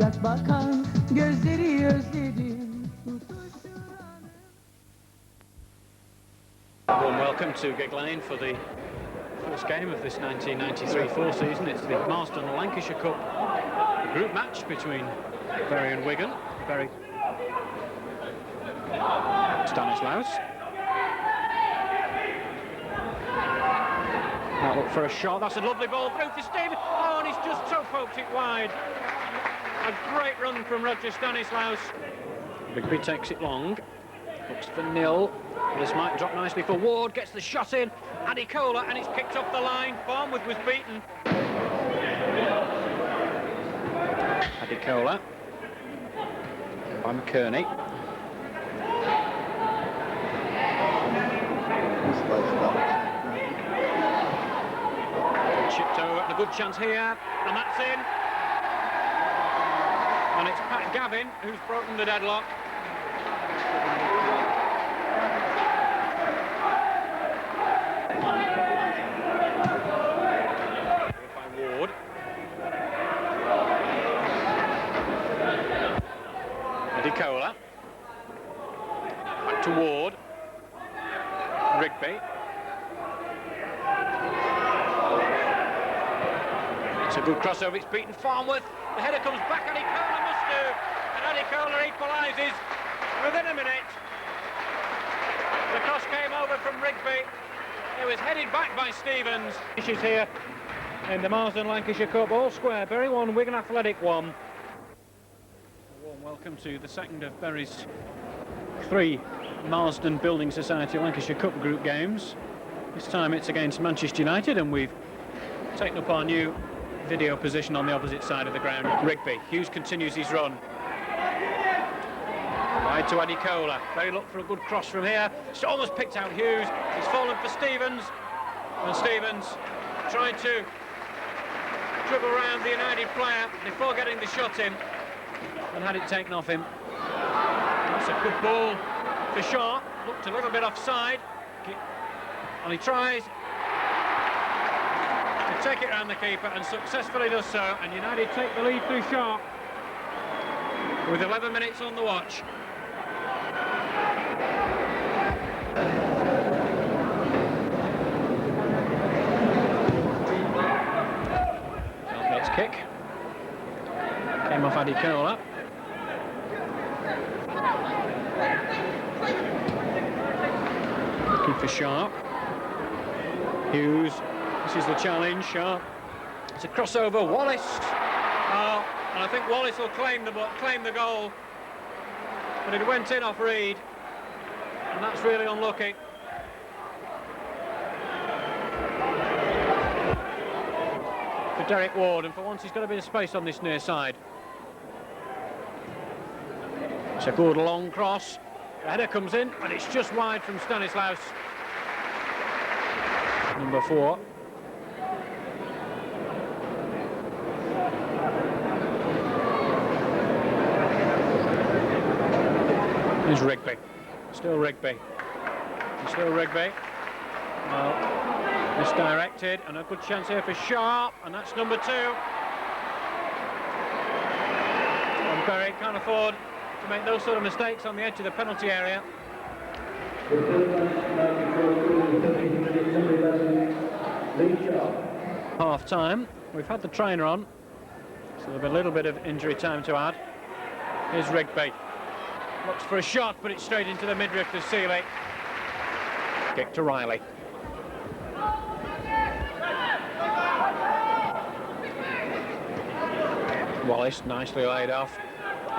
Sıcak bakan gözleri özledim. Warm welcome to Gig Lane for the first game of this 1993-4 season. It's the Marsden Lancashire Cup group match between Bury and Wigan. Bury, Stanislaus. Now look for a shot. That's a lovely ball through to Stephen. Oh, and he's just so poked it wide. A great run from Roger Stanislaus. Rigby takes it long. Looks for nil. This might drop nicely for Ward. Gets the shot in. Adikola, and it's kicked off the line. Barnwood was beaten. Adikola. By McKerney. Chipped over, and a good chance here, and that's in. And it's Pat Gavin who's broken the deadlock. By Ward. Adikola. Back to Ward. Rigby. It's a good crossover, it's beaten Farnworth. The header comes back, Adikola must do. And Adikola equalises within a minute. The cross came over from Rigby. It was headed back by Stevens. Issues here in the Marsden Lancashire Cup, all square. Bury 1, Wigan Athletic 1. A warm welcome to the second of Bury's 3 Marsden Building Society Lancashire Cup group games. This time it's against Manchester United, and we've taken up our new video position on the opposite side of the ground. Rigby. Hughes continues his run. Wide to Adikola. Very look for a good cross from here. It's almost picked out Hughes. He's fallen for Stevens. And Stevens tried to dribble around the United player before getting the shot in and had it taken off him. That's a good ball for Shaw. Looked a little bit offside. And he tries to take it around the keeper and successfully does so, and United take the lead through Shaw with 11 minutes on the watch. Southgate's kick came off Adikola. Looking for Sharp. Hughes. This is the challenge. Sharp. It's a crossover. Wallace. Oh, and I think Wallace will claim the goal. But it went in off Reed, and that's really unlucky. For Derek Ward, and for once he's got a bit of space on this near side. It's a good long cross. The header comes in, and it's just wide from Stanislaus. Number 4. Here's Rigby. Still Rigby. Still Rigby. Well, misdirected, and a good chance here for Sharp, and that's number 2. And Bury can't afford to make those sort of mistakes on the edge of the penalty area. Half time. We've had the trainer on, so there'll be a little bit of injury time to add. Here's Rigby. Looks for a shot, but it's straight into the midriff of Seeley. Kick to Riley. Wallace nicely laid off.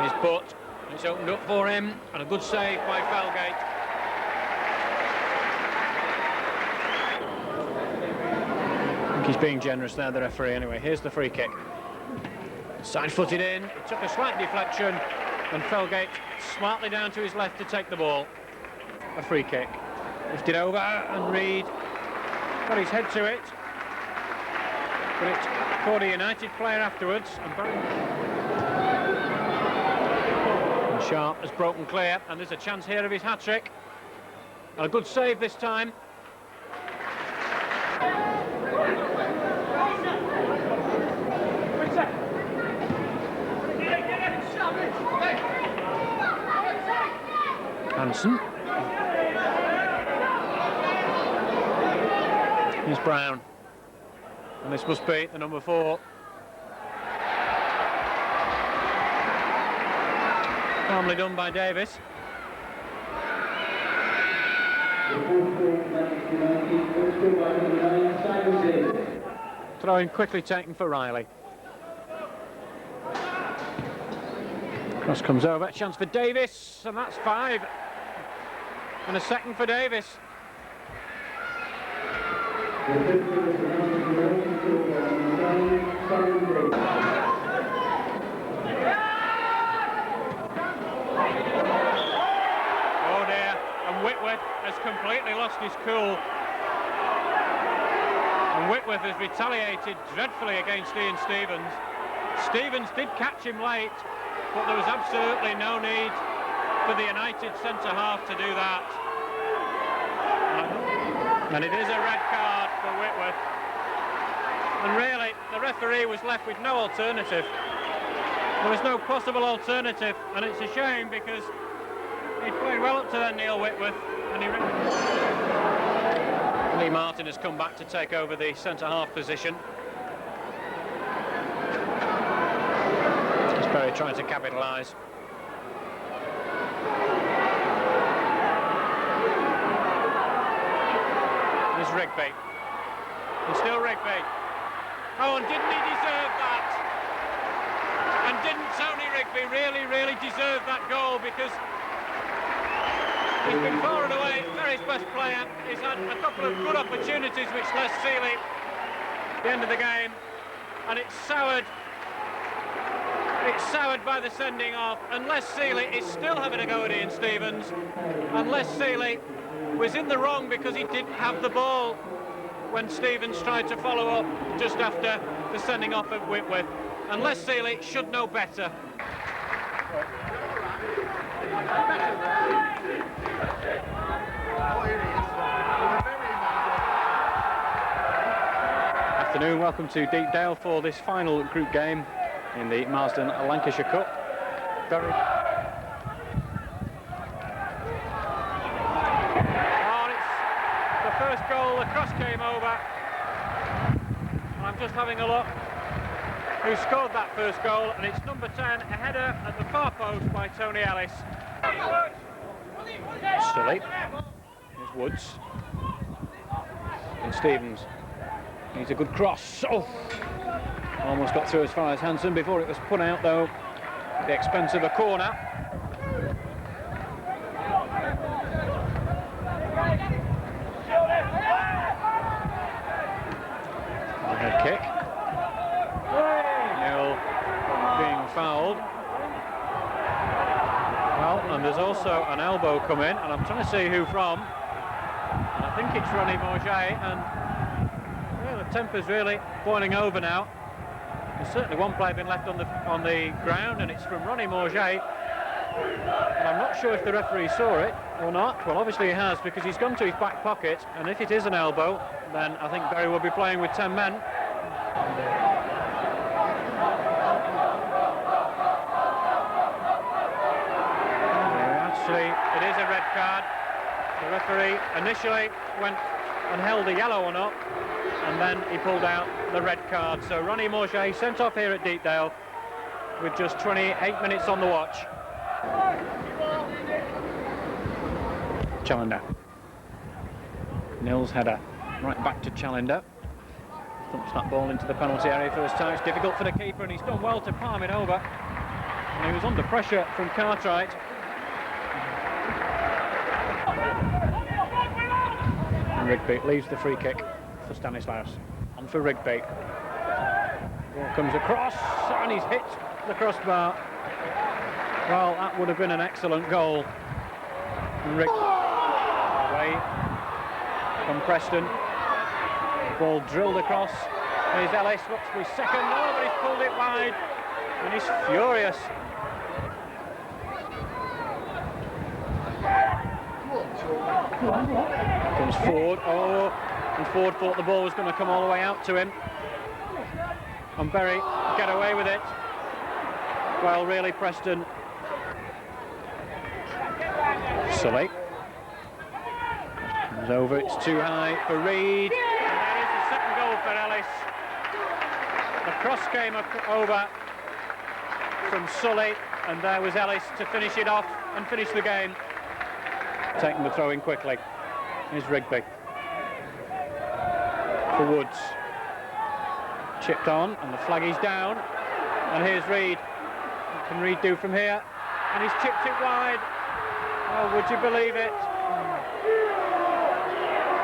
His butt. It's opened up for him, and a good save by Felgate. I think he's being generous there, the referee, anyway. Here's the free kick. Side-footed in. It took a slight deflection, and Felgate smartly down to his left to take the ball. A free kick. Lifted over, and Reed got his head to it. But it caught a United player afterwards, and Sharp has broken clear, and there's a chance here of his hat-trick. A good save this time. Hansen. Here's Brown. And this must be the number 4. Calmly done by Davis. Throwing quickly taken for Riley. Cross comes over, chance for Davis, and that's 5. And a second for Davis. Oh dear, and Whitworth has completely lost his cool. And Whitworth has retaliated dreadfully against Ian Stevens. Stevens did catch him late, but there was absolutely no need for the United centre-half to do that. And it is a red card for Whitworth. And really, the referee was left with no alternative. There was no possible alternative, and it's a shame because he played well up to then, Neil Whitworth, and he... Lee Martin has come back to take over the centre-half position. Shrewsbury trying to capitalise. There's Rigby. And still Rigby. Oh, and didn't he deserve that? And didn't Tony Rigby really deserve that goal? Because he's been far and away Bury's best player. He's had a couple of good opportunities which Les Seeley at the end of the game, and it's soured by the sending off, and Les Seeley is still having a go at Ian Stevens, and Les Seeley was in the wrong because he didn't have the ball when Stevens tried to follow up just after the sending off of Whitworth, and Les Seeley should know better. Afternoon, welcome to Deepdale for this final group game in the Marsden Lancashire Cup. Oh, it's the first goal, the cross came over. I'm just having a look who scored that first goal, and it's number 10, a header at the far post by Tony Ellis. Sully. Here's Woods. And Stevens. Needs a good cross. Oh! Almost got through as far as Hansen before it was put out, though, at the expense of a corner. Head kick. Nil being fouled. Well, and there's also an elbow come in, and I'm trying to see who from. And I think it's Ronnie Morget, and well, the temper's really boiling over now. There's certainly one player been left on the ground, and it's from Ronnie Morget. And I'm not sure if the referee saw it or not. Well, obviously he has, because he's gone to his back pocket, and if it is an elbow, then I think Bury will be playing with 10 men. Actually, it is a red card. The referee initially went and held the yellow one up, and then he pulled out the red card. So Ronnie Morget sent off here at Deepdale with just 28 minutes on the watch. Challenger. Nils header right back to Challenger. Thumps that ball into the penalty area first time. It's difficult for the keeper, and he's done well to palm it over. And he was under pressure from Cartwright. And Rigby leaves the free kick for Stanislaus. On for Rigby. Ball comes across, and he's hit the crossbar. Well, that would have been an excellent goal. And Rigby away from Preston. Ball drilled across. Here's Ellis, looks for his second. Oh, but he's pulled it wide, and he's furious. Comes Ford. Oh, and Ford thought the ball was going to come all the way out to him. And Bury get away with it. well, really, Preston. Sully. Comes over, it's too high for Reid. And there is the second goal for Ellis. The cross came over from Sully, and there was Ellis to finish it off and finish the game. Taking the throw in quickly. Here's Rigby. For Woods. Chipped on, and the flag is down. And here's Reid. What can Reid do from here? And he's chipped it wide. Oh, would you believe it?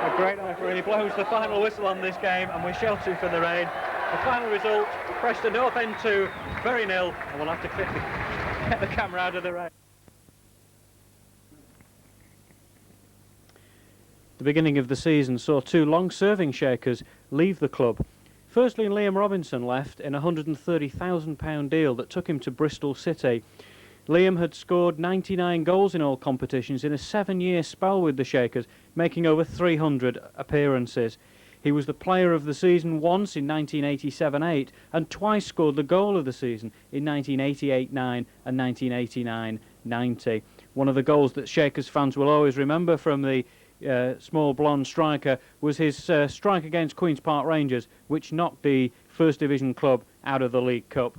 A great referee. He blows the final whistle on this game, and we're sheltering from the rain. The final result, Preston North End 2, Bury 0, and we'll have to get the camera out of the rain. The beginning of the season saw two long-serving Shakers leave the club. Firstly, Liam Robinson left in a £130,000 deal that took him to Bristol City. Liam had scored 99 goals in all competitions in a 7-year spell with the Shakers, making over 300 appearances. He was the player of the season once in 1987-8 and twice scored the goal of the season in 1988-9 and 1989-90. One of the goals that Shakers fans will always remember from the small blonde striker was his strike against Queen's Park Rangers, which knocked the First Division club out of the League Cup.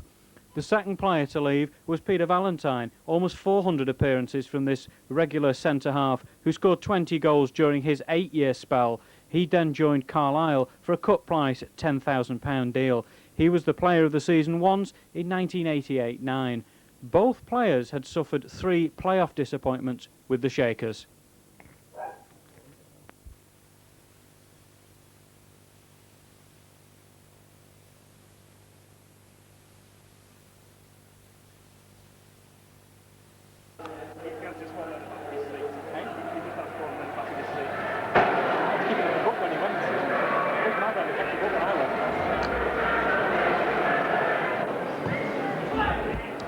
The second player to leave was Peter Valentine, almost 400 appearances from this regular centre-half, who scored 20 goals during his 8-year spell. He then joined Carlisle for a cut price £10,000 deal. He was the player of the season once in 1988-9. Both players had suffered 3 playoff disappointments with the Shakers.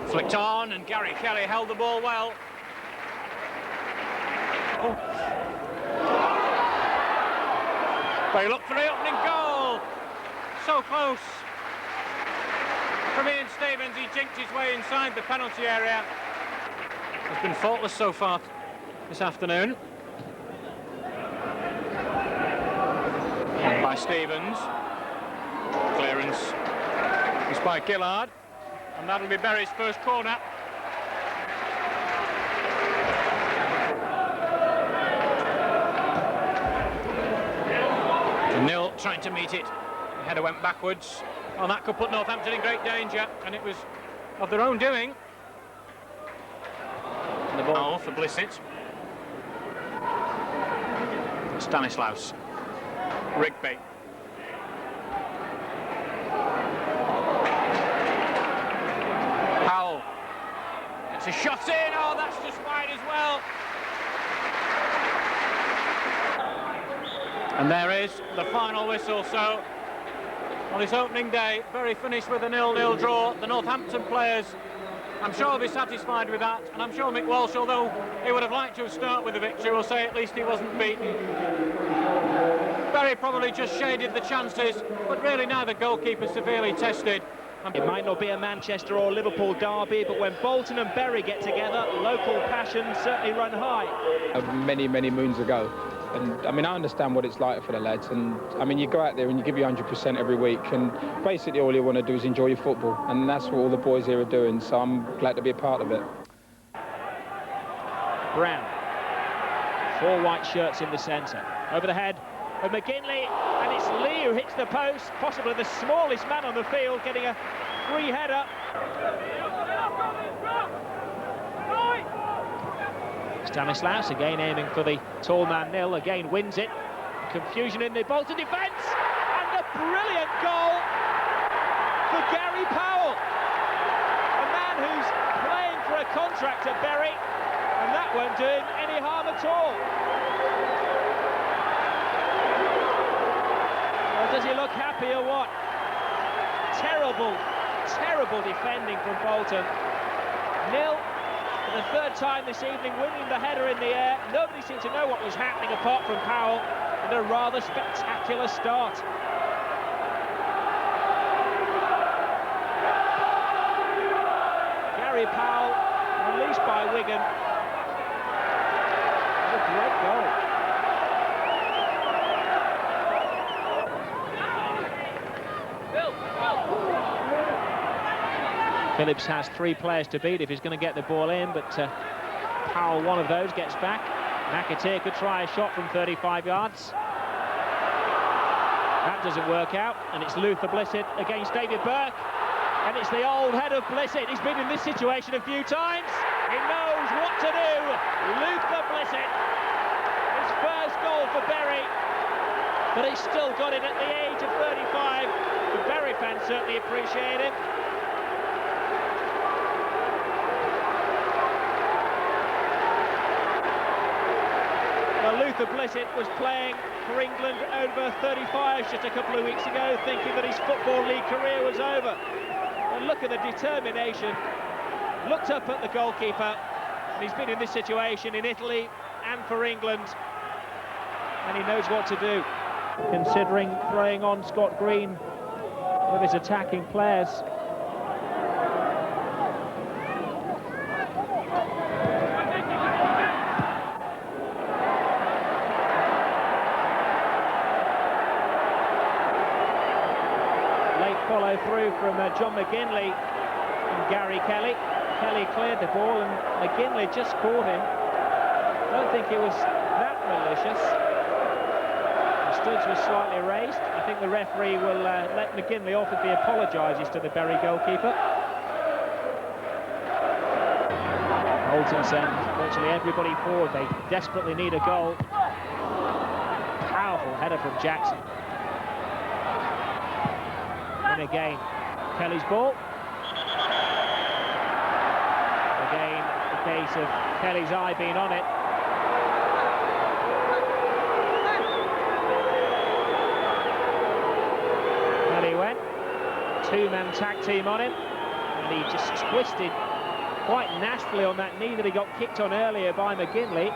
Flicked on, and Gary Kelly held the ball well. Oh. But he looked for the opening goal. So close. From Ian Stevens, he jinked his way inside the penalty area. Has been faultless so far this afternoon. And by Stevens. Clearance is by Gillard. And that'll be Bury's first corner. Nil trying to meet it. The header went backwards. Well, that could put Northampton in great danger, and it was of their own doing. And the ball for Blissett. Stanislaus. Rigby. It's a shot in, oh, that's just wide as well. And there is the final whistle. So on this opening day, Bury finished with a 0-0 draw. The Northampton players, I'm sure, will be satisfied with that, and I'm sure Mick Walsh, although he would have liked to start with a victory, will say at least he wasn't beaten. Bury probably just shaded the chances, but really neither goalkeeper severely tested. It might not be a Manchester or Liverpool derby, but when Bolton and Bury get together, local passions certainly run high. Many moons ago. And I mean, I understand what it's like for the lads, and I mean, you go out there and you give your 100% every week, and basically all you want to do is enjoy your football, and that's what all the boys here are doing, so I'm glad to be a part of it. Brown, 4 white shirts in the centre, over the head of McGinley, and it's Lee who hits the post, possibly the smallest man on the field, getting a free header. Stanislaus again aiming for the tall man Nil, again wins it. Confusion in the Bolton defence, and a brilliant goal for Gary Powell, a man who's playing for a contract at Bury, and that won't do him any harm at all. Well, does he look happy or what? Terrible defending from Bolton. Nil. For the 3rd time this evening, winning the header in the air. Nobody seemed to know what was happening apart from Powell, and a rather spectacular start. Gary Powell, released by Wigan. What a great goal. Phillips has 3 players to beat if he's going to get the ball in, but Powell, one of those, gets back. McAteer could try a shot from 35 yards. That doesn't work out, and it's Luther Blissett against David Burke. And it's the old head of Blissett. He's been in this situation a few times. He knows what to do. Luther Blissett. His first goal for Bury. But he's still got it at the age of 35. The Bury fans certainly appreciate it. Well, Luther Blissett was playing for England over 35 just a couple of weeks ago, thinking that his Football League career was over. And look at the determination. Looked up at the goalkeeper, and he's been in this situation in Italy and for England, and he knows what to do. Considering throwing on Scott Green with his attacking players. Follow through from John McGinley and Gary Kelly. Kelly cleared the ball and McGinley just caught him. I don't think it was that malicious. The studs was slightly raised. I think the referee will let McGinley off if he apologises to the Bury goalkeeper. Bolton send virtually everybody forward. They desperately need a goal. Powerful header from Jackson. And again, Kelly's ball. Again, the case of Kelly's eye being on it. And he went. 2-man tag team on him. And he just twisted quite nastily on that knee that he got kicked on earlier by McGinley.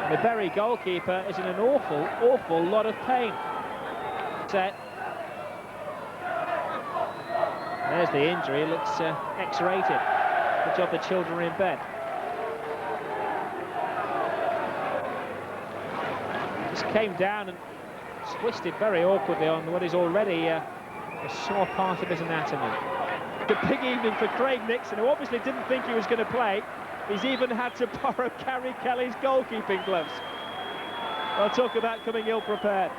And the Bury goalkeeper is in an awful lot of pain. Set. There's the injury, looks X-rated. Good job the children are in bed. Just came down and twisted very awkwardly on what is already a sore part of his anatomy. A big evening for Craig Nixon, who obviously didn't think he was going to play. He's even had to borrow Gary Kelly's goalkeeping gloves. I'll talk about coming ill-prepared.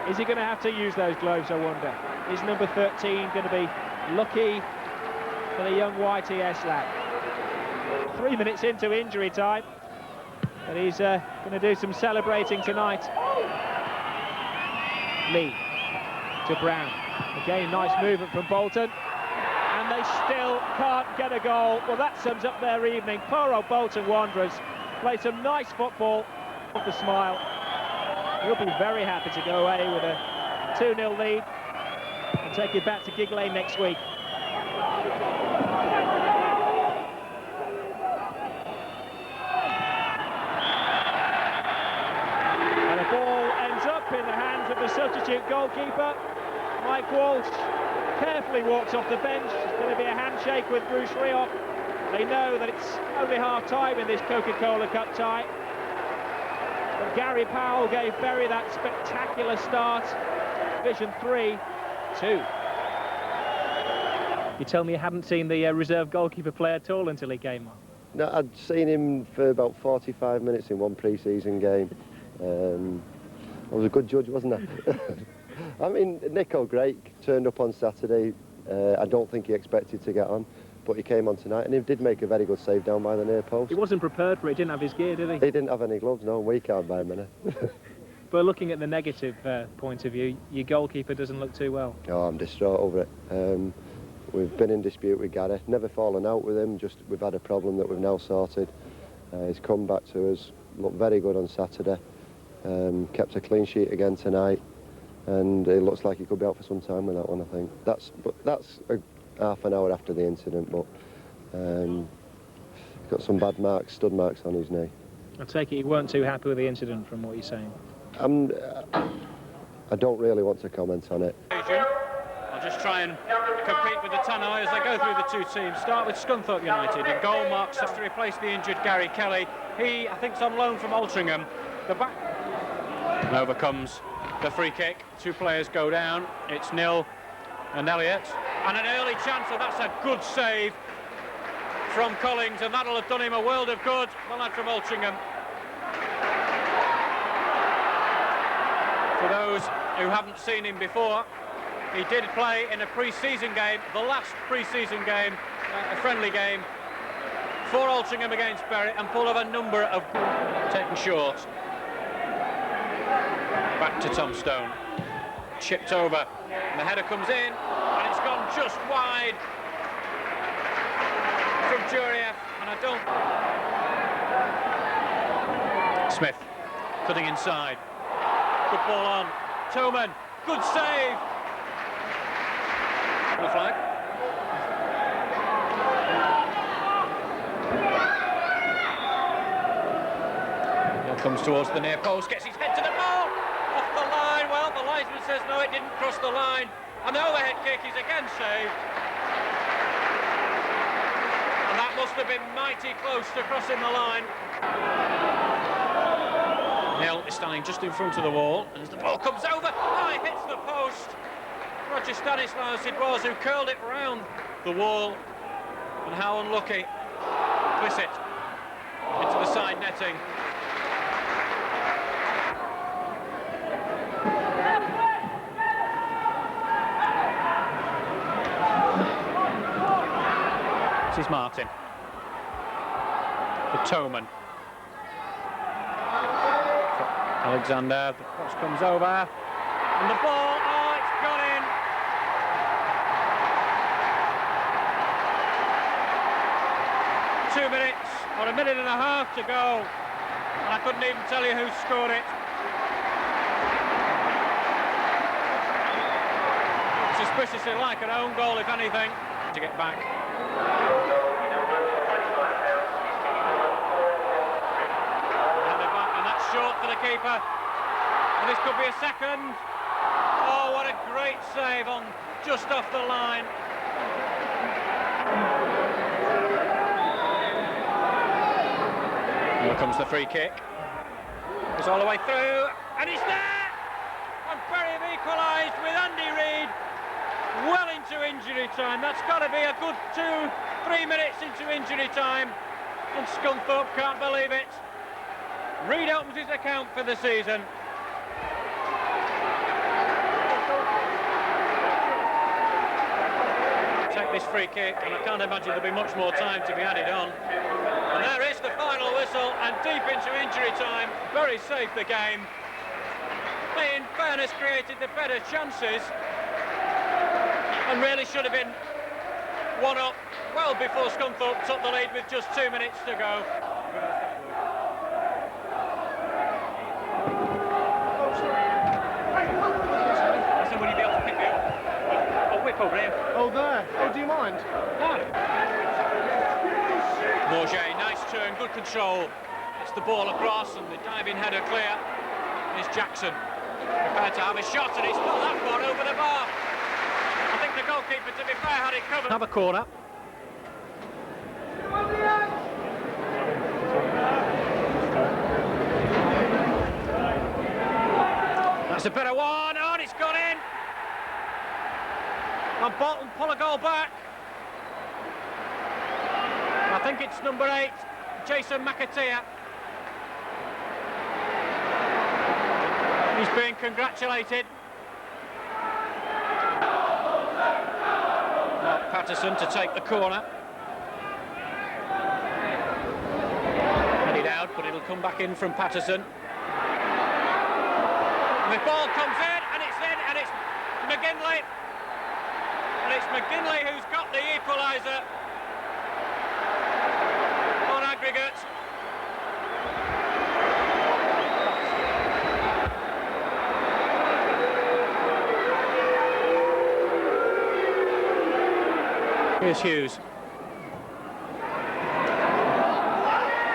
Is he going to have to use those gloves, I wonder? Is number 13 going to be lucky for the young YTS lad? 3 minutes into injury time, but he's going to do some celebrating tonight. Lee to Brown. Again, nice movement from Bolton. And they still can't get a goal. Well, that sums up their evening. Poor old Bolton Wanderers play some nice football. With the smile. He'll be very happy to go away with a 2-0 lead and take it back to Gig Lane next week. And the ball ends up in the hands of the substitute goalkeeper. Mike Walsh carefully walks off the bench. It's going to be a handshake with Bruce Rioch. They know that it's only half-time in this Coca-Cola Cup tie. But Gary Powell gave Bury that spectacular start. Division 3-2. You tell me you hadn't seen the reserve goalkeeper play at all until he came on? No, I'd seen him for about 45 minutes in one pre-season game. I was a good judge, wasn't I? I mean, Nick O'Grake turned up on Saturday. I don't think he expected to get on, but he came on tonight and he did make a very good save down by the near post. He wasn't prepared for it, he didn't have his gear, did he? He didn't have any gloves, no, we can't buy many. But looking at the negative point of view, your goalkeeper doesn't look too well. Oh, I'm distraught over it. We've been in dispute with Gary, never fallen out with him, just we've had a problem that we've now sorted. He's come back to us, looked very good on Saturday, kept a clean sheet again tonight, and it looks like he could be out for some time with that one, I think. That's half an hour after the incident, but got some bad marks, stud marks on his knee. I take it you weren't too happy with the incident from what you're saying. I don't really want to comment on it. I'll just try and compete with the Tannoy as they go through the two teams. Start with Scunthorpe United. In goal, marks to replace the injured Gary Kelly. He, I think, is on loan from Altrincham. The back overcomes the free kick. Two players go down. It's Nil and Elliott. And an early chance, and that's a good save from Collins, and that'll have done him a world of good, the lad from Altrincham. For those who haven't seen him before, he did play in a pre-season game, the last pre-season game, a friendly game, for Altrincham against Bury, and pulled off a number of taken short. Back to Tom Stone. Chipped over, and the header comes in, and it's gone just wide from Juriev, and I don't... Smith, cutting inside. Good ball on. Toman, good save. The flag. Now comes towards the near post, gets his head to the ball. Off the line. Well, the linesman says no, it didn't cross the line. And the overhead kick is again saved. And that must have been mighty close to crossing the line. Hill is standing just in front of the wall, and as the ball comes over, it hits the post. Roger Stanislaus it was who curled it round the wall, and how unlucky. Twist into the side netting. This is Martin. For Toman. Alexander, the cross comes over, and the ball, it's gone in. Two minutes, or a minute and a half to go, and I couldn't even tell you who scored it. Suspiciously like an own goal, if anything, to get back. Short for the keeper, and this could be a second. Oh, what a great save on just off the line. Here comes the free kick. It's all the way through, and it's there! And Bury have equalised with Andy Reid well into injury time. That's got to be a good 2-3 minutes into injury time, and Scunthorpe can't believe it. Reid opens his account for the season. Take this free kick, and I can't imagine there'll be much more time to be added on. And there is the final whistle, and deep into injury time, Bury saved the game. In fairness, created the better chances, and really should have been one up well before Scunthorpe took the lead with just 2 minutes to go. Over here. Oh, there. Oh, do you mind? No. Morget, nice turn, good control. It's the ball across, and the diving header clear. Here's Jackson, prepared to have a shot, and it's not that far over the bar. I think the goalkeeper, to be fair, had it covered. Have a corner. That's a better one. Oh, and it's gone in. And Bolton pull a goal back. I think it's number 8, Jason McAteer. He's being congratulated. Mark Patterson to take the corner. Headed out, but it'll come back in from Patterson. And the ball comes in, and it's McGinley. And it's McGinley who's got the equaliser on aggregate. Here's Hughes.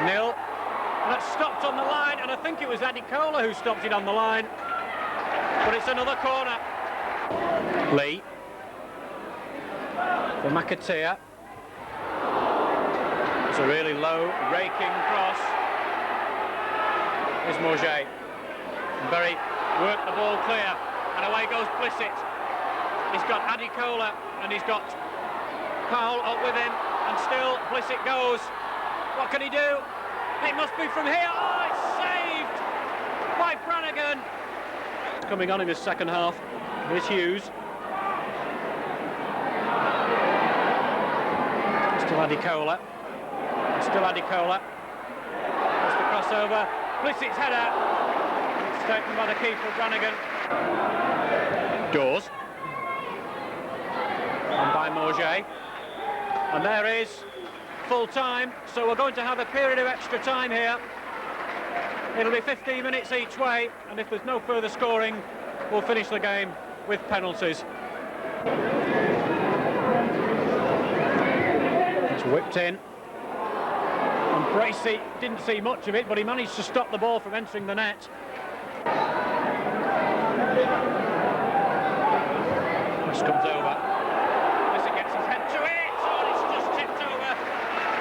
Nil. And it's stopped on the line, and I think it was Eddie Kohler who stopped it on the line. But it's another corner. Lee. for McAteer. It's a really low, raking cross. Here's Morget. Berry worked the ball clear, and away goes Blissett. He's got Adikola, and he's got Powell up with him, and still Blissett goes. What can he do? It must be from here. Oh, it's saved by Brannigan. Coming on in his second half. Here's Hughes. Still Adikola. Still Adikola. That's the crossover. Blissett's header. It's taken by the keeper, Brannigan. Dawes. And by Morget. And there is full time, so we're going to have a period of extra time here. It'll be 15 minutes each way, and if there's no further scoring, we'll finish the game with penalties. It's whipped in. And Bracey didn't see much of it, but he managed to stop the ball from entering the net. This comes over. Blissett gets his head to it. Oh, it's just tipped over.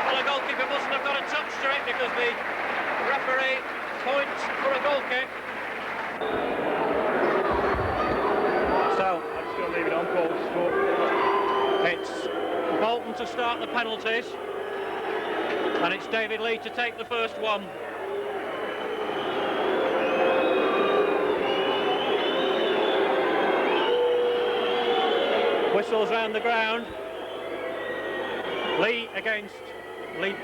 Well, the goalkeeper mustn't have got a touch to it because the referee points for a goal kick. So, I'd still leave it on Paul. It's Bolton to start the penalties. And it's David Lee to take the first one. Whistles round the ground.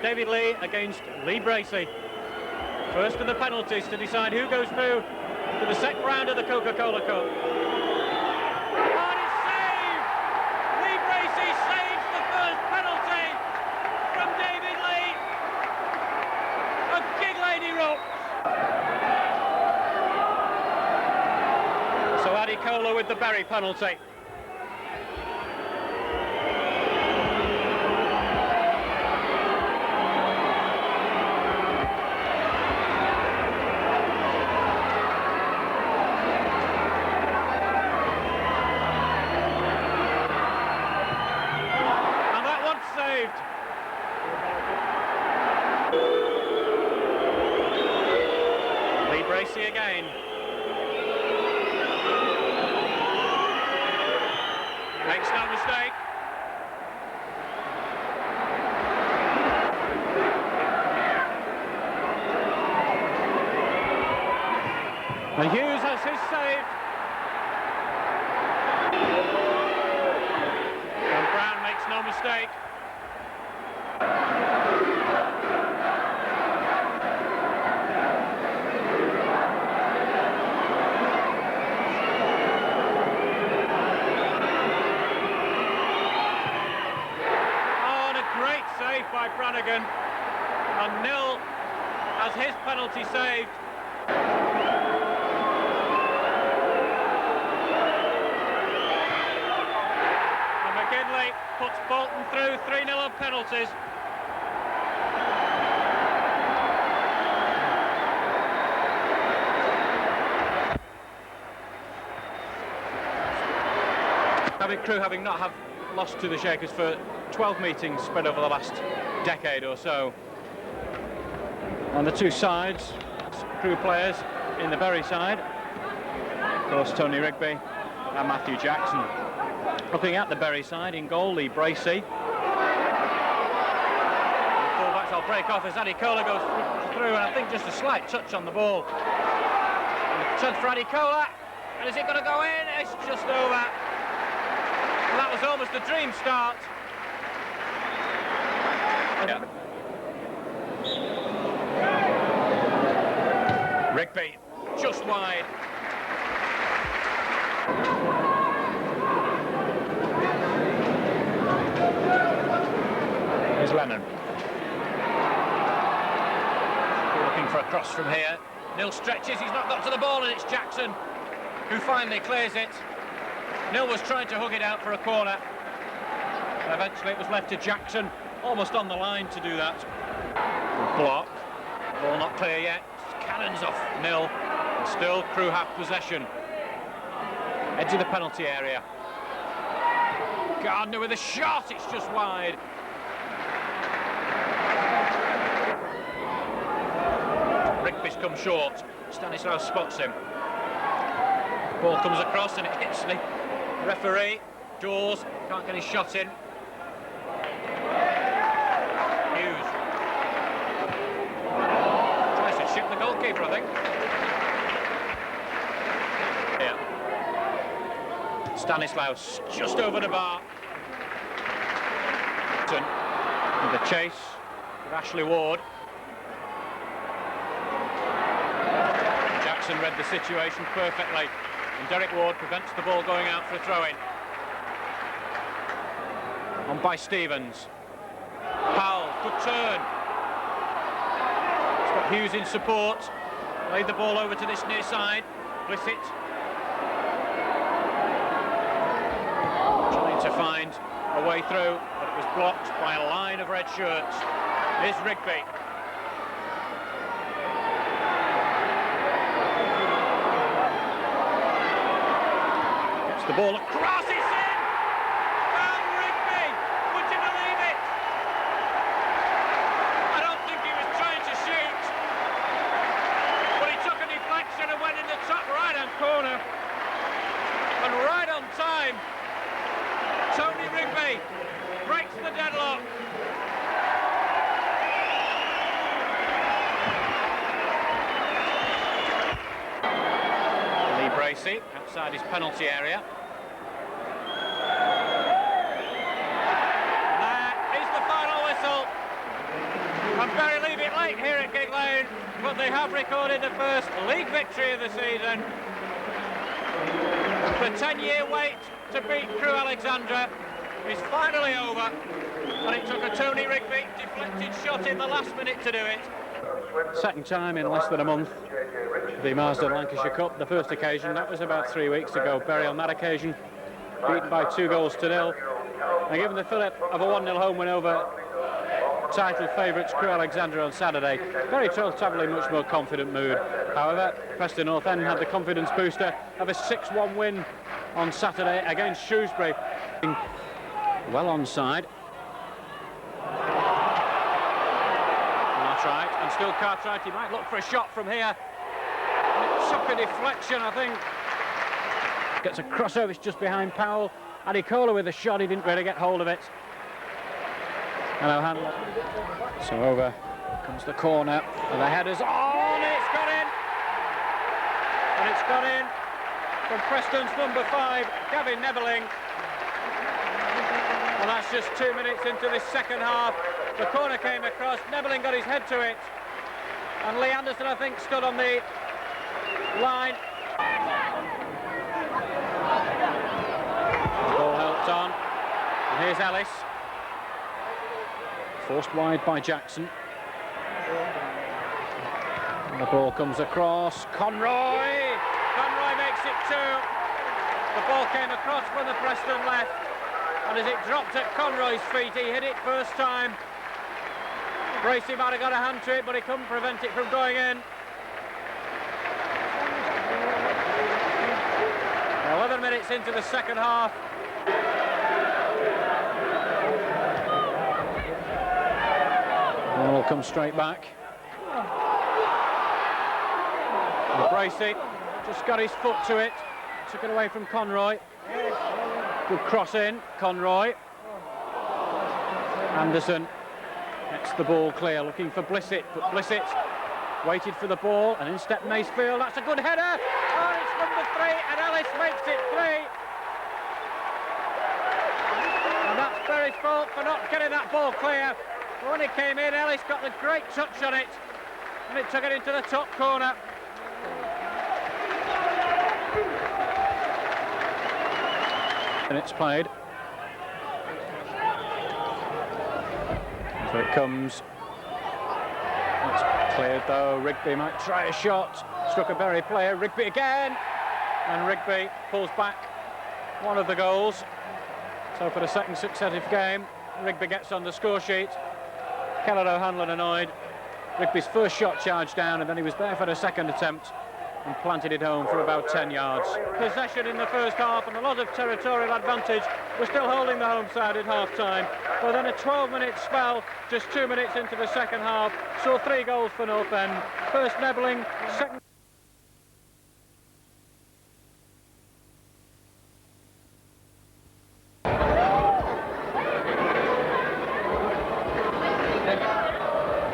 David Lee against Lee Bracey. First of the penalties to decide who goes through to the second round of the Coca-Cola Cup. And it's saved! Lee Bracey saves the first penalty from David Lee. A big lady erupts. So Adikola with the Berry penalty. Again. Makes no mistake. And Hughes has his save. And Brown makes no mistake. By Brannigan, and Nil has his penalty saved. And McGinley puts Bolton through 3-0 on penalties. Crewe having not have lost to the Shakers for 12 meetings spread over the last decade or so. On the two sides, Crewe players in the Bury side, of course Tony Rigby and Matthew Jackson. Looking at the Bury side, in goal Lee Bracey. The fullbacks will break off as Adikola goes through, and I think just a slight touch on the ball. And a chance for Adikola, and is it going to go in? It's just over. And that was almost a dream start. Yeah. Rigby, just wide. Here's Lennon. Looking for a cross from here. Nil stretches, he's not got to the ball, and it's Jackson who finally clears it. Nil was trying to hug it out for a corner. And eventually it was left to Jackson, almost on the line to do that. Block. Ball not clear yet. Cannons off Nil. And still Crewe have possession. Edge of the penalty area. Gardner with a shot, it's just wide. Rigby's come short. Stanislaus spots him. Ball comes across and it hits the referee. Dawes can't get his shot in. Hughes tries to chip the goalkeeper, I think. Here. Stanislaus just over the bar. With the chase with Ashley Ward. Jackson read the situation perfectly, and Derek Ward prevents the ball going out for a throw-in. On by Stevens. Powell, good turn. He's got Hughes in support. Laid the ball over to this near side. Blissett trying to find a way through, but it was blocked by a line of red shirts. Here's Rigby. Gets the ball across, it's in! And Rigby, would you believe it? I don't think he was trying to shoot, but he took a deflection and went in the top right-hand corner. And right on time, Tony Rigby breaks the deadlock. Lee Bracey outside his penalty area. That is the final whistle. And Bury leave it late here at Gig Lane, but they have recorded the first league victory of the season. The 10-year wait to beat Crewe Alexandra is finally over, and it took a Tony Rigby deflected shot in the last minute to do it. Second time in less than a month, the Marsden Lancashire Cup. The first occasion, that was about 3 weeks ago. Bury on that occasion, beaten by 2-0. And given the fillip of a 1-0 home win over title favourites Crewe Alexandra on Saturday, Bury travelling much more confident mood. However, Preston North End had the confidence booster of a 6-1 win on Saturday against Shrewsbury. Well onside. Cartwright, and still Cartwright. He might look for a shot from here. It took a deflection, I think. Gets a crossover, it's just behind Powell. Adikola with a shot, he didn't really get hold of it. Hello, Handler. So over comes the corner, and the header's on, it's got in! And it's got in from Preston's number 5, Gavin Nebeling. And that's just 2 minutes into this second half. The corner came across, Nebeling got his head to it, and Lee Anderson, I think, stood on the line. The ball helped on, and here's Ellis. Forced wide by Jackson. And the ball comes across, Conroy! Conroy makes it 2. The ball came across from the Preston left, and as it dropped at Conroy's feet, he hit it first time. Bracey might have got a hand to it, but he couldn't prevent it from going in. 11 minutes into the second half. Ball comes straight back. And Bracey just got his foot to it, took it away from Conroy. Good cross in, Conroy. Anderson gets the ball clear, looking for Blissett, but Blissett waited for the ball, and in step Mansfield. That's a good header. Oh, it's number 3, and Ellis makes it 3. And that's Bury's fault for not getting that ball clear. But when it came in, Ellis got the great touch on it, and it took it into the top corner. And it's played. So it comes. It's cleared though. Rigby might try a shot. Struck a Bury player. Rigby again. And Rigby pulls back one of the goals. So for the second successive game, Rigby gets on the score sheet. Keller O'Hanlon annoyed. Rigby's first shot charged down, and then he was there for the second attempt. and planted it home for about 10 yards. Possession in the first half and a lot of territorial advantage. We're still holding the home side at half-time. But then a 12-minute spell, just 2 minutes into the second half, saw 3 goals for North End. First Nebling, second...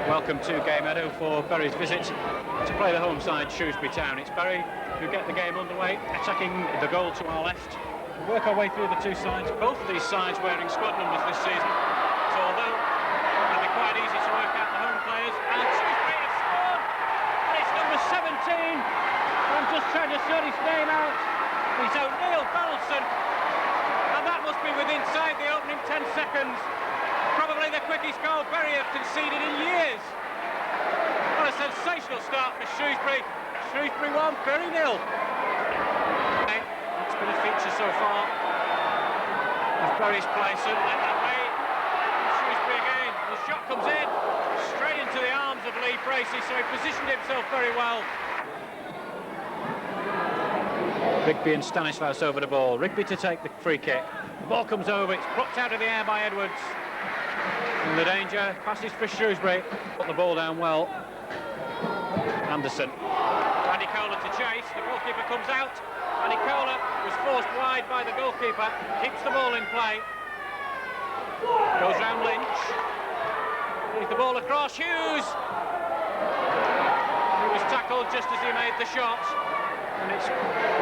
Welcome to Game Meadow for Bury's visit to play the home side, Shrewsbury Town. It's Bury who get the game underway, attacking the goal to our left. We'll work our way through the two sides. Both of these sides wearing squad numbers this season. So although it'll be quite easy to work out the home players, and Shrewsbury have scored! And it's number 17. I'm just trying to sort his name out. He's O'Neill Donaldson. And that must be within inside the opening 10 seconds. Probably the quickest goal Bury have conceded in years. What a sensational start for Shrewsbury. Shrewsbury 1, Bury 0. It's been a feature so far of Bury's play, certainly that way. Shrewsbury again. The shot comes in straight into the arms of Lee Bracey, so he positioned himself very well. Rigby and Stanislaus over the ball. Rigby to take the free kick. The ball comes over, it's plucked out of the air by Edwards. And the danger passes for Shrewsbury. Put the ball down well. Anderson. Andy Kohler to chase. The goalkeeper comes out. Andy Kohler was forced wide by the goalkeeper. Keeps the ball in play. Goes round Lynch. Leaves the ball across. Hughes. He was tackled just as he made the shot. And it's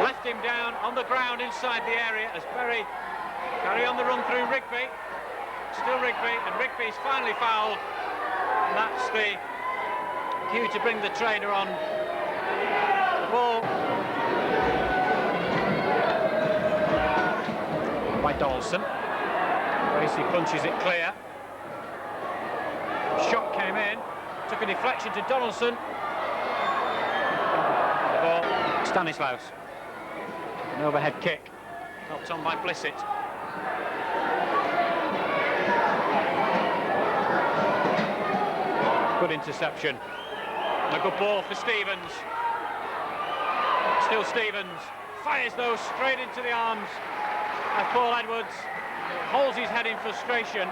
left him down on the ground inside the area as Bury carry on the run through Rigby. Still Rigby, and Rigby's finally fouled. And that's the cue to bring the trainer on. The ball by Donaldson. Bracey punches it clear. Shot came in, took a deflection to Donaldson. The ball, Stanislaus. An overhead kick, helped on by Blissett. Good interception. And a good ball for Stevens. Still Stevens. Fires those straight into the arms of Paul Edwards. Holds his head in frustration.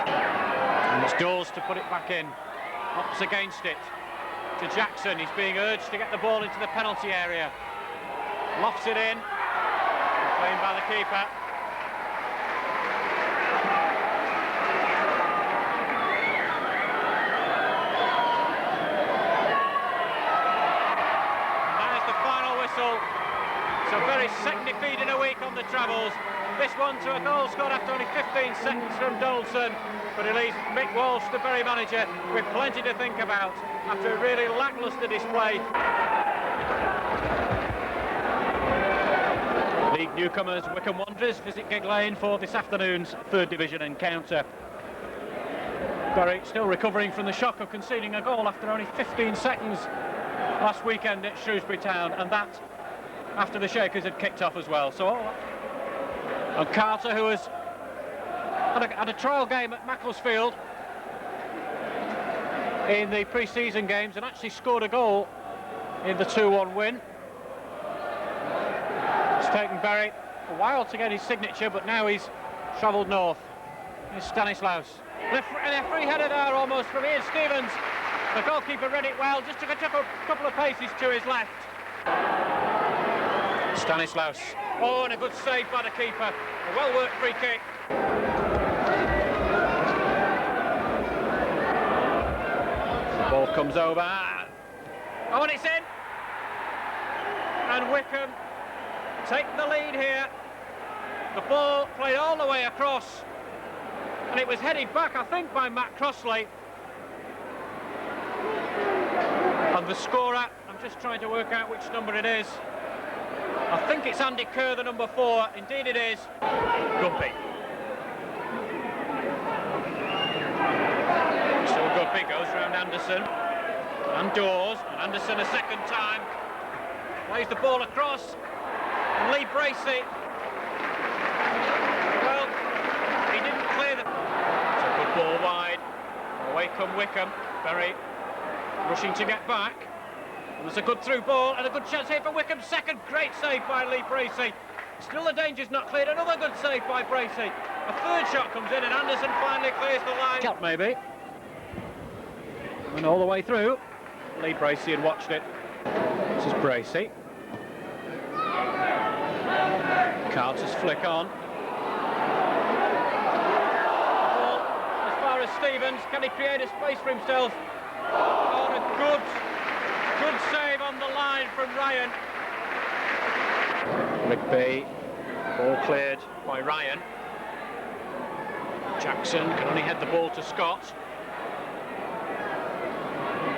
And it's Dawes to put it back in. Opts against it to Jackson. He's being urged to get the ball into the penalty area. Lofts it in. Played by the keeper. So Bury second defeat in a week on the travels. This one to a goal scored after only 15 seconds from Donaldson, but it leaves Mick Walsh, the Bury manager, with plenty to think about after a really lacklustre display. League newcomers Wycombe Wanderers visit Gig Lane for this afternoon's third division encounter. Bury still recovering from the shock of conceding a goal after only 15 seconds last weekend at Shrewsbury Town, and that after the Shakers had kicked off as well. So, and Carter, who has had a trial game at Macclesfield in the pre-season games and actually scored a goal in the 2-1 win. It's taken Bury a while to get his signature, but now he's travelled north. Here's Stanislaus. And a free header there almost from Ian Stevens. The goalkeeper read it well, just took a couple of paces to his left. Stanislaus. Oh, and a good save by the keeper. A well-worked free kick. The ball comes over. Oh, and it's in. And Wycombe take the lead here. The ball played all the way across. And it was headed back, I think, by Matt Crossley. And the scorer, I'm just trying to work out which number it is. I think it's Andy Kerr, the number 4. Indeed it is. Gumpy. Still Gumpy, goes round Anderson. And Dawes. And Anderson a second time. Plays the ball across. And Lee Bracey. Well, he didn't clear the... It's a good ball wide. Away come Wycombe. Bury rushing to get back. There's a good through ball and a good chance here for Wycombe. Second, great save by Lee Bracey. Still the danger's not cleared. Another good save by Bracey. A third shot comes in and Anderson finally clears the line. Shot maybe. And all the way through. Lee Bracey had watched it. This is Bracey. Carter's flick on. Ball as far as Stevens. Can he create a space for himself? Oh, a good save on the line from Ryan. Rigby, ball cleared by Ryan. Jackson can only head the ball to Scott.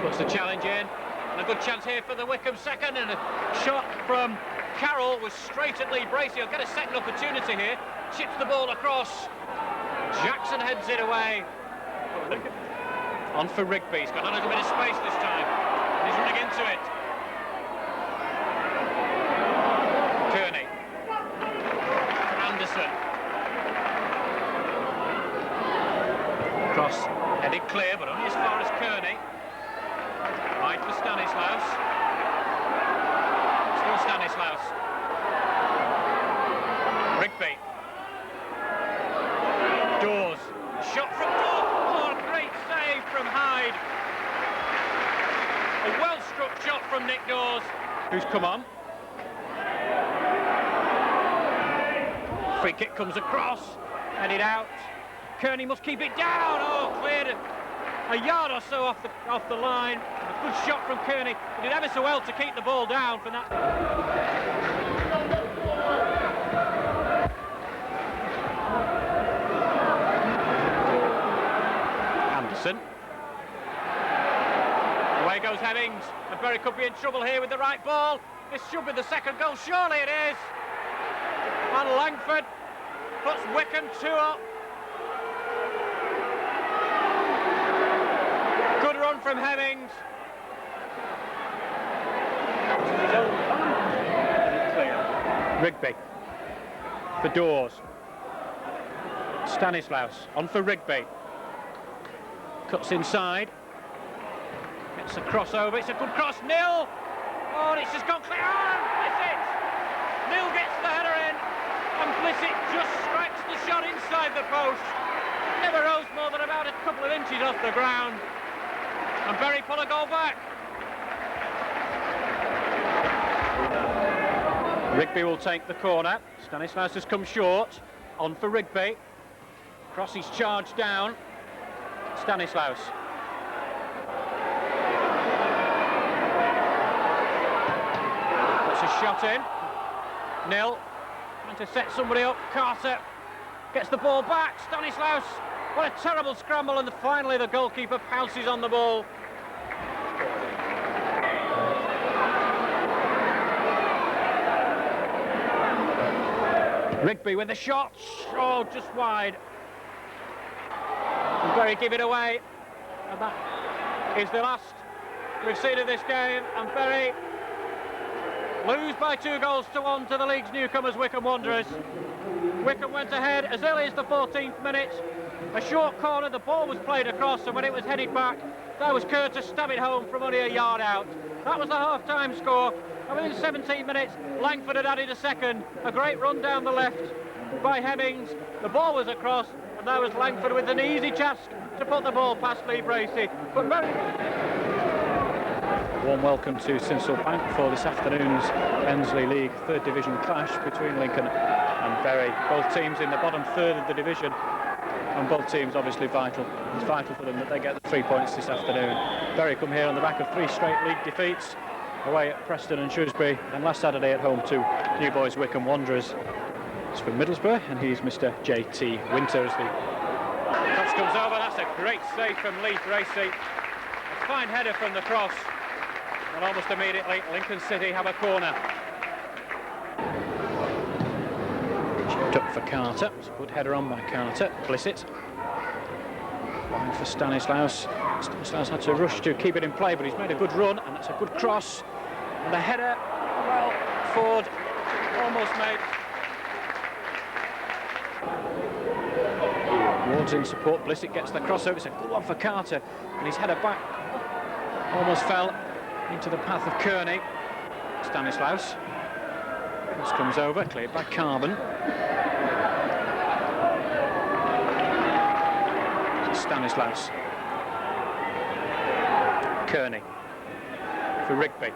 Puts the challenge in, and a good chance here for the Wycombe second, and a shot from Carroll was straight at Lee Bracey. He'll get a second opportunity here. Chips the ball across. Jackson heads it away. On for Rigby. He's got a little bit of space this time. And he's running into it. Kearney. Anderson. Cross headed clear, but only as far as Kearney. Right for Stanislaus. Still Stanislaus. Rigby. Dawes. Shot from Dawes. Oh, great save from Hyde. A well-struck shot from Nick Dawes, who's come on. Free kick comes across, headed out. Kearney must keep it down. Oh, cleared a yard or so off the line. A good shot from Kearney. He did ever so well to keep the ball down from that. Anderson. Away goes Hemmings, and Bury could be in trouble here with the right ball. This should be the second goal, surely it is. And Langford puts Wycombe 2 up. Good run from Hemmings. Rigby for Dawes. Stanislaus on for Rigby. Cuts inside. It's a crossover. It's a good cross. Nil. Oh, and it's just gone clear. Oh, Blissett. Nil gets the header in, and Blissett just strikes the shot inside the post. Never rose more than about a couple of inches off the ground. And Bury pull a goal back. Rigby will take the corner. Stanislaus has come short. On for Rigby. Cross is charged down. Stanislaus. Puts a shot in. Nil. Trying to set somebody up. Carter gets the ball back. Stanislaus. What a terrible scramble, and finally the goalkeeper pounces on the ball. Rigby with the shot. Oh, just wide. And Bury give it away. And that is the last we've seen of this game. And Bury lose by 2-1 to the league's newcomers, Wycombe Wanderers. Wycombe went ahead as early as the 14th minute. A short corner, the ball was played across, and when it was headed back, that was Kerr to stab it home from only a yard out. That was the half-time score, and within 17 minutes, Langford had added a second. A great run down the left by Hemmings. The ball was across, and there was Langford with an easy task to put the ball past Lee Bracey. But warm welcome to Sinsel Bank for this afternoon's Ensley League Third Division clash between Lincoln and Bury. Both teams in the bottom third of the division, and both teams obviously vital. It's vital for them that they get the 3 points this afternoon. Bury come here on the back of 3 straight league defeats, away at Preston and Shrewsbury, and last Saturday at home to new boys Wycombe Wanderers. It's from Middlesbrough, and he's Mr. J.T. Winter. As the cross comes over. That's a great save from Lee Bracey. A fine header from the cross, and almost immediately Lincoln City have a corner. Chipped up for Carter. It's a good header on by Carter. Blissett. Wide for Stanislaus. Stanislaus had to rush to keep it in play, but he's made a good run, and that's a good cross. And the header, well, Ford almost made. Ward's in support. Blissett gets the crossover. It's a good one for Carter, and his header back almost fell into the path of Kearney. Stanislaus. This comes over, cleared by Carbon. Stanislaus. Kearney for Rigby.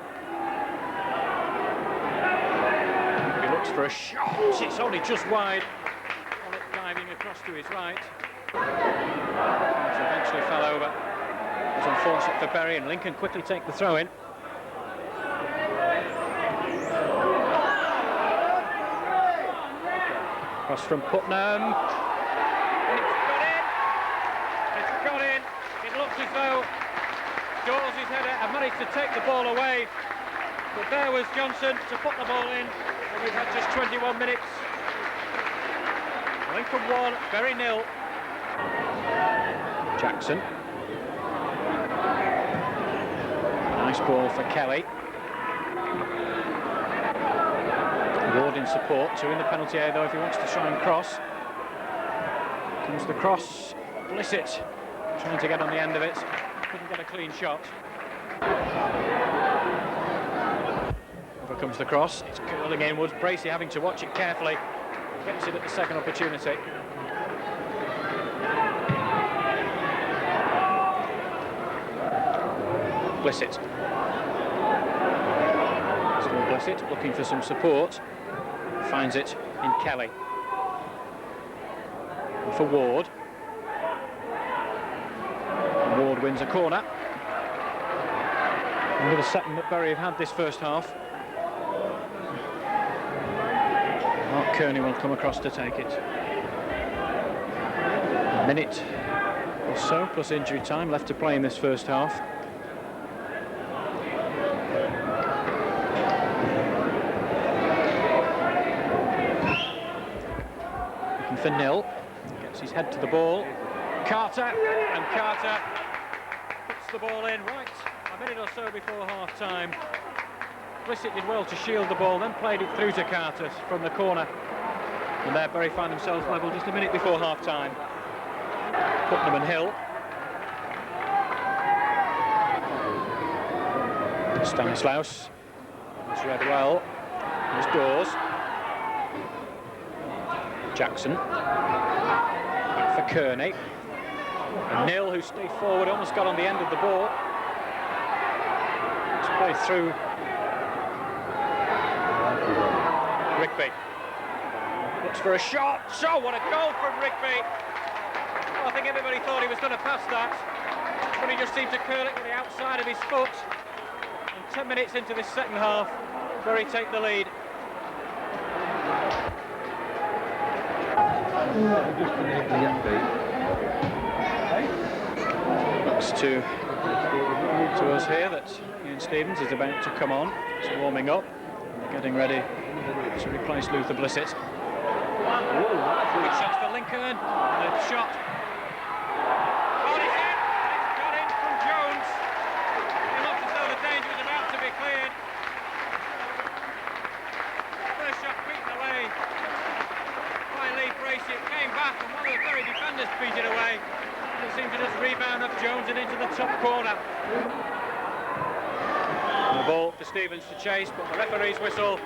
He looks for a shot. It's only just wide. Pollock diving across to his right. Eventually fell over. It was unfortunate for Bury, and Lincoln quickly take the throw in. Cross from Putnam. It's got in. It looks as though Dawes' header had managed to take the ball away, but there was Johnson to put the ball in, and we've had just 21 minutes. Lincoln 1, Bury 0. Jackson. Nice ball for Kelly. Ward in support, 2 in the penalty area though if he wants to try and cross. Comes the cross, Blissett trying to get on the end of it. Couldn't get a clean shot. Over comes the cross. It's curling inwards. Bracey having to watch it carefully. Gets it at the second opportunity. Blissett. Still Blissett looking for some support. Finds it in Kelly. And for Ward. Ward wins a corner. Another second that Bury have had this first half. Mark Kearney will come across to take it. A minute or so plus injury time left to play in this first half. Looking for Nil. Gets his head to the ball. Carter, and Carter puts the ball in right a minute or so before half-time. Blissett did well to shield the ball, then played it through to Carter from the corner. And there Bury find themselves level just a minute before half-time. Putnam and Hill. Stanislaus. It's read well. There's Dawes. Jackson. For Kearney. And Nil, who stayed forward, almost got on the end of the ball. It's played through. Rigby. Looks for a shot. So, what a goal from Rigby. Well, I think everybody thought he was going to pass that, but he just seemed to curl it with the outside of his foot. And 10 minutes into this second half, Bury take the lead. Looks to us here that Ian Stevens is about to come on. He's warming up, getting ready to replace Luther Blissett. Good shots for Lincoln, and a shot. Oh, it's in, and it's got in from Jones. It looks as though the danger was about to be cleared. First shot beaten away by Lee Bracey. It came back, and one of the very defenders beat it away. And it seemed to just rebound off Jones and into the top corner. And the ball for Stevens to chase, but the referee's whistle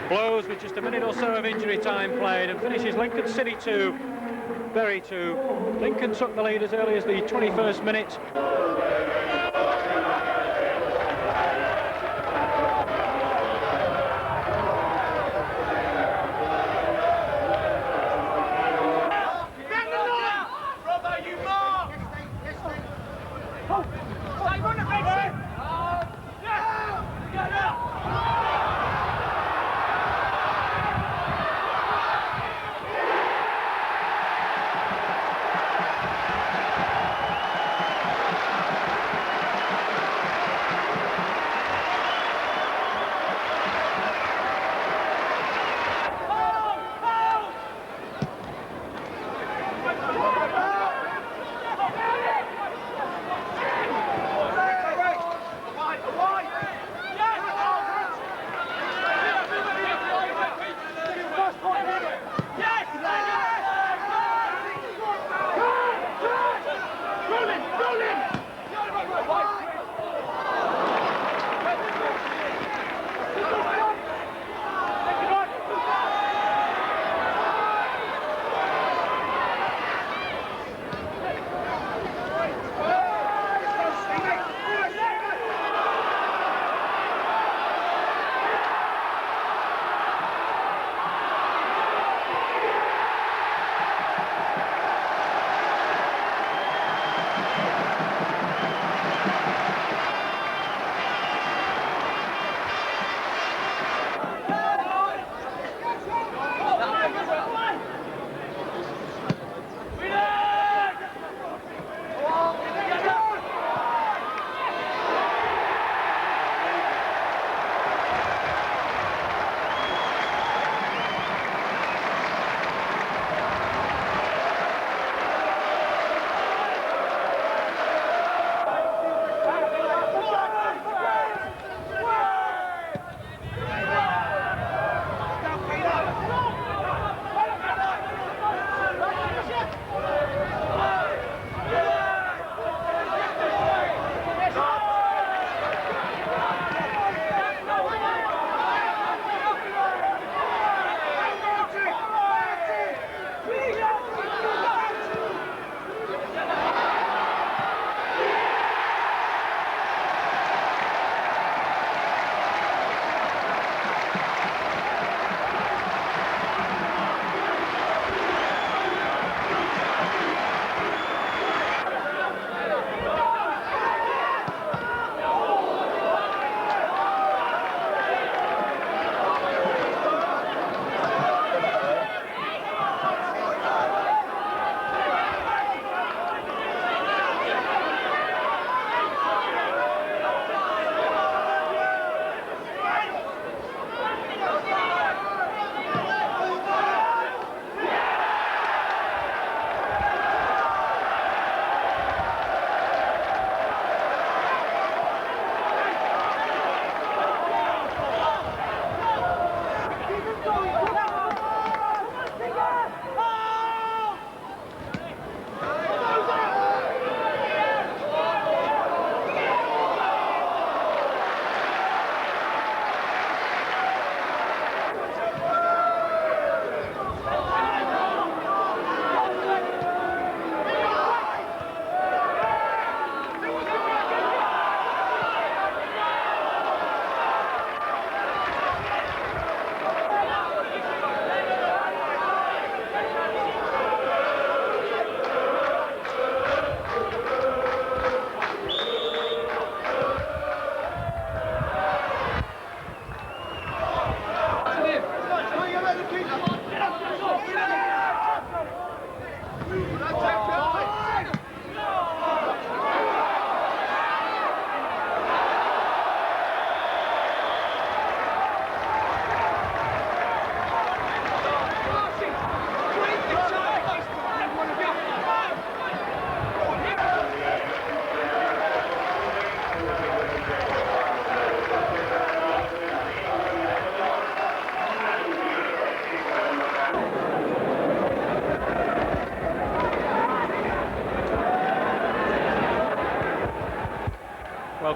blows with just a minute or so of injury time played and finishes Lincoln City 2, Bury 2. Lincoln took the lead as early as the 21st minute.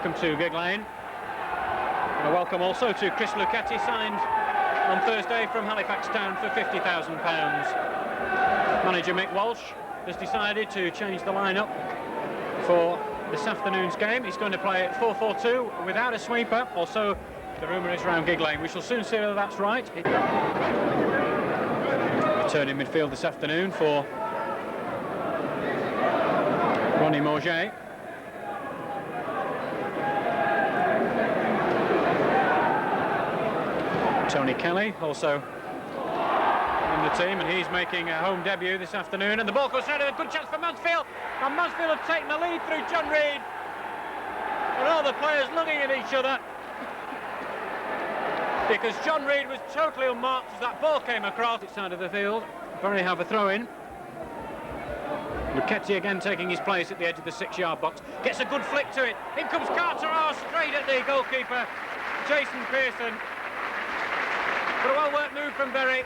welcome to Gig Lane. And a welcome also to Chris Luchetti, signed on Thursday from Halifax Town for £50,000. Manager Mick Walsh has decided to change the lineup for this afternoon's game. He's going to play at 4-4-2 without a sweeper, also the rumour is round Gig Lane. We shall soon see whether that's right. Returning midfield this afternoon for Ronnie Morget. Tony Kelly also in the team, and he's making a home debut this afternoon. And the ball goes out, a good chance for Mansfield, and Mansfield have taken the lead through John Reid. And all the players looking at each other, because John Reid was totally unmarked as that ball came across its side of the field. Bury have a throw-in. Luchetti again taking his place at the edge of the 6-yard box. Gets a good flick to it. In comes Carter, straight at the goalkeeper, Jason Pearson. But a well-worked move from Bury.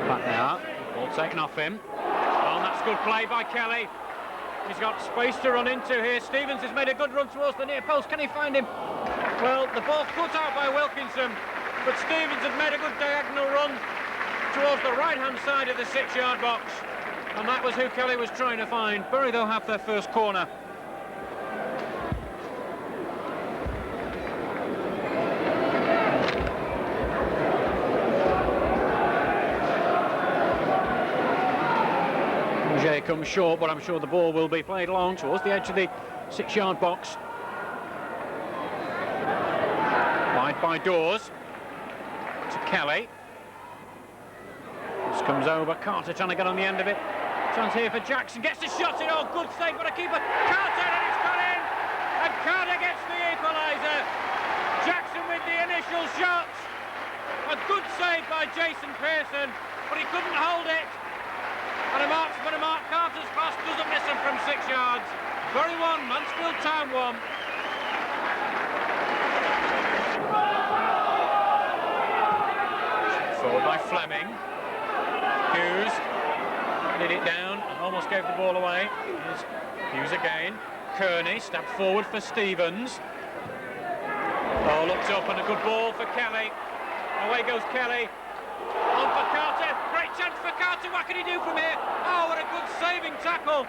Back there, ball taken off him. Oh, and that's good play by Kelly. He's got space to run into here. Stevens has made a good run towards the near post. Can he find him? Well, the ball cut out by Wilkinson, but Stevens had made a good diagonal run towards the right-hand side of the 6-yard box. And that was who Kelly was trying to find. Bury, they'll have their first corner. Jay comes short, but I'm sure the ball will be played long towards the edge of the 6-yard box. Wide by Dawes to Kelly. This comes over, Carter trying to get on the end of it. Chance here for Jackson, gets the shot in, oh, good save by the keeper. Carter, and it's gone in! And Carter gets the equaliser. Jackson with the initial shot. A good save by Jason Pearson, but he couldn't hold it. And a marksman, Carter's pass doesn't miss him from 6 yards. Bury 1, Mansfield Town 1. Forward by Fleming. Hughes did it down and almost gave the ball away. Here's Hughes again. Kearney stabbed forward for Stevens. Oh, looked up and a good ball for Kelly. Away goes Kelly. On for Carter. Great chance for Carter. What can he do from here? Oh, what a good saving tackle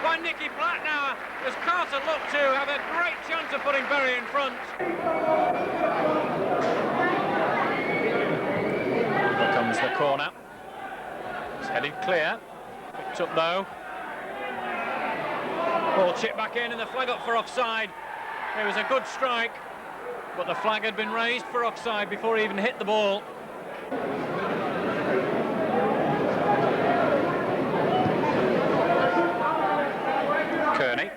by Nicky Platt now, as Carter looked to have a great chance of putting Bury in front. Here comes the corner. It's headed clear. Picked up though. Ball chipped back in and the flag up for offside. It was a good strike, but the flag had been raised for offside before he even hit the ball. Kearney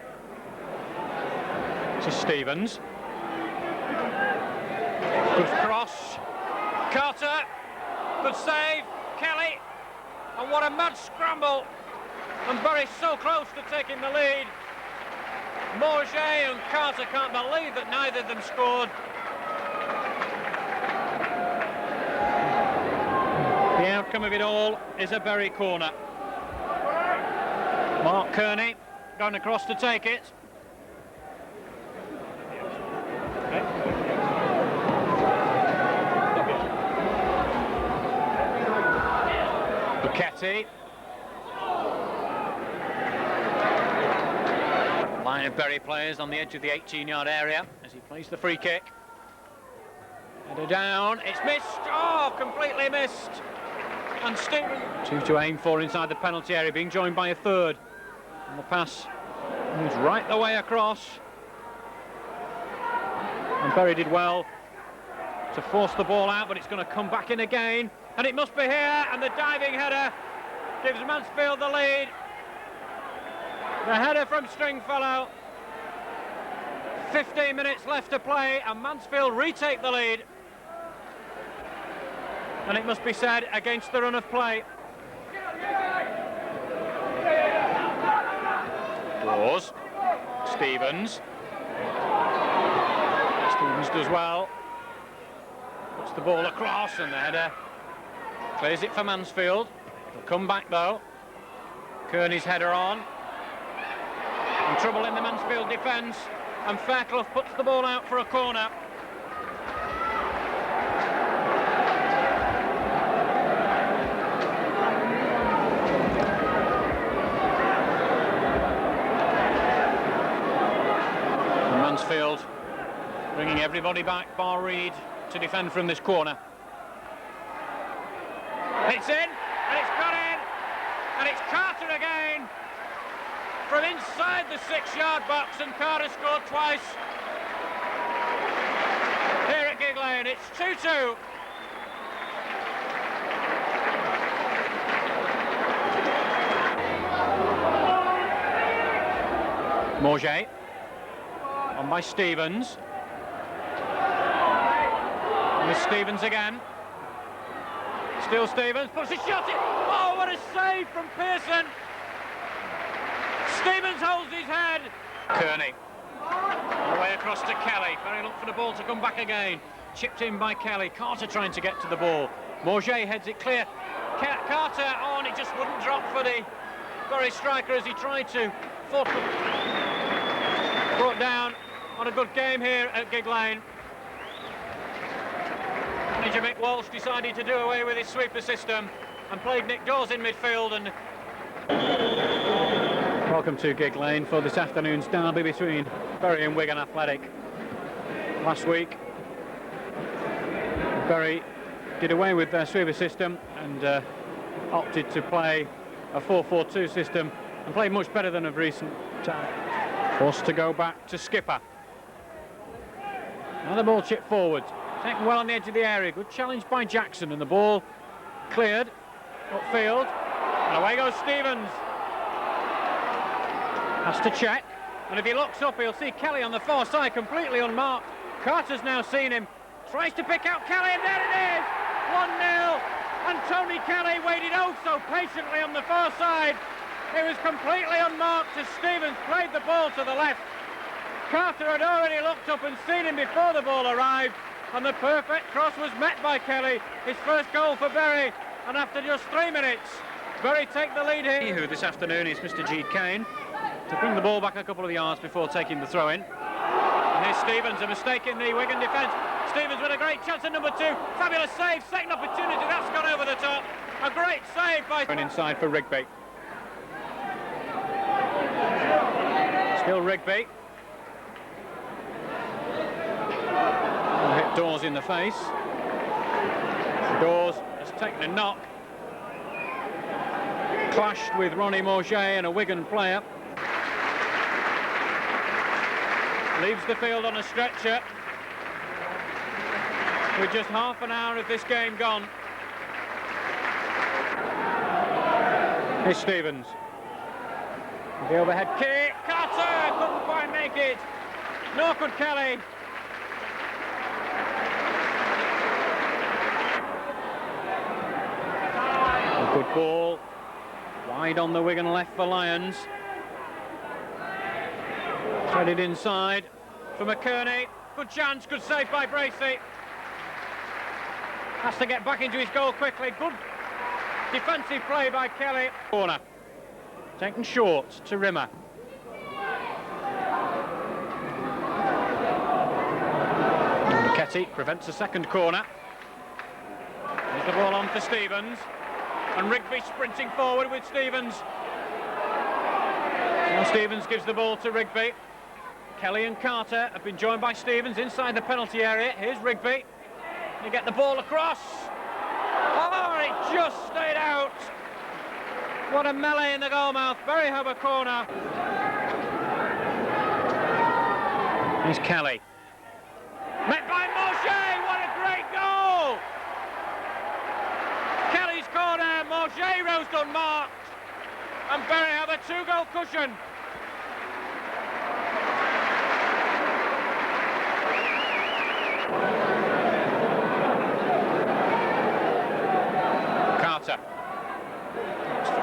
to Stevens. Good cross. Carter. Good save. Kelly. And what a mad scramble. And Bury so close to taking the lead. Morget and Carter can't believe that neither of them scored. The outcome of it all is a Bury corner. Mark Kearney going across to take it. Luchetti. Line of Bury players on the edge of the 18-yard area as he plays the free kick. Header down, it's missed, oh, completely missed. And Stevens. 2 to aim for inside the penalty area, being joined by a third. And the pass moves right the way across. And Bury did well to force the ball out, but it's going to come back in again. And it must be here, and the diving header gives Mansfield the lead. The header from Stringfellow. 15 minutes left to play, and Mansfield retake the lead. And it must be said, against the run of play. Dawes. Stevens. Stevens does well. Puts the ball across, and the header Clears it for Mansfield. He'll come back though. Kearney's header on. And trouble in the Mansfield defence. And Fairclough puts the ball out for a corner. And Mansfield bringing everybody back, bar Reed, to defend from this corner. It's in, and it's got in, and it's Carter again from inside the 6-yard box, and Carter scored twice here at Gig Lane. It's 2-2. Morget on by Stevens. And it's Stevens again. Still Stevens, puts a shot in. Oh, what a save from Pearson. Stevens holds his head. Kearney. Away across to Kelly. Very look for the ball to come back again. Chipped in by Kelly. Carter trying to get to the ball. Morget heads it clear. Carter on, it just wouldn't drop for the very striker as he tried to. Brought down on a good game here at Gig Lane. Manager Mick Walsh decided to do away with his sweeper system and played Nick Dawes in midfield. And welcome to Gig Lane for this afternoon's derby between Bury and Wigan Athletic. Last week, Bury did away with their sweeper system and opted to play a 4-4-2 system and played much better than of recent time. Forced to go back to Skipper. Another ball chipped forward. Taken well on the edge of the area. Good challenge by Jackson, and the ball cleared upfield. And away goes Stevens. Has to check. And if he looks up, he'll see Kelly on the far side, completely unmarked. Carter's now seen him. Tries to pick out Kelly, and there it is! 1-0. And Tony Kelly waited oh so patiently on the far side. It was completely unmarked as Stevens played the ball to the left. Carter had already looked up and seen him before the ball arrived. And the perfect cross was met by Kelly. His first goal for Bury. And after just 3 minutes, Bury take the lead here. Who this afternoon is Mr. G. Kane, to bring the ball back a couple of yards before taking the throw-in. And here's Stevens, a mistake in the Wigan defence. Stevens with a great chance at number 2. Fabulous save, second opportunity, that's gone over the top. A great save by... And inside for Rigby. Still Rigby. Hit Dawes in the face. Dawes has taken a knock. Clashed with Ronnie Morget and a Wigan player. Leaves the field on a stretcher. With just half an hour of this game gone. Here's Stevens. The overhead kick. Carter couldn't quite make it. Nor could Kelly. A good ball. Wide on the Wigan left for Lions. Threaded inside for McKerney. Good chance, good save by Bracey. Has to get back into his goal quickly. Good defensive play by Kelly. Corner. Taken short to Rimmer. Ketty prevents a second corner. There's the ball on for Stevens. And Rigby sprinting forward with Stevens. Now Stevens gives the ball to Rigby. Kelly and Carter have been joined by Stevens inside the penalty area. Here's Rigby. You get the ball across. Oh, it just stayed out. What a melee in the goalmouth. Bury have a corner. Here's Kelly. Met by Morget. What a great goal. Kelly's corner. Morget rose unmarked. And Bury have a 2-goal cushion. Carter.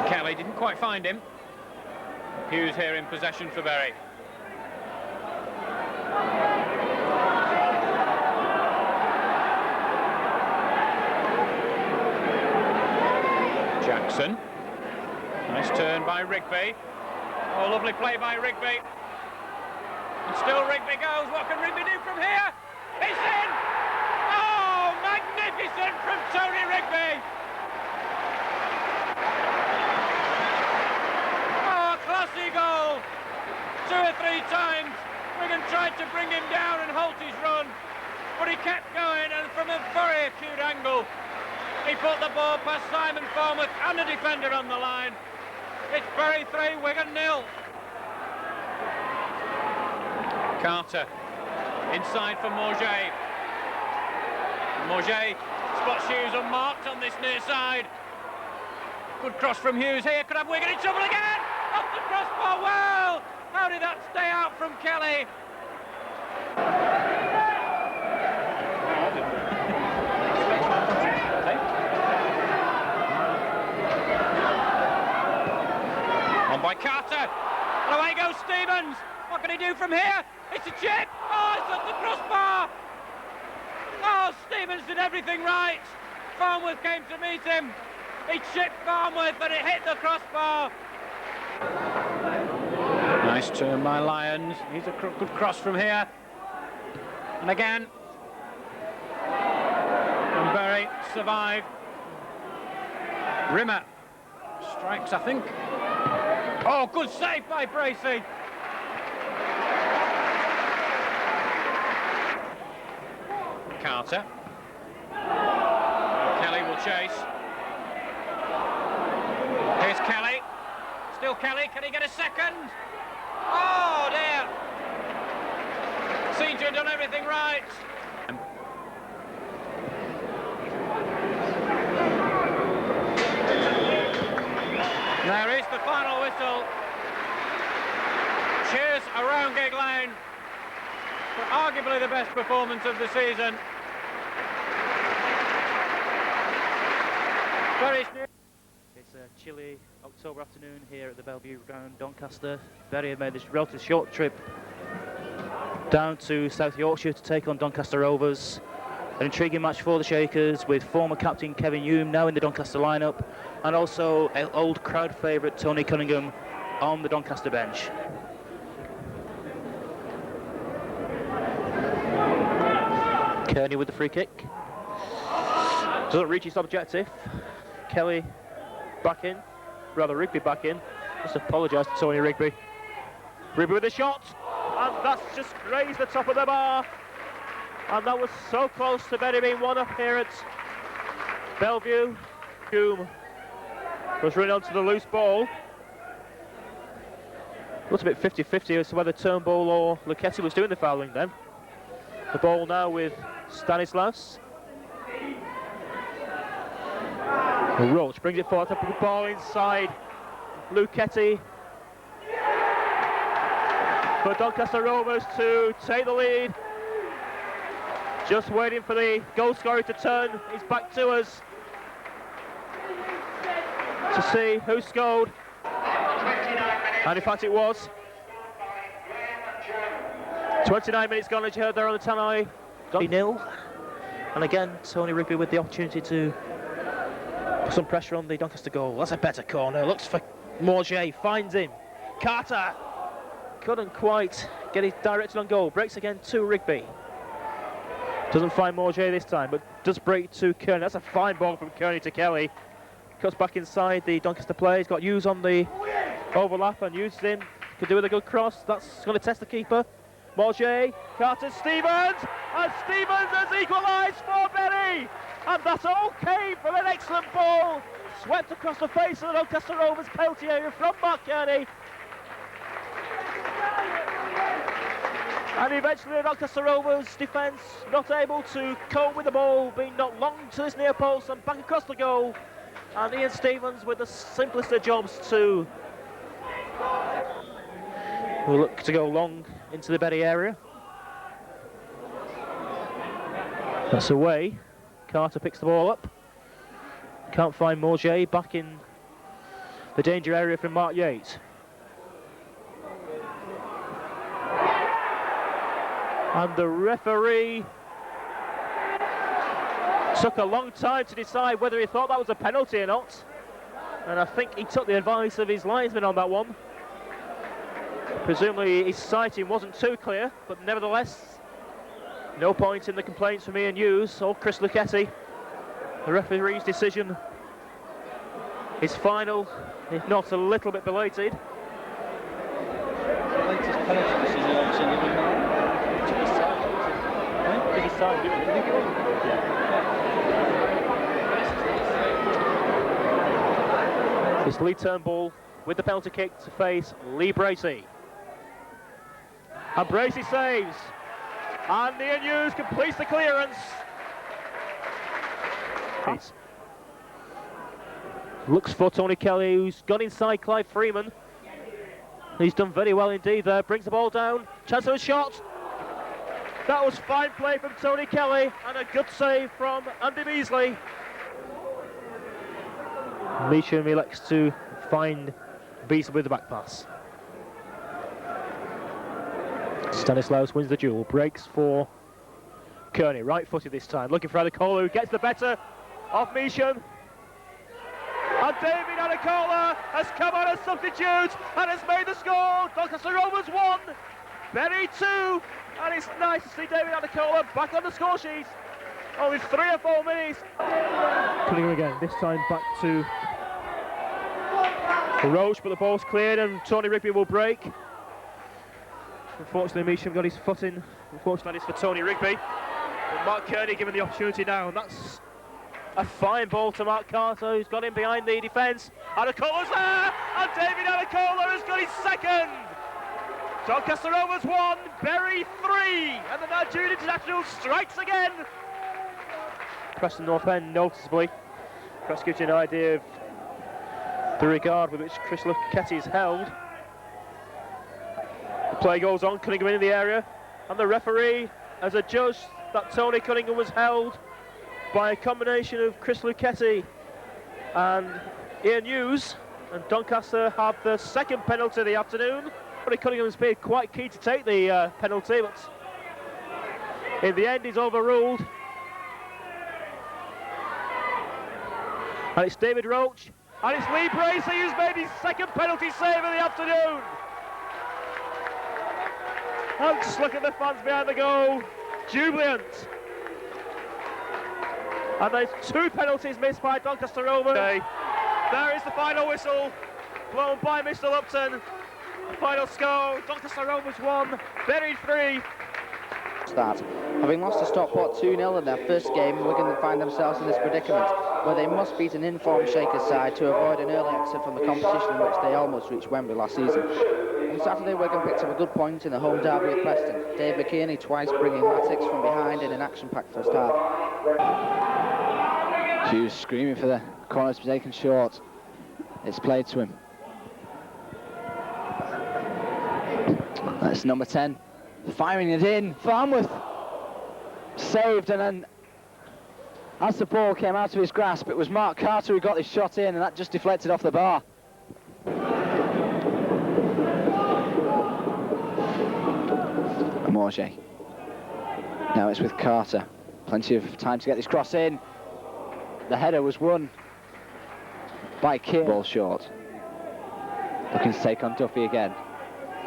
Kelly didn't quite find him. Hughes here in possession for Bury. Dixon. Nice turn by Rigby. Oh, lovely play by Rigby. And still Rigby goes. What can Rigby do from here? It's in! Oh, magnificent from Tony Rigby! Oh, classy goal! 2 or 3 times Wigan tried to bring him down and halt his run, but he kept going, and from a very acute angle he put the ball past Simon Farmouth and the defender on the line. It's Bury 3, Wigan 0. Carter inside for Morget. Morget spots Hughes unmarked on this near side. Good cross from Hughes here, could have Wigan in trouble again! Off the crossbar, well! How did that stay out from Kelly? On by Carter, and away goes Stevens. What can he do from here? It's a chip. Oh, it's off the crossbar. Oh, Stevens did everything right. Farmworth came to meet him. He chipped Farmworth, but it hit the crossbar. Nice turn by Lyons. He's a good cross from here. And again. And Bury survive. Rimmer strikes, I think. Oh, good save by Bracey. Carter. Kelly will chase. Here's Kelly. Still Kelly. Can he get a second? Oh, dear. Seems to have done everything right. There is the final whistle. Cheers around Gig Lane for arguably the best performance of the season. Very It's a chilly October afternoon here at the Bellevue Ground, Doncaster. Bury have made this relatively short trip down to South Yorkshire to take on Doncaster Rovers. An intriguing match for the Shakers, with former captain Kevin Hume now in the Doncaster lineup, and also an old crowd favourite Tony Cunningham on the Doncaster bench. Kearney with the free kick. Doesn't reach its objective. Kelly back in, rather Rigby back in. Just apologise to Tony Rigby. Rigby with a shot, and that's just grazed the top of the bar. And that was so close to Bury being one up here at Bellevue. Hume was running onto the loose ball. Looked a bit 50-50 as to whether Turnbull or Luchetti was doing the fouling then. The ball now with Stanislas. Roach brings it forward, to put the ball inside. Luchetti for Doncaster Rovers to take the lead. Just waiting for the goal scorer to turn. He's back to us to see who scored. And in fact it was. 29 minutes gone, as you heard there on the tannoy. 0. And again, Tony Rigby with the opportunity to put some pressure on the Doncaster goal. That's a better corner. Looks for Morget, finds him. Carter couldn't quite get it directed on goal. Breaks again to Rigby. Doesn't find Morget this time, but does break to Kearney. That's a fine ball from Kearney to Kelly. Cuts back inside the Doncaster player. He's got Hughes on the overlap and uses him. Could do with a good cross. That's going to test the keeper. Morget, Carter, Stevens, and Stevens has equalised for Bury. And that all came from an excellent ball. Swept across the face of the Doncaster Rovers penalty area from Mark Kearney. And eventually the Doncaster Rovers defence not able to cope with the ball, being knocked long to this near post and back across the goal. And Ian Stevens with the simplest of jobs to will look to go long into the Bury area. That's away. Carter picks the ball up. Can't find Morget, back in the danger area from Mark Yates. And the referee took a long time to decide whether he thought that was a penalty or not. and I think he took the advice of his linesman on that one. Presumably his sighting wasn't too clear, but nevertheless, no point in the complaints from Ian Hughes or Chris Lucchetti. The referee's decision is final, if not a little bit belated. Latest penalty decision I've seen in It's Lee Turnbull with the penalty kick to face Lee Bracey. And Bracey saves. And Ian Hughes completes the clearance. Looks for Tony Kelly, who's gone inside Clive Freeman. He's done very well indeed there. Brings the ball down. Chance of a shot. That was fine play from Tony Kelly and a good save from Andy Beasley. Measham elects to find Beasley with the back pass. Stanislaus wins the duel, breaks for Kearney, right-footed this time, looking for Adakola, who gets the better of Measham. And David Adakola has come on as substitute and has made the score. Doncaster Rovers 1, Bury 2, and it's nice to see David Adakola back on the score sheet. Only 3 or 4 minutes. Cunningham again, this time back to Roche, but the ball's cleared and Tony Rigby will break. Unfortunately, Measham got his foot in. Unfortunately, it's for Tony Rigby. But Mark Kearney given the opportunity now, and that's a fine ball to Mark Carter, who's got in behind the defence. Adakola's there, and David Adakola has got his second. Doncaster Rovers 1, Bury 3, and the Nigerian international strikes again. Preston North End noticeably. Perhaps gives you an idea of the regard with which Chris Lucchetti is held. The play goes on, Cunningham in the area, and the referee has adjudged that Tony Cunningham was held by a combination of Chris Lucchetti and Ian Hughes, and Doncaster have the second penalty of the afternoon. Tony Cunningham's been quite keen to take the penalty, but in the end he's overruled. And it's David Roach, and it's Lee Bracey who's made his second penalty save of the afternoon. And just look at the fans behind the goal, jubilant. And there's 2 penalties missed by Doncaster Rovers. There is the final whistle, blown by Mr. Lupton. The final score, Doncaster Rovers 1, Bury 3. Start. Having lost to Stockport 2-0 in their first game, Wigan find themselves in this predicament, where they must beat an informed Shakers side to avoid an early exit from the competition in which they almost reached Wembley last season. On Saturday, Wigan picked up a good point in the home derby at Preston. Dave McKinney twice bringing Latics from behind in an action-packed first half. Hughes screaming for the corner to be taken short. It's played to him. That's number 10. Firing it in. Farnworth saved, and then as the ball came out of his grasp, it was Mark Carter who got this shot in, and that just deflected off the bar. Morget. Now it's with Carter. Plenty of time to get this cross in. The header was won by Kearney. Ball short. Looking to take on Duffy again.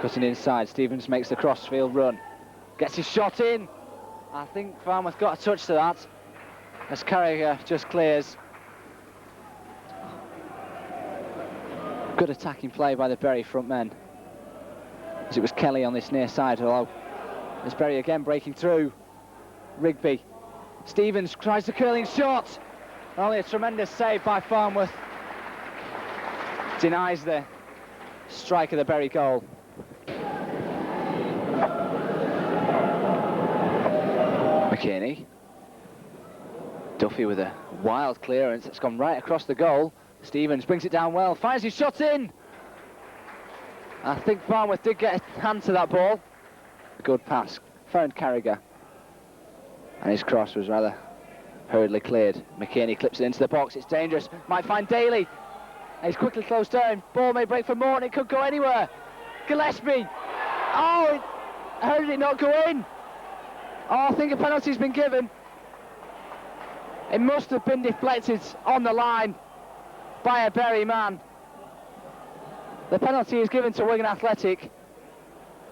Cutting inside, Stevens makes the crossfield run. Gets his shot in. I think Farnworth got a touch to that, as Carragher just clears. Good attacking play by the Bury front men, as it was Kelly on this near side, although there's Bury again breaking through. Rigby. Stevens tries the curling shot. Only a tremendous save by Farnworth. Denies the strike of the Bury goal. McKinney. Duffy with a wild clearance that's gone right across the goal. Stevens brings it down well, fires his shot in. I think Farnworth did get a hand to that ball. A good pass, found Carragher. And his cross was rather hurriedly cleared. McKinney clips it into the box, it's dangerous. Might find Daly. And he's quickly closed down. Ball may break for Morton, it could go anywhere. Gillespie. Oh, how did it not go in? Oh, I think a penalty's been given. It must have been deflected on the line. by a Bury man. The penalty is given to Wigan Athletic.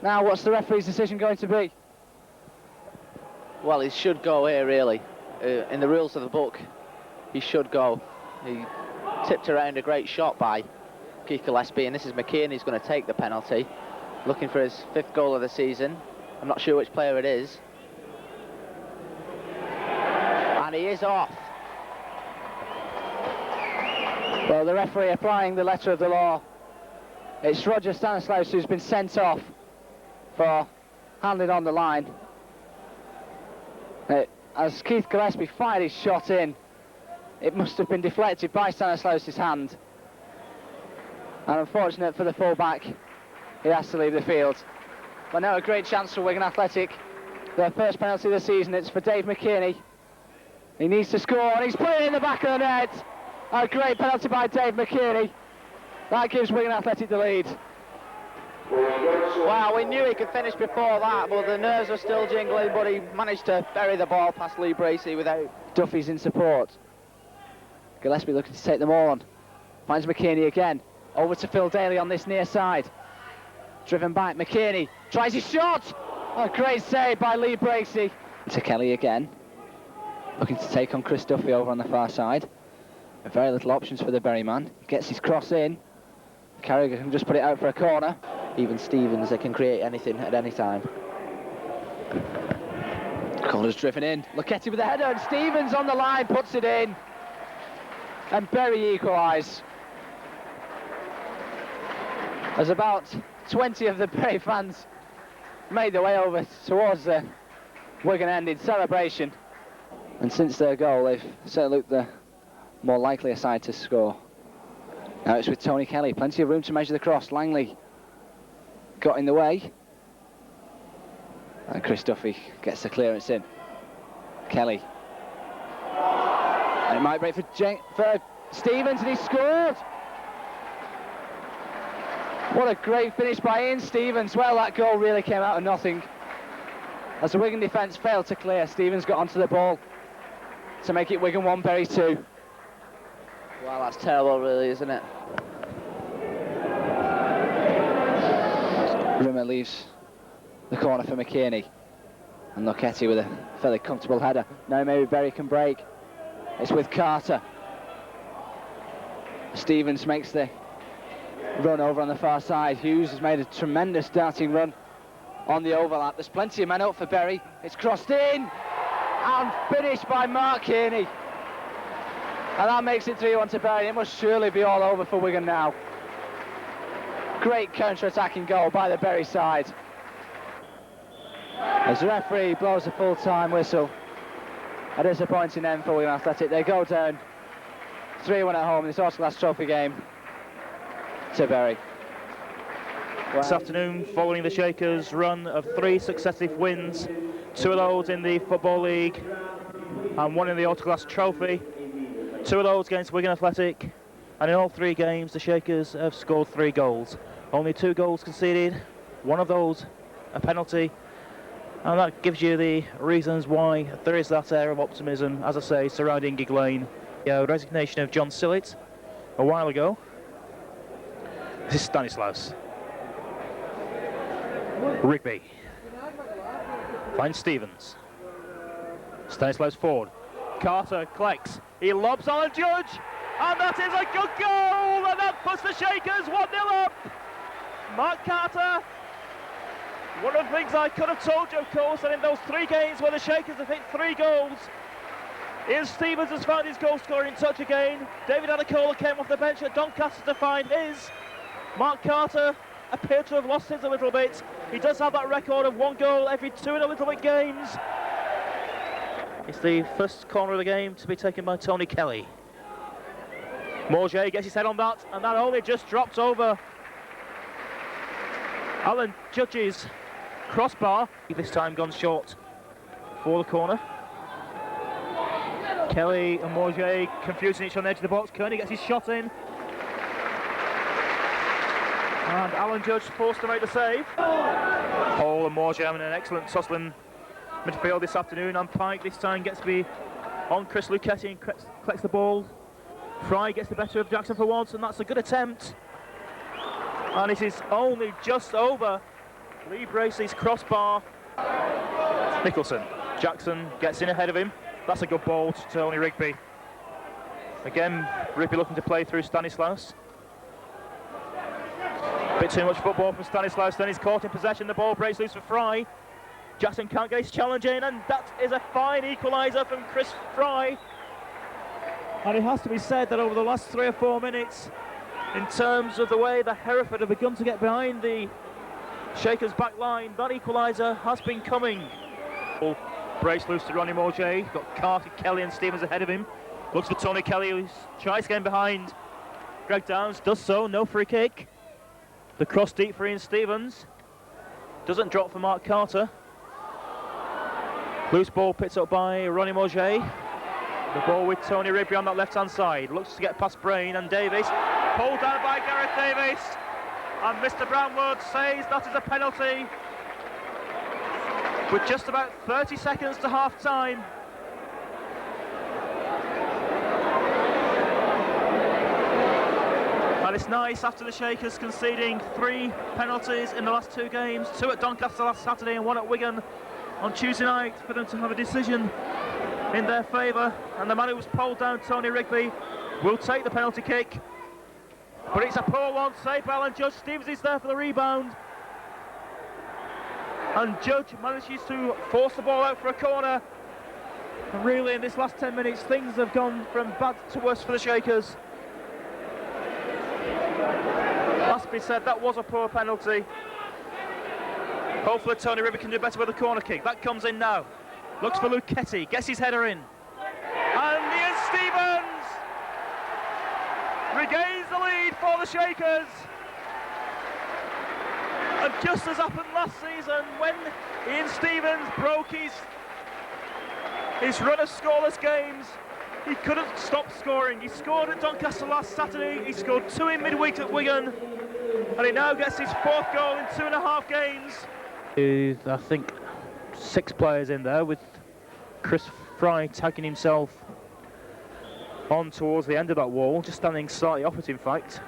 Now, what's the referee's decision going to be? Well, he should go here, really. In the rules of the book, he should go. He tipped around a great shot by Keith Gillespie, and this is McKean who's going to take the penalty, looking for his 5th goal of the season. I'm not sure which player it is. And he is off. Well, the referee applying the letter of the law. It's Roger Stanislaus who's been sent off for handling on the line. As Keith Gillespie fired his shot in, it must have been deflected by Stanislaus' hand. And unfortunate for the full-back, he has to leave the field. But now a great chance for Wigan Athletic. Their first penalty of the season, it's for Dave McKinney. He needs to score, and he's put it in the back of the net. A great penalty by Dave McKinney. That gives Wigan Athletic the lead. Well, we knew he could finish before that, but the nerves were still jingling, but he managed to bury the ball past Lee Bracey without... Duffy's in support. Gillespie looking to take them on. Finds McKinney again. Over to Phil Daly on this near side. Driven back, McKinney tries his shot. A great save by Lee Bracey. To Kelly again. Looking to take on Chris Duffy over on the far side. Very little options for the Bury man. He gets his cross in. Carragher can just put it out for a corner. Even Stevens, they can create anything at any time. Corner's driven in. Lucchetti with the header, and Stevens on the line puts it in. And Bury equalise. As about 20 of the Bury fans made their way over towards the Wigan end in celebration. And since their goal, they've certainly looked the more likely side to score. Now it's with Tony Kelly. Plenty of room to measure the cross. Langley got in the way. And Chris Duffy gets the clearance in. Kelly. And it might break for Stevens, and he scored! What a great finish by Ian Stevens. Well, that goal really came out of nothing. As the Wigan defence failed to clear, Stevens got onto the ball to make it Wigan 1, Bury 2. Well, that's terrible, really, isn't it? Rimmer leaves the corner for McKinney. And Lucchetti with a fairly comfortable header. Now maybe Bury can break. It's with Carter. Stevens makes the run over on the far side. Hughes has made a tremendous darting run on the overlap. There's plenty of men up for Bury. It's crossed in and finished by Mark Kearney. And that makes it 3-1 to Bury. It must surely be all over for Wigan now. Great counter-attacking goal by the Bury side. As the referee blows a full-time whistle, a disappointing end for Wigan Athletic. They go down 3-1 at home in this Autoglass Trophy game to Bury. This afternoon, following the Shakers' run of 3 successive wins, 2 of those in the Football League and 1 in the Autoglass Trophy, 2 of those against Wigan Athletic, and in all 3 games the Shakers have scored 3 goals. Only 2 goals conceded, 1 of those a penalty, and that gives you the reasons why there is that air of optimism, as I say, surrounding Gig Lane. The resignation of John Sillett a while ago. This is Stanislaus. Rigby finds Stevens. Stanislaus forward. Carter collects. He lobs on a Judge, and that is a good goal, and that puts the Shakers 1-0 up. Mark Carter. One of the things I could have told you, of course, that in those 3 games where the Shakers have hit 3 goals, Ian Stevens has found his goal-scoring touch again. David Adacola came off the bench at Doncaster to find his. Mark Carter appeared to have lost his a little bit. He does have that record of 1 goal every 2 and a little bit games. It's the first corner of the game to be taken by Tony Kelly. Morget gets his head on that, and that only just dropped over Alan Judge's crossbar. This time gone short for the corner. Kelly and Morget confusing each other on the edge of the box. Kearney gets his shot in. And Alan Judge forced to make the save. Hall and Morget having an excellent tussling midfield this afternoon, and Pike this time gets to be on Chris Lucchetti and collects the ball Fry gets the better of Jackson for once, and that's a good attempt. And it is only just over Lee Bracey's crossbar. Nicholson. Jackson gets in ahead of him. That's a good ball to Tony Rigby. Again, Rigby looking to play through Stanislaus. Bit too much football from Stanislaus, then he's caught in possession. The ball breaks loose for Fry. Jackson can't get his challenge in, and that is a fine equaliser from Chris Fry. And it has to be said that over the last 3 or 4 minutes, in terms of the way the Hereford have begun to get behind the Shakers' back line, that equaliser has been coming. Ball breaks loose to Ronnie Morjay. Got Carter, Kelly and Stevens ahead of him. Looks for Tony Kelly, who tries getting behind. Greg Downs does so, no free kick. The cross deep for Ian Stevens. Doesn't drop for Mark Carter. Loose ball picked up by Ronnie Morjay. The ball with Tony Rigby on that left-hand side. Looks to get past Brain and Davies. Pulled down by Gareth Davies. And Mr. Brownwood says that is a penalty. With just about 30 seconds to half-time. And it's nice after the Shakers conceding 3 penalties in the last 2 games, 2 at Doncaster last Saturday and 1 at Wigan on Tuesday night, for them to have a decision in their favour. And the man who was pulled down, Tony Rigby, will take the penalty kick. But it's a poor one, saved by Alan Judge. Stevens is there for the rebound. And Judge manages to force the ball out for a corner. And really, in this last 10 minutes, things have gone from bad to worse for the Shakers. Must be said, that was a poor penalty. Hopefully Tony Rigby can do better with the corner kick. That comes in now. Looks for Luchetti, gets his header in. And Ian Stevens regains the lead for the Shakers. And just as happened last season, when Ian Stevens broke his run of scoreless games, he couldn't stop scoring. He scored at Doncaster last Saturday, he scored 2 in midweek at Wigan, and he now gets his 4th goal in 2.5 games. I think 6 players in there, with Chris Fry tagging himself on towards the end of that wall, just standing slightly off it in fact.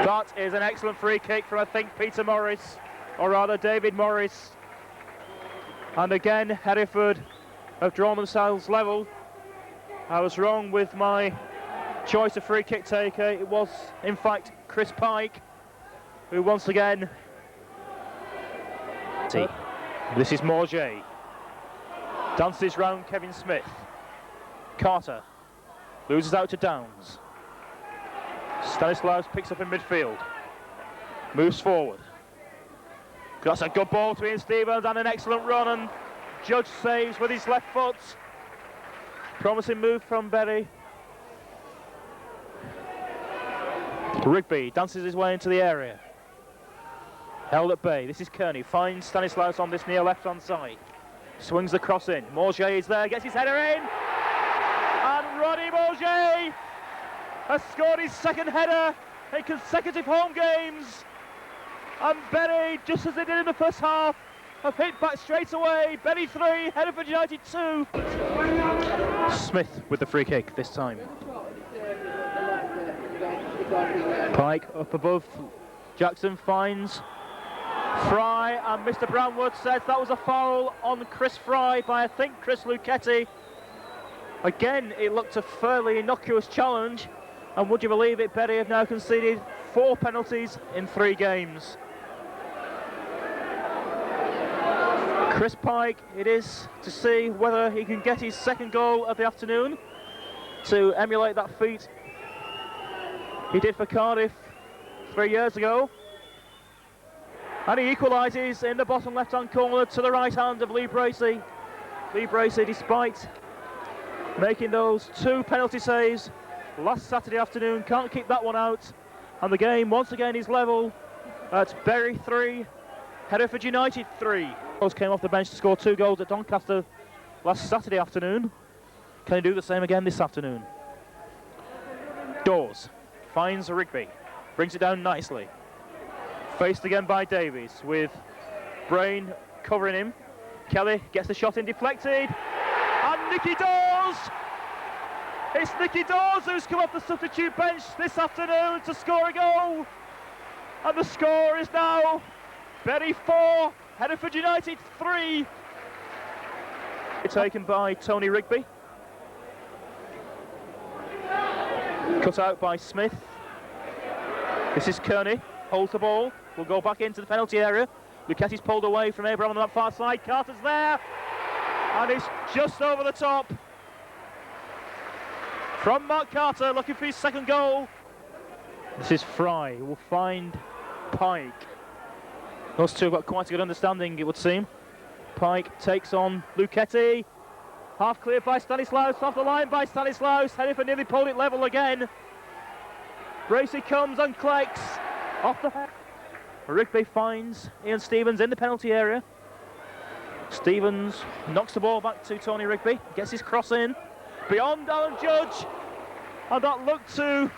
That is an excellent free kick from, I think, Peter Morris, or rather David Morris. And again, Hereford have drawn themselves level. I was wrong with my choice of free kick taker. It was, in fact, Chris Pike, who once again... This is Morjay. Dances round Kevin Smith. Carter loses out to Downs. Stanislaus picks up in midfield. Moves forward. That's a good ball to Ian Stevens and an excellent run, and Judge saves with his left foot. Promising move from Berry. Rigby dances his way into the area. Held at bay. This is Kearney. Finds Stanislaus on this near left-hand side. Swings the cross in. Morjay is there. Gets his header in. And Ronnie Morjay has scored his 2nd header in consecutive home games. And Berry, just as they did in the first half, have hit back straight away. Berry 3, Hereford United 2. Smith with the free kick this time. Pike up above. Jackson finds Fry, and Mr. Brownwood says that was a foul on Chris Fry by, I think, Chris Luchetti. Again, it looked a fairly innocuous challenge, and would you believe it, Berry have now conceded 4 penalties in 3 games. Chris Pike, it is to see whether he can get his 2nd goal of the afternoon to emulate that feat he did for Cardiff 3 years ago. And he equalises in the bottom left-hand corner to the right hand of Lee Bracey. Lee Bracey, despite making those 2 penalty saves last Saturday afternoon, can't keep that one out. And the game once again is level at Bury 3, Hereford United 3. Rose came off the bench to score 2 goals at Doncaster last Saturday afternoon. Can he do the same again this afternoon? Dawes finds Rigby, brings it down nicely. Faced again by Davies, with Brain covering him. Kelly gets the shot in, deflected, and Nicky Dawes It's Nicky Dawes who's come off the substitute bench this afternoon to score a goal. And the score is now Bury 4, Hereford United 3. Taken by Tony Rigby. Cut out by Smith. This is Kearney, holds the ball, will go back into the penalty area. Lucchesi's pulled away from Abraham on that far side. Carter's there, and it's just over the top. From Mark Carter, looking for his second goal. This is Fry, who will find Pike. Those two have got quite a good understanding, it would seem. Pike takes on Lucchetti. Half cleared by Stanislaus, off the line by Stanislaus. Hereford nearly pulled it level again. Bracey comes and collects off the head. Rigby finds Ian Stevens in the penalty area. Stevens knocks the ball back to Tony Rigby, gets his cross in. Beyond Alan Judge. And that looked to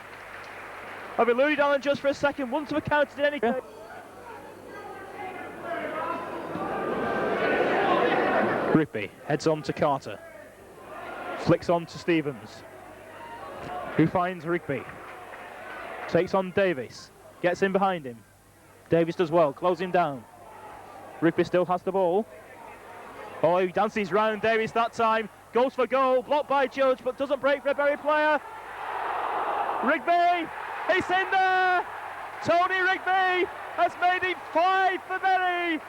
have eluded Alan Judge for a second, wouldn't have accounted in any case. Rigby heads on to Carter, flicks on to Stevens, who finds Rigby, takes on Davis, gets in behind him. Davis does well, closing down. Rigby still has the ball. Oh, he dances round Davis that time, goes for goal, blocked by Judge, but doesn't break for a Bury player. Rigby, he's in there! Tony Rigby has made it 5 for Bury.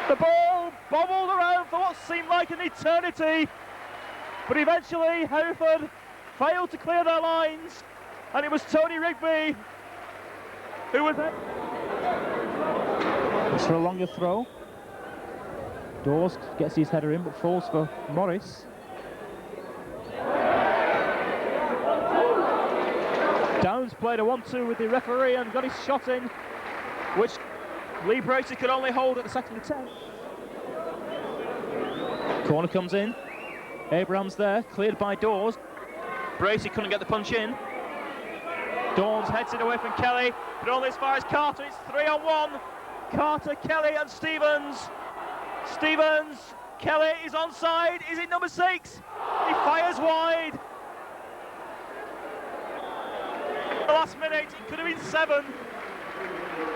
The ball bobbled around for what seemed like an eternity, but eventually Hereford failed to clear their lines, and it was Tony Rigby who was it. It's for a longer throw. Dawes gets his header in, but falls for Morris. Downs played a 1-2 with the referee and got his shot in, which Lee Bracey could only hold at the second attempt. Corner comes in. Abraham's there, cleared by Dawes. Bracey couldn't get the punch in. Dawes heads it away from Kelly, but only as far as Carter. It's 3-on-1. Carter, Kelly and Stevens. Stevens, Kelly is onside. Is it number 6? He fires wide. The last minute, it could have been 7.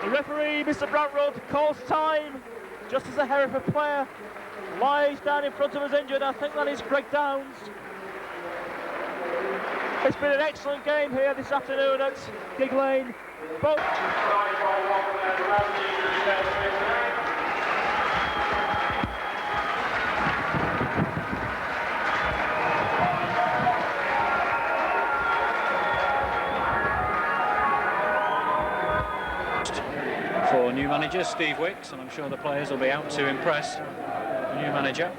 The referee, Mr. Brantrod, calls time just as the Hereford player lies down in front of us injured. I think that is Greg Downs. It's been an excellent game here this afternoon at Gig Lane. Both for new manager Steve Wicks, and I'm sure the players will be out to impress the new manager.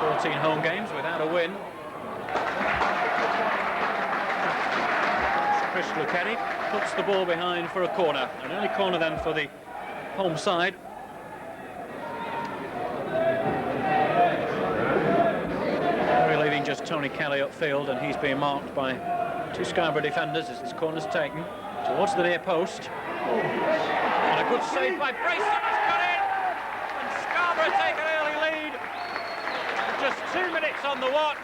14 home games without a win. Chris Lucchetti puts the ball behind for a corner, an early corner then for the home side. We're leaving just Tony Kelly upfield, and he's being marked by 2 Scarborough defenders as this corner's taken towards the near post. And a good save by Bracey, he's got in! And Scarborough take an early lead. Just 2 minutes on the watch.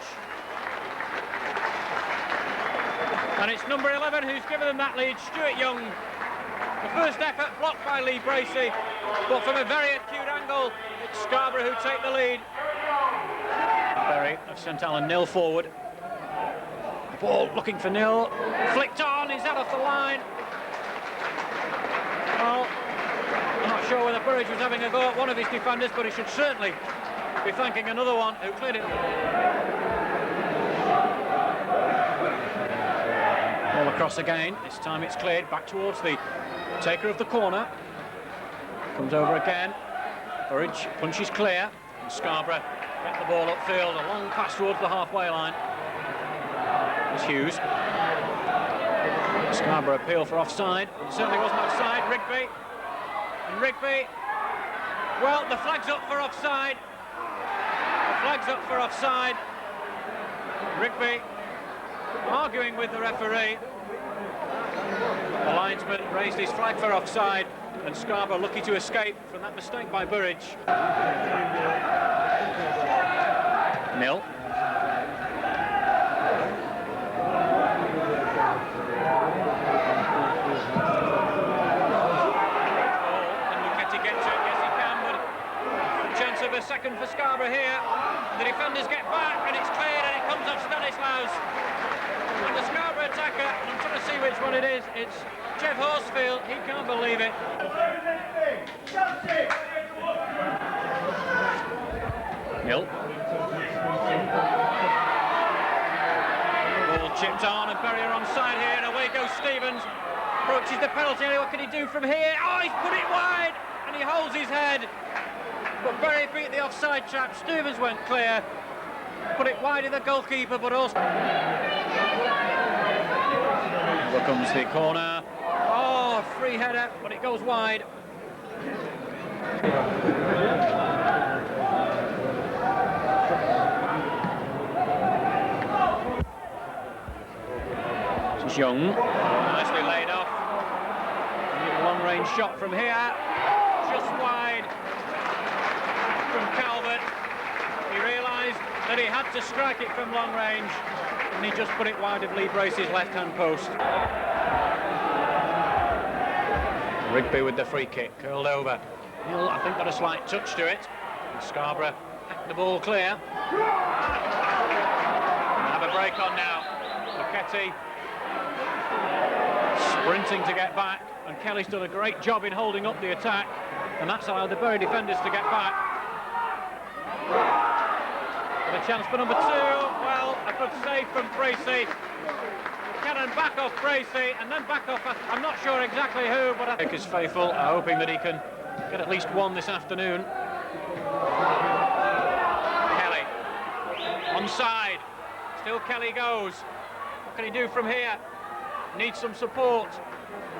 And it's number 11 who's given them that lead, Stuart Young. The first effort blocked by Lee Bracey, but from a very acute angle, it's Scarborough who take the lead. Bury have sent Alan Nill forward. Ball looking for Nill, flicked on, he's out off the line. Well, I'm not sure whether Burridge was having a go at one of his defenders, but he should certainly be thanking another one who cleared it. Ball across again, this time it's cleared back towards the taker of the corner. Comes over again, Burridge punches clear, and Scarborough get the ball upfield, a long pass towards the halfway line. Hughes. Scarborough appeal for offside. It certainly wasn't offside. Rigby. And Rigby. Well, the flag's up for offside. The flag's up for offside. Rigby arguing with the referee. The linesman raised his flag for offside, and Scarborough lucky to escape from that mistake by Burridge. 0. Chance of a second for Scarborough here. The defenders get back and it's cleared and it comes off Stanislaus. And the Scarborough attacker, I'm trying to see which one it is, it's Jeff Horsfield, he can't believe it. Nil. Ball chipped on and Berry are onside here and away goes Stevens. Approaches the penalty area, what can he do from here? Oh, he's put it wide and he holds his head. But Berry beat the offside trap. Stevens went clear. Put it wide of the goalkeeper, but also... Here comes the corner. Oh, free header, but it goes wide. It's Young. Nicely laid off. A long-range shot from here. Just wide. From Calvert, he realised that he had to strike it from long range and he just put it wide of Lee Brace's left-hand post. Rigby with the free kick, curled over. Hill, I think, got a slight touch to it. And Scarborough hacked the ball clear. Have a break on now. Luchetti sprinting to get back, and Kelly's done a great job in holding up the attack, and that's allowed the Bury defenders to get back. And a chance for number 2. Well, a good save from Bracey. Cannon back off Bracey and then back off, I'm not sure exactly who, but I think is faithful, hoping that he can get at least one this afternoon. Kelly onside, still Kelly goes. What can he do from here? Needs some support.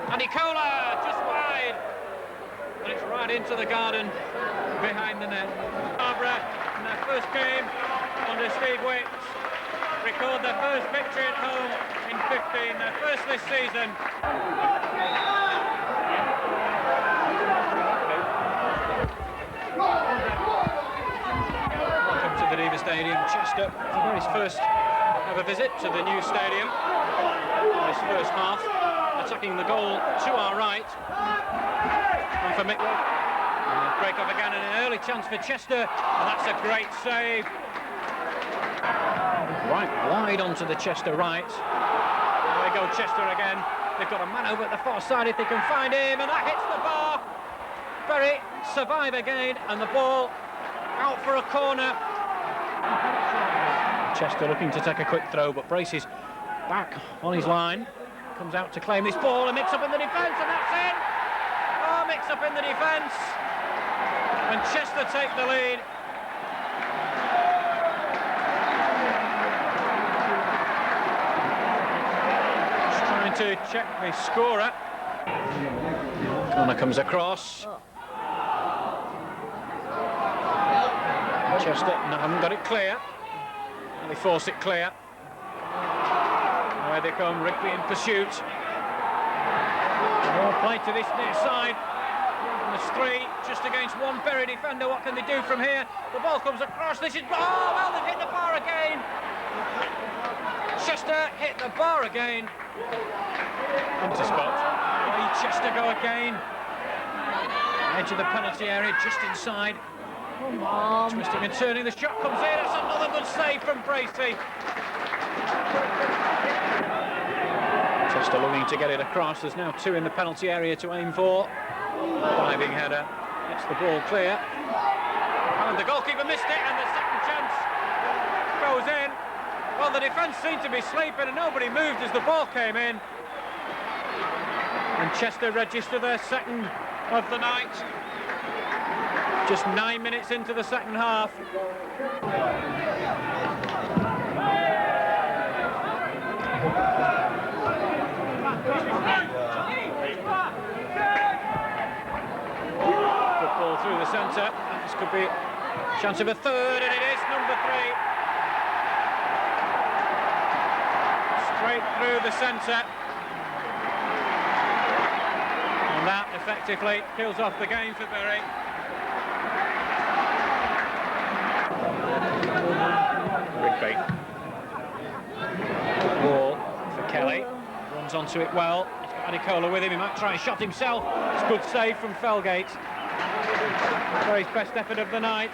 And Nicola just wide, and it's right into the garden behind the net. Scarborough in their first game under Steve Wicks record their first victory at home in 15, their first this season. Welcome to the Diva Stadium, Chester, for his first ever visit to the new stadium. This first half, attacking the goal to our right. And for Mick, break off again and an early chance for Chester, and that's a great save. Right wide onto the Chester right. There we go, Chester again. They've got a man over at the far side if they can find him, and that hits the bar. Bury survive again, and the ball out for a corner. Chester looking to take a quick throw, but Brace is back on his line. Comes out to claim this ball, and mix up in the defence, and that's in. Oh, mix up in the defence. And Chester take the lead. Just trying to check the scorer. Corner comes across. Chester haven't got it clear. And they force it clear. There they come, Rigby in pursuit. More play to this near side. And there's 3 just against 1 Bury defender. What can they do from here? The ball comes across. This is... Oh, well, they've hit the bar again. Chester hit the bar again. Into spot. Away Chester go again. Edge of the penalty area, just inside. Twisting and turning, the shot comes in. That's another good save from Bracey. Chester looking to get it across. There's now 2 in the penalty area to aim for. Diving header, gets the ball clear. And the goalkeeper missed it, and the second chance goes in. Well, the defence seemed to be sleeping, and nobody moved as the ball came in. And Chester register their second of the night. Just 9 minutes into the second half. Good ball through the centre. This could be a chance of a third, and it is number 3. Straight through the centre. And that effectively kills off the game for Bury. Rigby. Ball for Kelly. Runs onto it well. He's got Adicola with him. He might try and shot himself. It's a good save from Felgate. For his best effort of the night.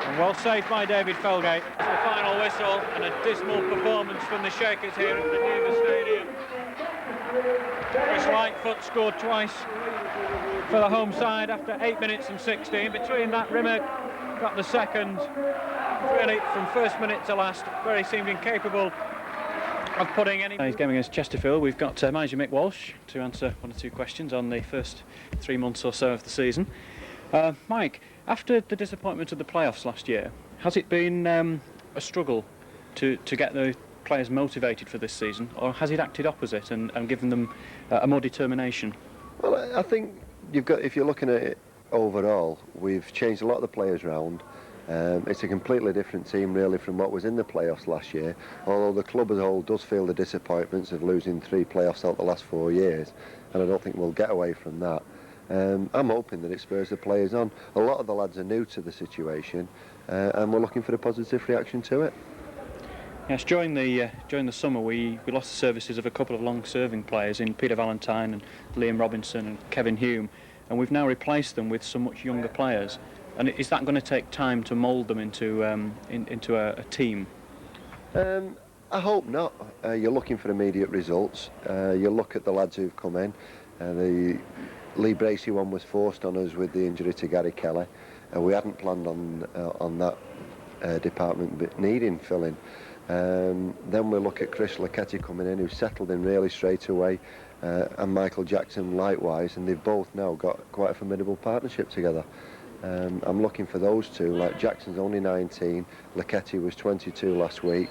And well saved by David Felgate. It's the final whistle and a dismal performance from the Shakers here at the Neva Stadium. Chris Lightfoot scored twice for the home side after 8 minutes and 16. Between that, Rimmer got the second. Really, from first minute to last, very seemed incapable of putting any... He's game against Chesterfield. We've got manager Mick Walsh to answer one or two questions on the first 3 months or so of the season. Mike, after the disappointment of the playoffs last year, has it been a struggle to get the players motivated for this season, or has it acted opposite and given them a more determination? Well, I think you've got, if you're looking at it overall, we've changed a lot of the players round. It's a completely different team really from what was in the playoffs last year, although the club as a whole does feel the disappointments of losing 3 playoffs out the last 4 years, and I don't think we'll get away from that. I'm hoping that it spurs the players on. A lot of the lads are new to the situation, and we're looking for a positive reaction to it. Yes, during the summer we lost the services of a couple of long-serving players in Peter Valentine and Liam Robinson and Kevin Hume, and we've now replaced them with some much younger players. And is that going to take time to mould them into a team? I hope not. You're looking for immediate results. You look at the lads who've come in. The Lee Bracey one was forced on us with the injury to Gary Kelly. We hadn't planned on that department needing filling. Then we look at Chris Laketti coming in, who settled in really straight away, and Michael Jackson likewise, and they've both now got quite a formidable partnership together. I'm looking for those two. Like Jackson's only 19, Laketti was 22 last week.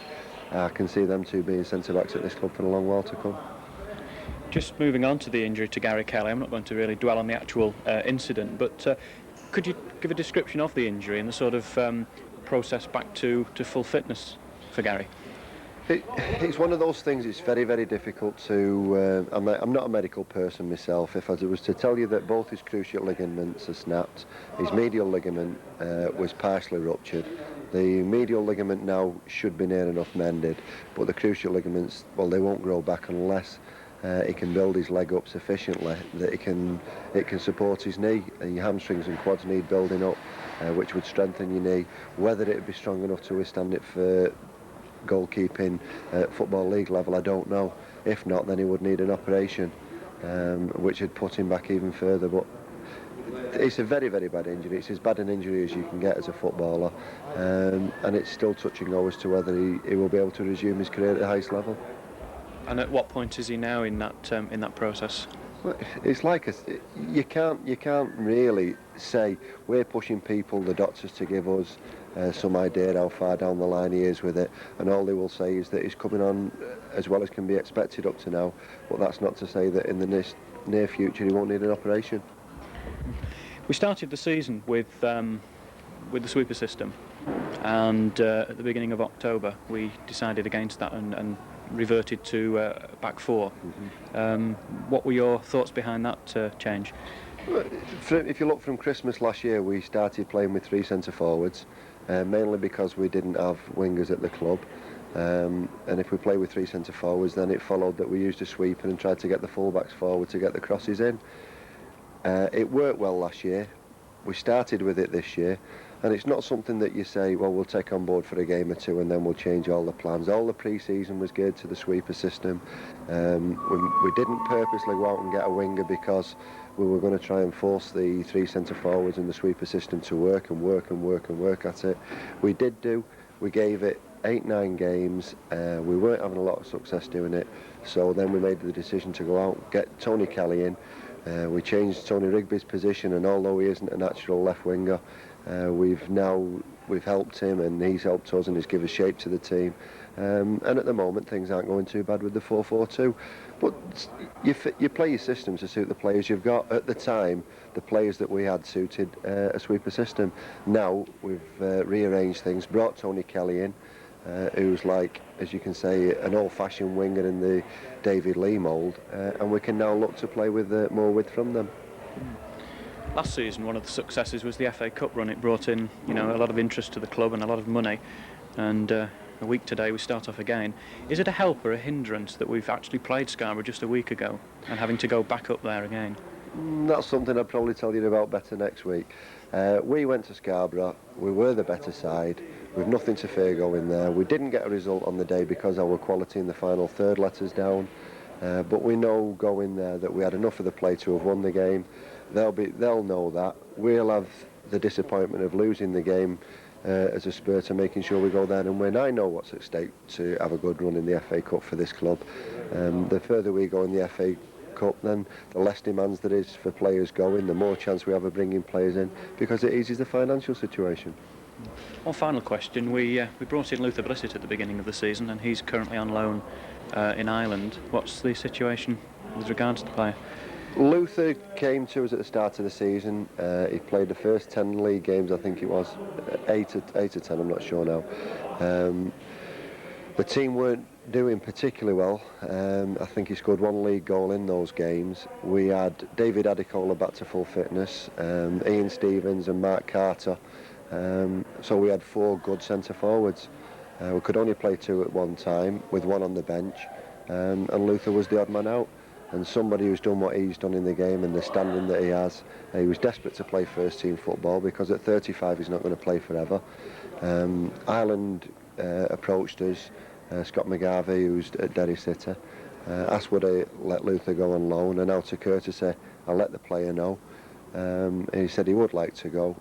I can see them two being centre-backs at this club for a long while to come. Just moving on to the injury to Gary Kelly, I'm not going to really dwell on the actual incident, but could you give a description of the injury and the sort of process back to full fitness for Gary? It's one of those things. It's very, very difficult to. I'm not a medical person myself. If I was to tell you that both his cruciate ligaments are snapped, his medial ligament was partially ruptured. The medial ligament now should be near enough mended, but the cruciate ligaments, well, they won't grow back unless he can build his leg up sufficiently that it can support his knee. And your hamstrings and quads need building up, which would strengthen your knee. Whether it would be strong enough to withstand it for goalkeeping at Football League level, I don't know. If not, then he would need an operation, which would put him back even further. But it's a very, very bad injury. It's as bad an injury as you can get as a footballer, and it's still touch and go as to whether he will be able to resume his career at the highest level. And at what point is he now in that process? Well, it's like you can't really say we're pushing people, the doctors, to give us some idea how far down the line he is with it, and all they will say is that he's coming on as well as can be expected up to now, but that's not to say that in the near future he won't need an operation. We started the season with the sweeper system, and at the beginning of October we decided against that and reverted to back 4. What were your thoughts behind that change? If you look from Christmas last year, we started playing with 3 centre forwards, mainly because we didn't have wingers at the club, and if we play with 3 centre forwards, then it followed that we used a sweeper and tried to get the full-backs forward to get the crosses in. It worked well last year. We started with it this year, and it's not something that you say, well, we'll take on board for a game or two and then we'll change all the plans. All the pre-season was geared to the sweeper system. We didn't purposely go out and get a winger because we were going to try and force the 3 centre forwards in the sweeper system to work at it. We did do. We gave it 8-9 games. We weren't having a lot of success doing it, so then we made the decision to go out, get Tony Kelly in. We changed Tony Rigby's position, and although he isn't a natural left winger, we've helped him and he's helped us and he's given shape to the team, and at the moment things aren't going too bad with the 4-4-2, but you play your system to suit the players you've got. At the time, the players that we had suited a sweeper system. Now we've rearranged things, brought Tony Kelly in, who's like, as you can say, an old-fashioned winger in the David Lee mould, and we can now look to play with more width from them. Last season, one of the successes was the FA Cup run. It brought in, a lot of interest to the club and a lot of money. and a week today we start off again. Is it a help or a hindrance that we've actually played Scarborough just a week ago and having to go back up there again? That's something I'd probably tell you about better next week. We went to Scarborough, we were the better side, we've nothing to fear going there. We didn't get a result on the day because our quality in the final third let us down, but we know going there that we had enough of the play to have won the game. They'll know that. We'll have the disappointment of losing the game as a spur to making sure we go there and win. I know what's at stake to have a good run in the FA Cup for this club. The further we go in the FA Cup, then the less demands there is for players going, the more chance we have of bringing players in, because it eases the financial situation. One final question. We brought in Luther Blissett at the beginning of the season, and he's currently on loan in Ireland. What's the situation with regards to the player? Luther came to us at the start of the season. He played the first 10 league games, I think it was, 8 or 10, I'm not sure now. The team weren't doing particularly well. I think he scored 1 league goal in those games. We had David Adicola back to full fitness, Ian Stevens and Mark Carter. So we had 4 good centre forwards. We could only play 2 at one time, with 1 on the bench, and Luther was the odd man out. And somebody who's done what he's done in the game and the standing that he has, he was desperate to play first team football, because at 35 he's not going to play forever. Ireland approached us, Scott McGarvey, who's at Derry City, asked would I let Luther go on loan, and out of courtesy I let the player know. He said he would like to go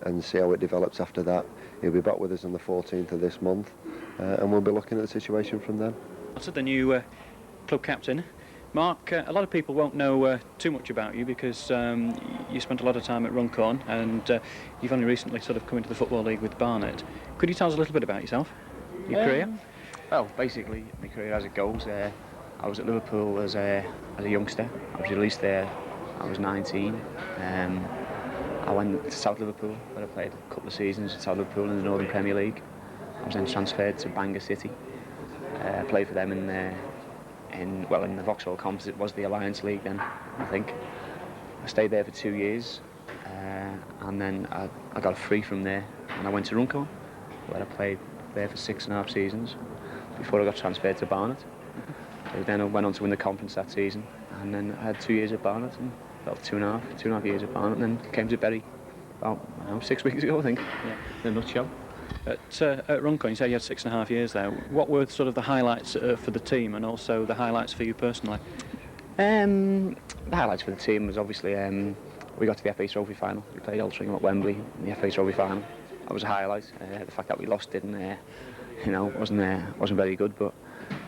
and see how it develops after that. He'll be back with us on the 14th of this month, and we'll be looking at the situation from then. That's the new club captain. Mark, a lot of people won't know too much about you because you spent a lot of time at Runcorn, and you've only recently sort of come into the Football League with Barnet. Could you tell us a little bit about yourself, your career? Well, basically, my career as it goes, I was at Liverpool as a youngster. I was released there, I was 19. I went to South Liverpool, where I played a couple of seasons at South Liverpool in the Northern Premier League. I was then transferred to Bangor City. I played for them in the Vauxhall Conference. It was the Alliance League then, I think. I stayed there for 2 years, and then I got free from there, and I went to Runcorn, where I played there for 6.5 seasons before I got transferred to Barnet. Then I went on to win the conference that season, and then I had 2 years at Barnet, and about two and a half years at Barnet, and then came to Bury about 6 weeks ago, I think, in a nutshell. At Runcorn, you said you had 6.5 years there. What were sort of the highlights for the team, and also the highlights for you personally? The highlights for the team was obviously we got to the FA Trophy final. We played Altrincham at Wembley in the FA Trophy final. That was a highlight. The fact that we lost didn't, wasn't very good, but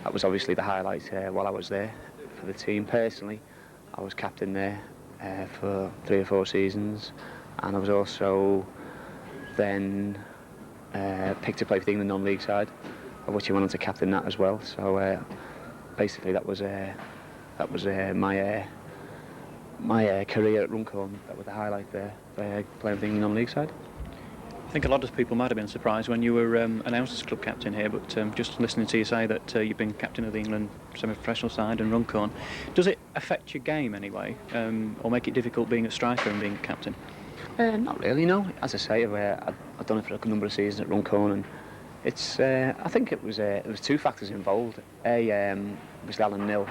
that was obviously the highlight while I was there for the team. Personally, I was captain there for 3 or 4 seasons, and I was also then picked to play for the England non-league side, of which I went on to captain that as well. So basically, that was my career at Runcorn. That was the highlight there, playing for the England non-league side. I think a lot of people might have been surprised when you were announced as club captain here, but just listening to you say that you've been captain of the England semi-professional side and Runcorn, does it affect your game anyway, or make it difficult being a striker and being captain? Not really, no. As I say, I've done it for a number of seasons at Runcorn, and it's. I think it was 2 factors involved. Was Alan Nill.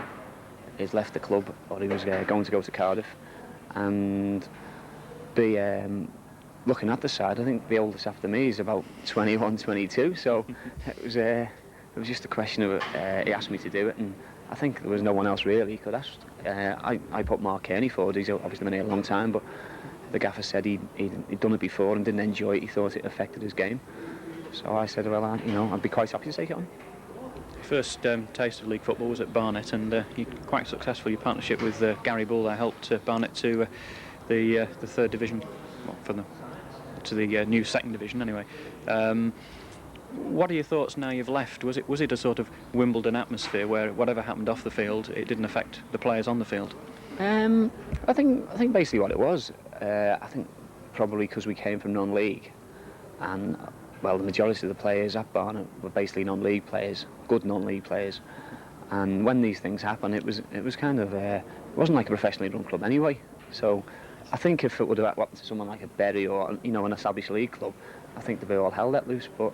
He's left the club, or he was going to go to Cardiff, and looking at the side, I think the oldest after me is about 21, 22. So it was just a question of he asked me to do it, and I think there was no one else really he could ask. I put Mark Kearney forward. He's obviously been here a long time, but the gaffer said he'd done it before and didn't enjoy it. He thought it affected his game. So I said, well, I'd be quite happy to take it on. First taste of league football was at Barnet, and you're quite successful. Your partnership with Gary Bull helped Barnet to the 3rd division, to the new 2nd division anyway. What are your thoughts now you've left? Was it a sort of Wimbledon atmosphere where whatever happened off the field, it didn't affect the players on the field? I think basically what it was. I think probably because we came from non-league, and well, the majority of the players at Barnet were basically non-league players, good non-league players. And when these things happen, it was kind of it wasn't like a professionally run club anyway. So I think if it would have happened to someone like a Bury or an established league club, I think they'd be all hell let loose. But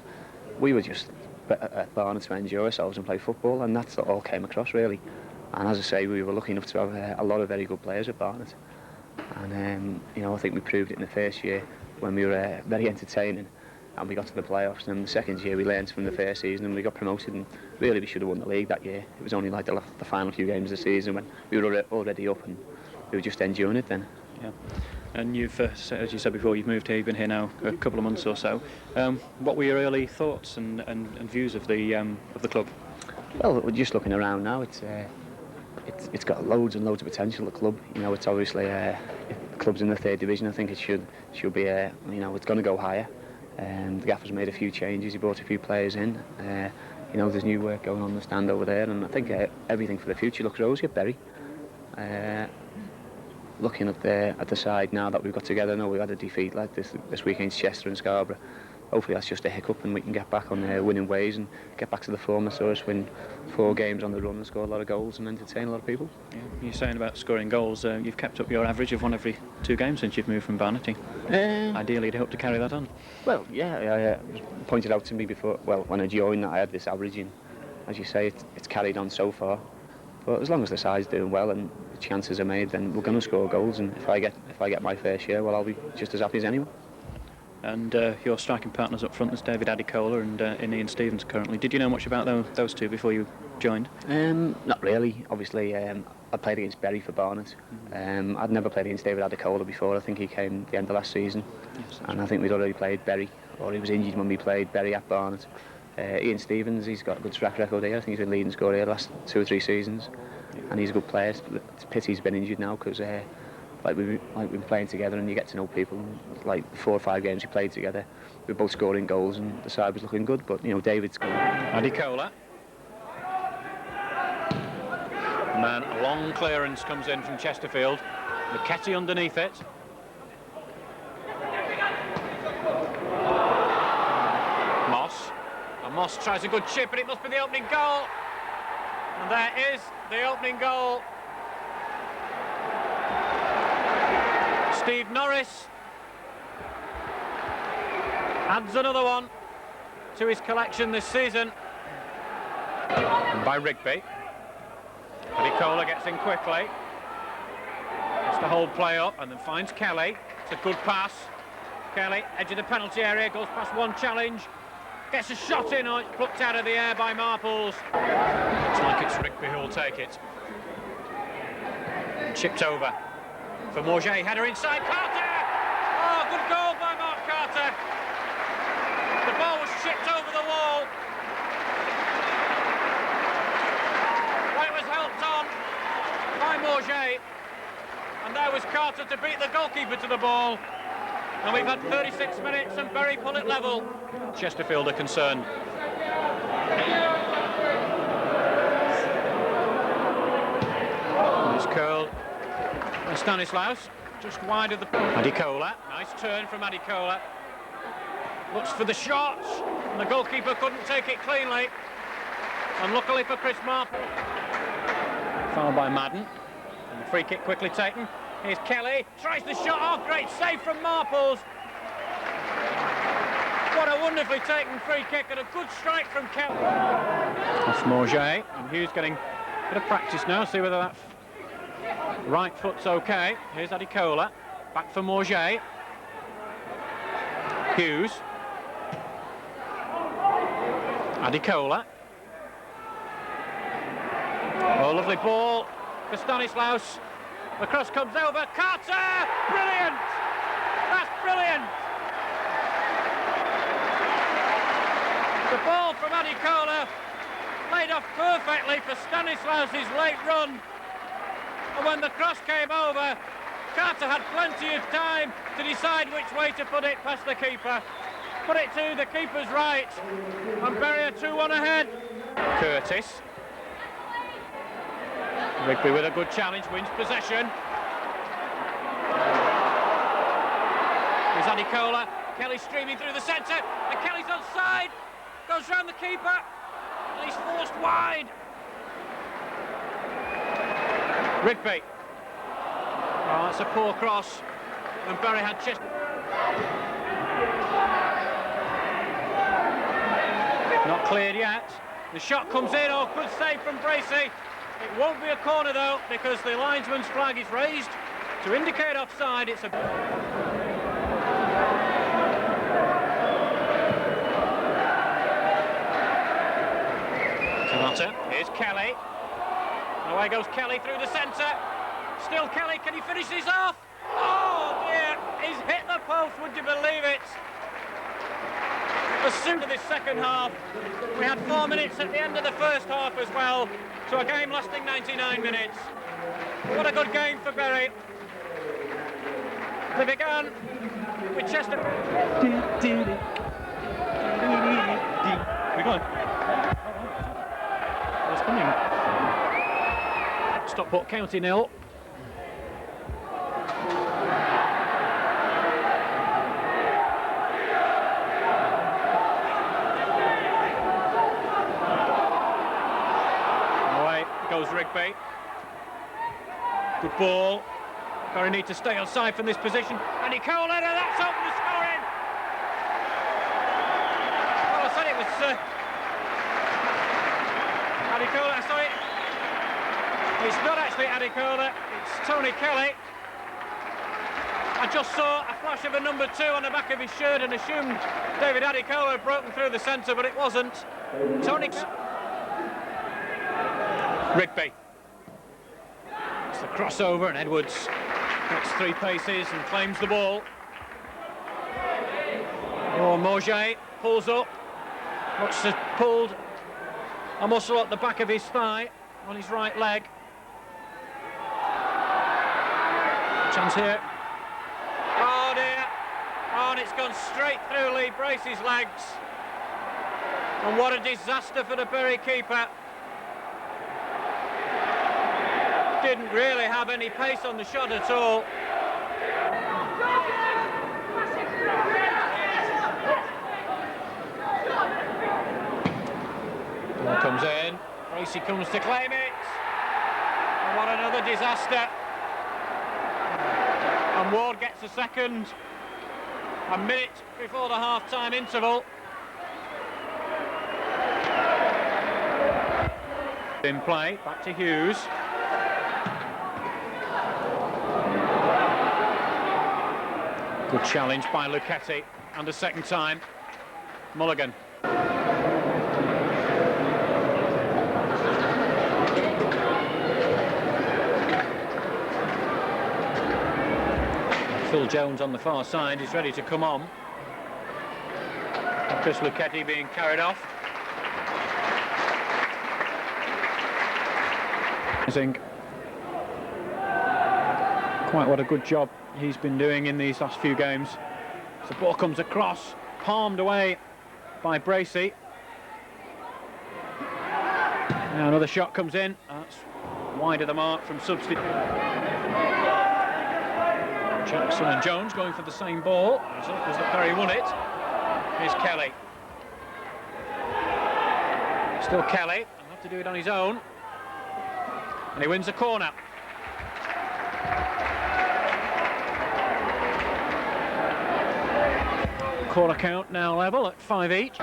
we were just at Barnet to enjoy ourselves and play football, and that's all came across really. And as I say, we were lucky enough to have a lot of very good players at Barnet, and you know, I think we proved it in the first year when we were very entertaining and we got to the playoffs. And the second year we learned from the first season and we got promoted, and really we should have won the league that year. It was only like the final few games of the season when we were already up and we were just enjoying it then. Yeah. And you've, as you said before, you've moved here, you've been here now a couple of months or so. What were your early thoughts and views of the club? Well, we're just looking around now. It's got loads and loads of potential, the club. You know, it's obviously if the club's in the 3rd division. I think it should be you know, it's going to go higher. The gaffer's made a few changes. He brought a few players in. You know, there's new work going on in the stand over there, and I think everything for the future looks rosy at Bury. Looking at the side now that we've got together, I know we had a defeat like this week against Chester and Scarborough. Hopefully that's just a hiccup and we can get back on winning ways and get back to the form that saw us win 4 games on the run and score a lot of goals and entertain a lot of people. Yeah. You're saying about scoring goals, you've kept up your average of 1 every 2 games since you've moved from Barnet. Ideally you'd hope to carry that on. Well, yeah, pointed out to me before, well, when I joined, that I had this averaging. As you say, it's carried on so far. But as long as the side's doing well and the chances are made, then we're going to score goals. And if I get my fair share, well, I'll be just as happy as anyone. And your striking partners up front is David Adicola and Ian Stevens currently. Did you know much about those two before you joined? Not really. Obviously, I played against Bury for Barnet. I'd never played against David Adicola before. I think he came at the end of last season. Yes, and I think we'd already played Bury, or he was injured when we played Bury at Barnet. Ian Stevens, he's got a good track record here. I think he's been leading scorer here the last 2 or 3 seasons. And he's a good player. It's a pity he's been injured now, because we've been playing together and you get to know people. Like 4 or 5 games we played together, we were both scoring goals and the side was looking good. But you know, David's good. Adicola. And then a long clearance comes in from Chesterfield. McKetty underneath it. Moss. And Moss tries a good chip, and it must be the opening goal. And there is the opening goal. Steve Norris adds another one to his collection this season. And by Rigby. Adicola gets in quickly. Has to hold play up and then finds Kelly. It's a good pass. Kelly, edge of the penalty area, goes past one challenge. Gets a shot in, oh, it's plucked out of the air by Marples. Looks like it's Rigby who will take it. Chipped over for Morget, header inside, Carter! Oh, good goal by Mark Carter. The ball was chipped over the wall. Well, it was helped on by Morget. And there was Carter to beat the goalkeeper to the ball. And we've had 36 minutes and Bury pull it level. Chesterfield are concerned. It's curled. And Stanislaus, just wide of the... Adicola, nice turn from Adicola. Looks for the shot, and the goalkeeper couldn't take it cleanly. And luckily for Chris Marple. Foul by Madden. And the free kick quickly taken. Here's Kelly, tries the shot off, great save from Marples. What a wonderfully taken free kick and a good strike from Kelly. Off Morget, and Hughes getting a bit of practice now, see whether that right foot's okay. Here's Adicola, back for Morget. Hughes. Adicola. Oh, lovely ball for Stanislaus. The cross comes over, Carter! Brilliant! That's brilliant! The ball from Adicola laid off perfectly for Stanislaus' late run. And when the cross came over, Carter had plenty of time to decide which way to put it past the keeper. Put it to the keeper's right, and Bury are 2-1 ahead. Curtis. Rigby with a good challenge, wins possession. Here's Adicola, Kelly streaming through the centre, and Kelly's onside, goes round the keeper, and he's forced wide. Rigby. Oh, that's a poor cross, and Bury had Chester. Not cleared yet. The shot comes in. Oh, good save from Bracey. It won't be a corner though, because the linesman's flag is raised to indicate offside. It's a... Here's Kelly. Away goes Kelly through the centre. Still Kelly, can he finish this off? Oh dear, he's hit the post, would you believe it? As soon as this second half, we had 4 minutes at the end of the first half as well, to a game lasting 99 minutes. What a good game for Bury. They began with Chester. We're going. It's coming. Stockport County 0. Away goes Rigby. Good ball. Bury need to stay outside from this position. And Cole header, that's open the scoring. Well, I said it was Adikola, sorry. It's not actually Adikola, it's Tony Kelly. I just saw a flash of a number 2 on the back of his shirt and assumed David Adikola had broken through the centre, but it wasn't. Tony... Rigby. It's the crossover and Edwards gets 3 paces and claims the ball. Oh, Morget pulls up. Looks has pulled a muscle at the back of his thigh on his right leg. Chance here. Oh dear. Oh, and it's gone straight through Lee Bracey's legs. And what a disaster for the Bury keeper. Didn't really have any pace on the shot at all. Ball comes in. Bracey comes to claim it. And what another disaster. And Ward gets a second. A minute before the half-time interval. In play, back to Hughes. Good challenge by Luchetti, and a second time. Mulligan. Phil Jones on the far side is ready to come on. Chris Luchetti being carried off. I think quite what a good job he's been doing in these last few games. The ball comes across, palmed away by Bracey. Now another shot comes in. That's wide of the mark from substitute. Jackson and Jones going for the same ball. The result was that Bury won it. Here's Kelly. Still Kelly. He'll have to do it on his own. And he wins a corner. Corner count now level at 5 each.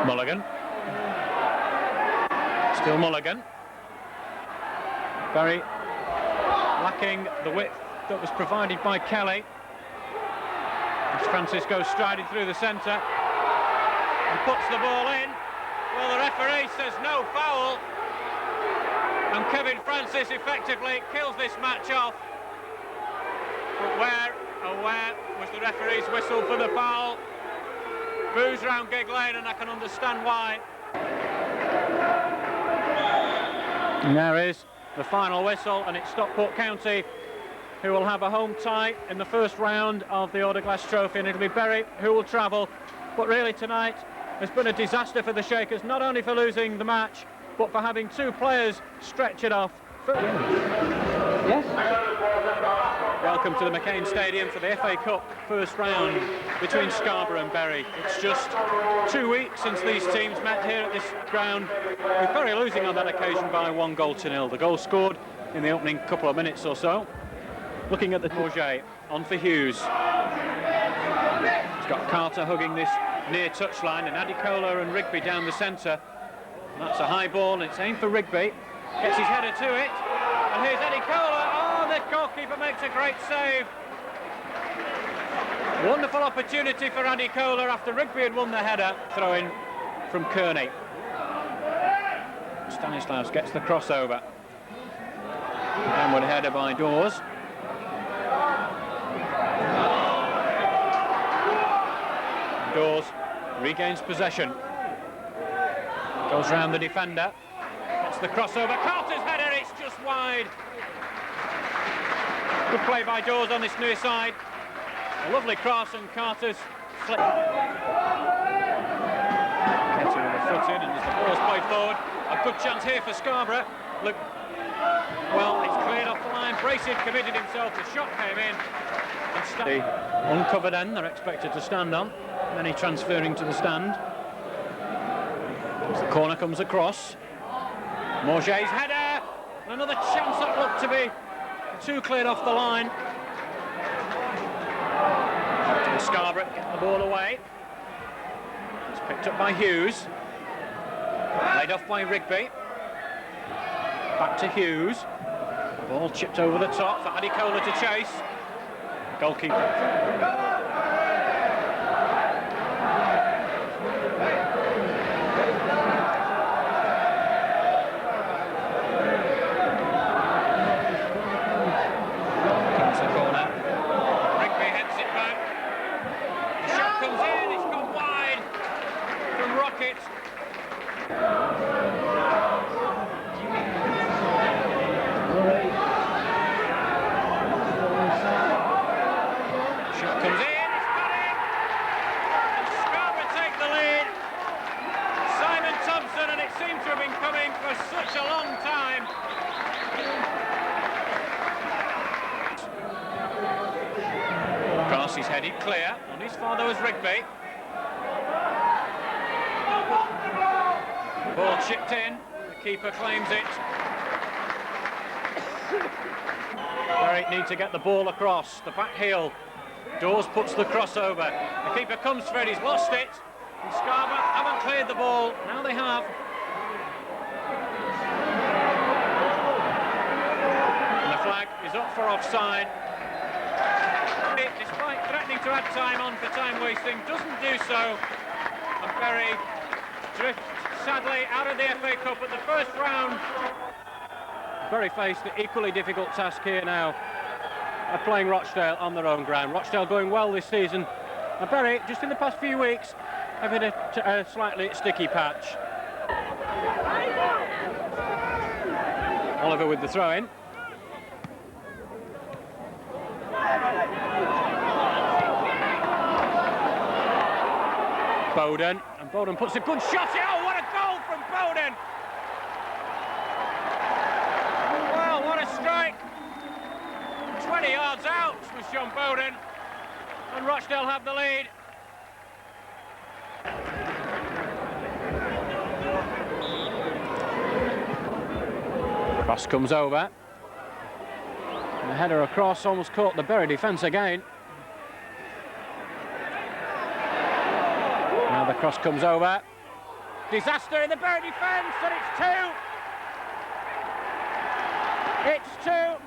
Mulligan. Still Mulligan. Bury lacking the width that was provided by Kelly. As Francis goes striding through the centre and puts the ball in. Well, the referee says no foul, and Kevin Francis effectively kills this match off. But where was the referee's whistle for the foul? Boos round Gig Lane, and I can understand why. And there is the final whistle, and it's Stockport County who will have a home tie in the first round of the Glass Trophy, and it'll be Bury who will travel. But really tonight has been a disaster for the Shakers, not only for losing the match, but for having 2 players stretch it off. Yes? Welcome to the McCain Stadium for the FA Cup first round between Scarborough and Bury. It's just 2 weeks since these teams met here at this ground, with Bury losing on that occasion by 1-0. The goal scored in the opening couple of minutes or so. Looking at the Morget, on for Hughes. He's got Carter hugging this near touchline, and Adicola and Rigby down the centre. That's a high ball, and it's aimed for Rigby. Gets his header to it, and here's Adicola. Oh, the goalkeeper makes a great save. Wonderful opportunity for Adicola after Rigby had won the header. Throw in from Kearney. Stanislaus gets the crossover. Downward header by Dawes. Dawes regains possession. Goes round the defender. Gets the crossover. Carter's header, it's just wide. Good play by Dawes on this near side. A lovely cross, and Carter's flick. Ketty with the foot in, and as the ball's played forward, a good chance here for Scarborough. Look, well, it's cleared off the line. Bracey committed himself. The shot came in. And the uncovered end they're expected to stand on. Many transferring to the stand. As the corner comes across. Morget's header. Another chance that looked to be too cleared off the line. And Scarborough get the ball away. It's picked up by Hughes. Laid off by Rigby. Back to Hughes. Ball chipped over the top for Adicola to chase. Goalkeeper. He's headed clear. On his far there was Rigby. Ball chipped in. The keeper claims it. Bury need to get the ball across. The back heel. Dawes puts the crossover. The keeper comes for it. He's lost it. And Scarborough haven't cleared the ball. Now they have. And the flag is up for offside. Despite threatening to add time on for time wasting, doesn't do so, and Bury drift sadly out of the FA Cup at the first round. Bury faced the equally difficult task here now of playing Rochdale on their own ground. Rochdale going well this season, and Bury just in the past few weeks have hit a slightly sticky patch. Oliver with the throw-in. Bowden, and Bowden puts a good shot in. Oh, what a goal from Bowden! Well, what a strike! 20 yards out was John Bowden, and Rochdale have the lead. Cross comes over. And the header across almost caught the Bury defence again. Now the cross comes over. Disaster in the Bury defence, and it's two. It's two.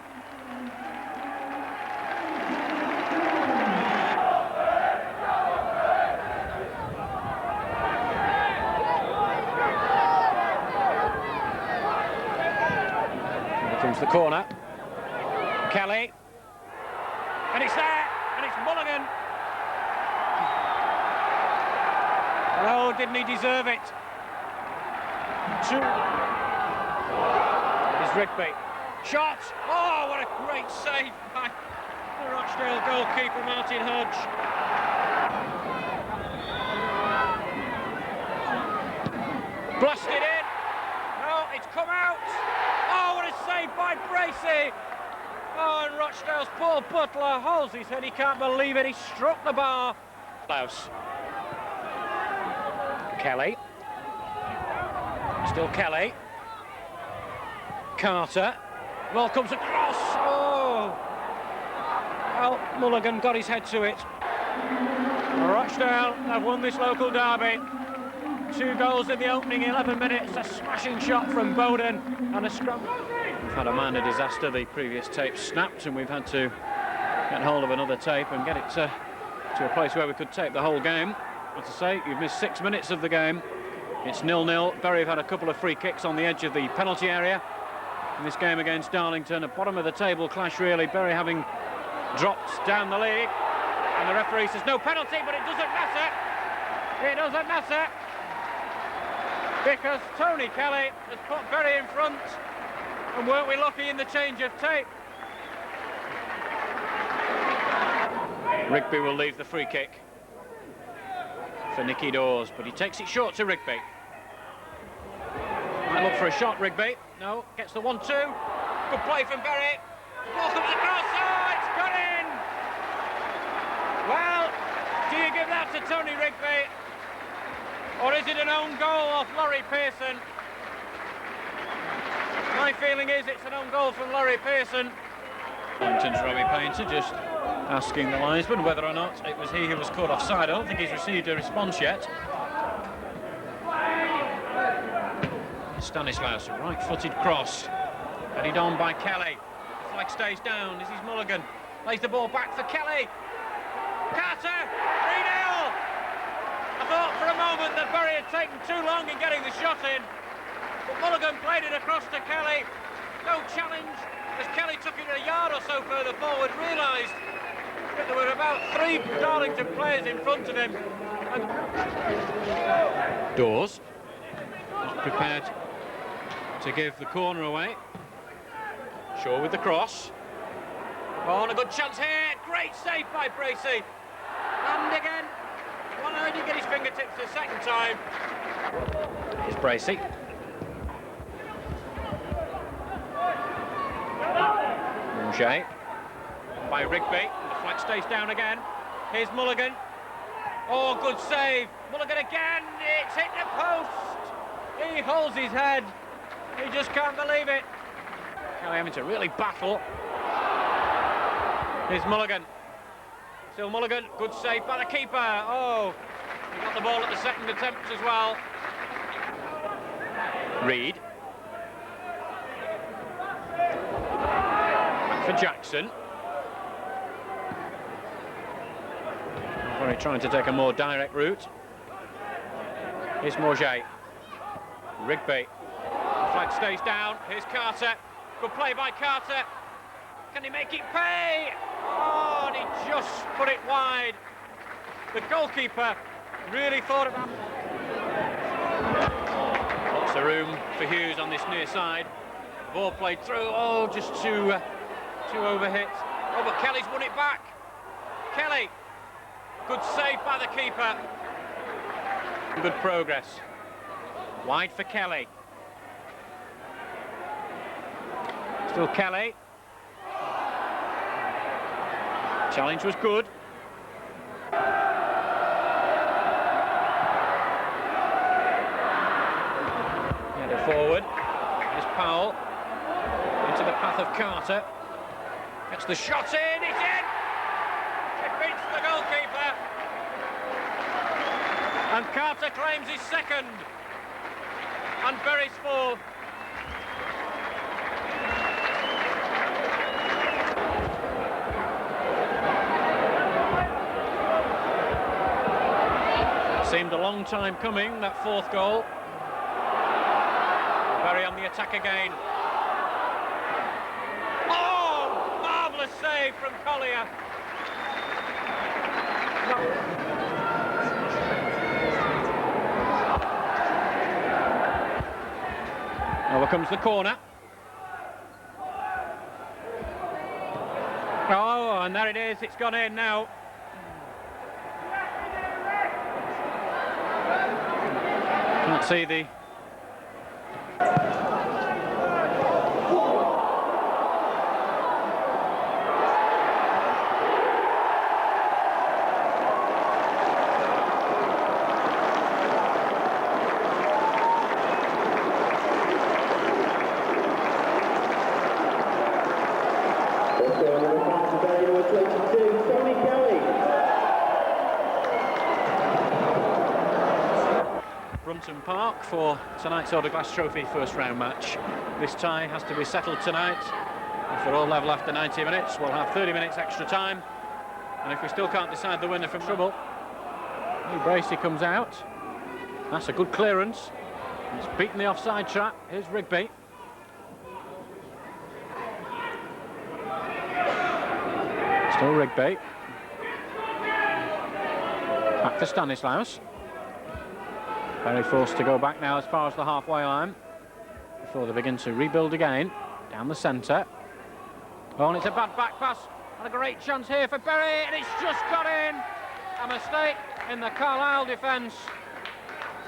Here comes the corner. Kelly. And it's there, and it's Mulligan. Oh, didn't he deserve it? Two. It's Rigby. Shot! Oh, what a great save by the Rochdale goalkeeper, Martin Hodge. Blasted in. No, it's come out. Oh, what a save by Bracey. Oh, and Rochdale's poor Oh, Butler holds his head, he can't believe it, he struck the bar. Klaus. Kelly. Still Kelly. Carter. Well, comes across. Oh! Well, Mulligan got his head to it. Rochdale have won this local derby. 2 goals in the opening 11 minutes. A smashing shot from Bowden and a scrum. We've had a minor disaster. The previous tape snapped and we've had to get hold of another tape and get it to a place where we could tape the whole game. As I say, you've missed 6 minutes of the game. It's 0-0. Bury have had a couple of free kicks on the edge of the penalty area in this game against Darlington. A bottom of the table clash really. Bury having dropped down the league. And the referee says no penalty, but it doesn't matter. It doesn't matter. Because Tony Kelly has put Bury in front. And weren't we lucky in the change of tape? Rigby will leave the free kick for Nicky Dawes, but he takes it short to Rigby. Might look for a shot, Rigby. No, gets the 1-2. Good play from Bury. Ball comes across. Oh, it's gone in. Well, do you give that to Tony Rigby? Or is it an own goal off Laurie Pearson? My feeling is it's an own goal from Laurie Pearson. Wellington's Robbie Painter just asking the linesman whether or not it was he who was caught offside. I don't think he's received a response yet. Stanislaus, a right-footed cross, headed on by Kelly. The flag stays down. This is Mulligan. Lays the ball back for Kelly. Carter, 3-0. I thought for a moment that Bury had taken too long in getting the shot in, but Mulligan played it across to Kelly. No challenge, as Kelly took it a yard or so further forward, realised that there were about 3 Darlington players in front of him. And Dawes is prepared to give the corner away. Shaw with the cross. Oh, and a good chance here. Great save by Bracey. And again, well, he didn't get his fingertips the second time. Here's Bracey. Rouget by Rigby. The flag stays down again. Here's Mulligan. Oh, good save. Mulligan again. It's hit the post. He holds his head. He just can't believe it. Kelly having to really battle. Here's Mulligan. Still Mulligan. Good save by the keeper. Oh, he got the ball at the second attempt as well. Reed. Back for Jackson. Bury trying to take a more direct route. Here's Morget. Rigby. The flag stays down. Here's Carter. Good play by Carter. Can he make it pay? Oh, and he just put it wide. The goalkeeper really thought about. Lots of room for Hughes on this near side. The ball played through. Oh, just too overhit. Oh, but Kelly's won it back. Kelly. Good save by the keeper. Good progress. Wide for Kelly. Still Kelly. Challenge was good. Headed forward. Here's Powell. Into the path of Carter. Gets the shot in. It's in. It beats the goalkeeper. And Carter claims his second. And Bury's fourth. Seemed a long time coming, that fourth goal. Bury on the attack again. Oh, marvellous save from Collier. Over comes the corner. Oh, and there it is, it's gone in now. Can't see the... Darlington Park for tonight's Autoglass Trophy first round match. This tie has to be settled tonight. If they're all level after 90 minutes, we'll have 30 minutes extra time. And if we still can't decide the winner from trouble, Bracey comes out. That's a good clearance. He's beaten the offside trap. Here's Rigby. Still Rigby. Back to Stanislaus. Very forced to go back now as far as the halfway line before they begin to rebuild again. Down the centre. Oh, and it's a bad back pass. And a great chance here for Berry, and it's just got in. A mistake in the Carlisle defence.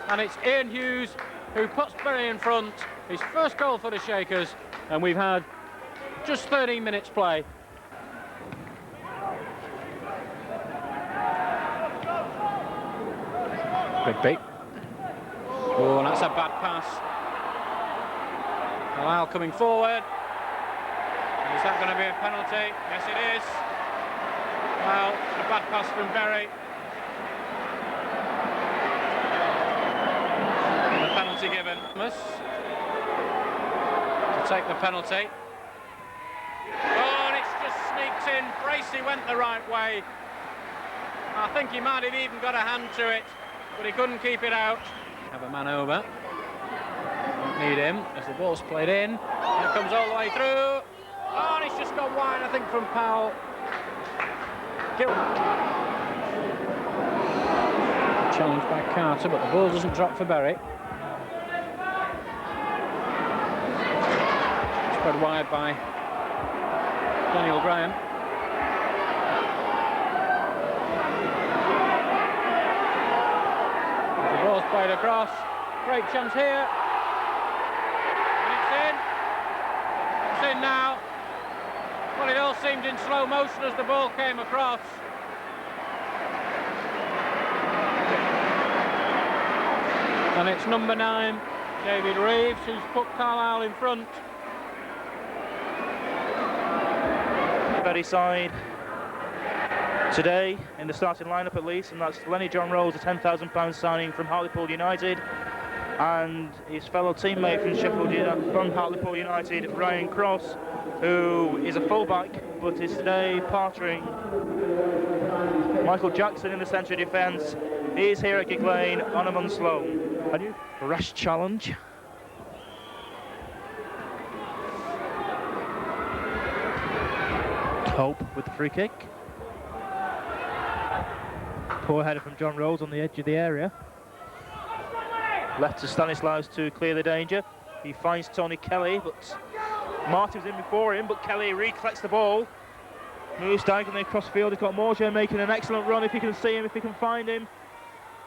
And it's Ian Hughes who puts Berry in front. His first goal for the Shakers, and we've had just 13 minutes play. Rigby. Oh, that's a bad pass. Carlisle coming forward. Is that going to be a penalty? Yes, it is. Well, a bad pass from Berry. The penalty given. To take the penalty. Oh, and it's just sneaked in. Bracey went the right way. I think he might have even got a hand to it, but he couldn't keep it out. Have a man over. Don't need him as the ball's played in. It comes all the way through. Oh, and it's just gone wide, I think, from Powell. Challenged by Carter, but the ball doesn't drop for Berry. Spread wide by Daniel Graham. The ball's played across. Great chance here. And it's in. It's in now. Well, it all seemed in slow motion as the ball came across. And it's number 9, David Reeves, who's put Carlisle in front. Berry side today in the starting lineup at least, and that's Lenny John Rose, a £10,000 signing from Hartlepool United, and his fellow teammate from Hartlepool United, Ryan Cross, who is a fullback but is today partnering Michael Jackson in the centre of defence. He is here at Gig Lane on a month's loan. A new rash challenge. Hope with the free kick. Poor header from John Rose on the edge of the area. Left to Stanislaus to clear the danger. He finds Tony Kelly, but Martin's in before him, but Kelly recollects the ball. Moves diagonally across field. He's got Morgier making an excellent run if he can see him, if he can find him.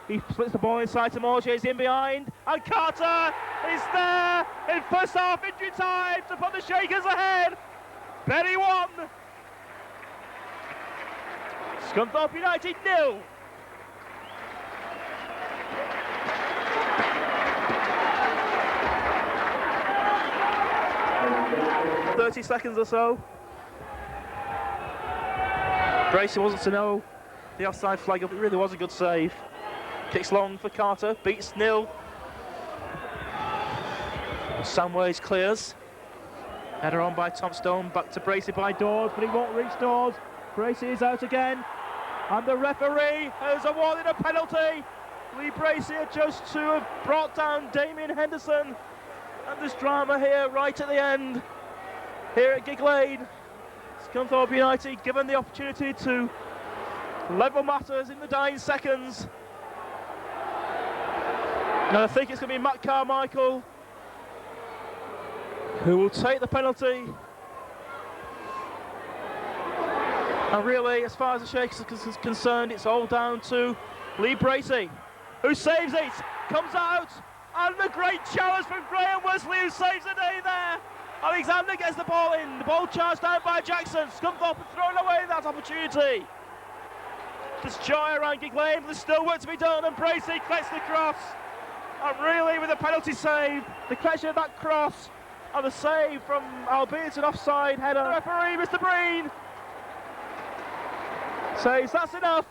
He splits the ball inside to Morgier, he's in behind, and Carter is there in first half injury time to put the Shakers ahead. Berry 1. Scunthorpe United 0. "30 seconds or so. Bracey wasn't to know the offside flag up. It really was a good save. Kicks long for Carter, beats Nil. Samways clears. Header on by Tom Stone, back to Bracey by Dawes, but he won't reach Dawes. Bracey is out again, and the referee has awarded a penalty. Lee Bracey adjusts to have brought down Damien Henderson, and there's drama here right at the end. Here at Gig Lane, Scunthorpe United given the opportunity to level matters in the dying seconds. And I think it's going to be Matt Carmichael who will take the penalty. And really, as far as the Shakers is concerned, it's all down to Lee Bracey, who saves it, comes out, and the great challenge from Graham Wesley, who saves the day there. Alexander gets the ball in, the ball charged down by Jackson. Scunthorpe has thrown away that opportunity. There's joy around Gig Lane, but there's still work to be done, and Bracey collects the cross. And really, with a penalty save, the collection of that cross, and the save from, albeit an offside header, the referee, Mr. Breen, says that's enough.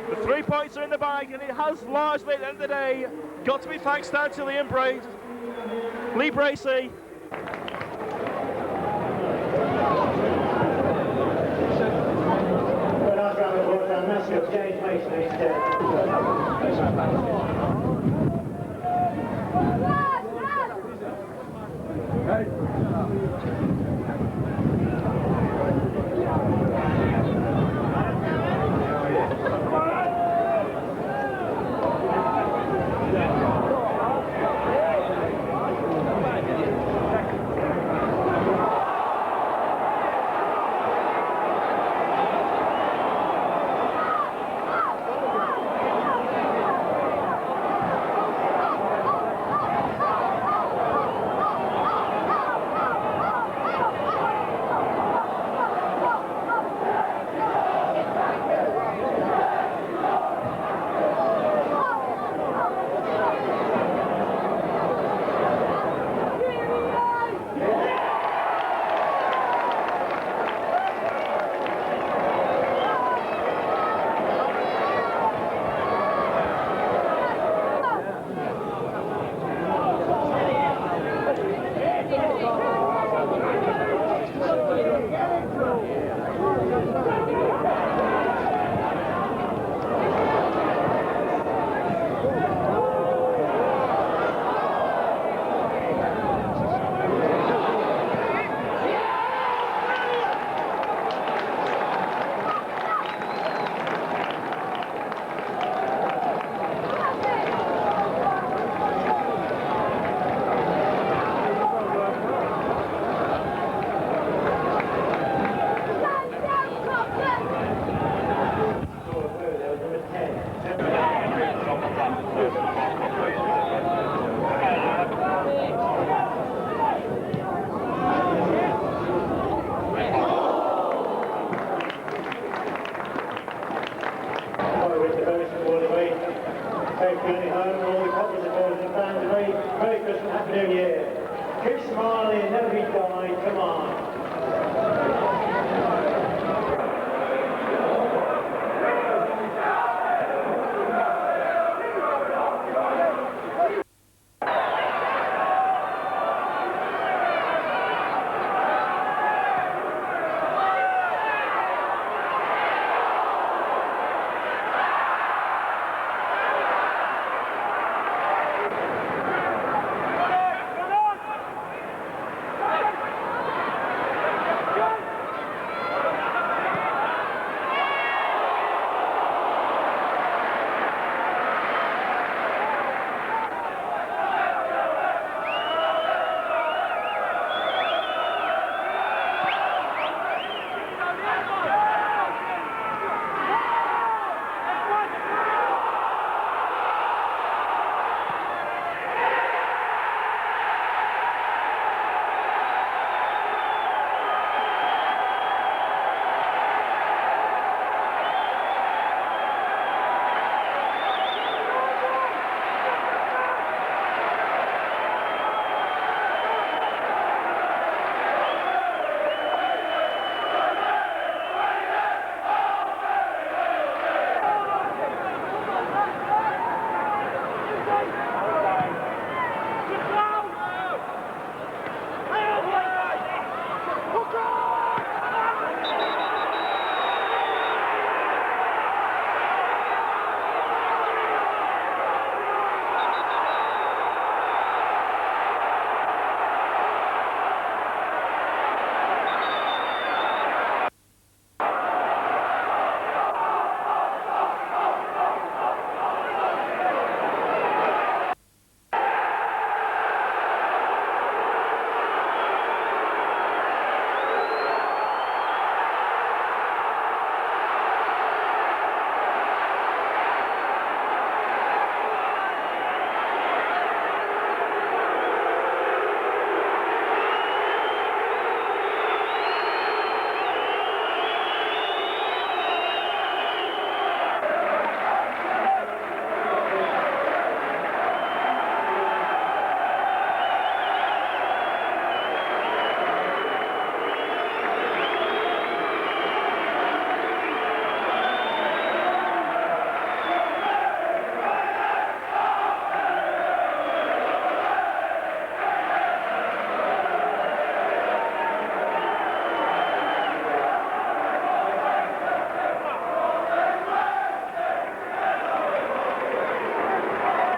The 3 points are in the bag, and it has largely, at the end of the day, got to be thanks down to Lee Bracey. James Mason instead.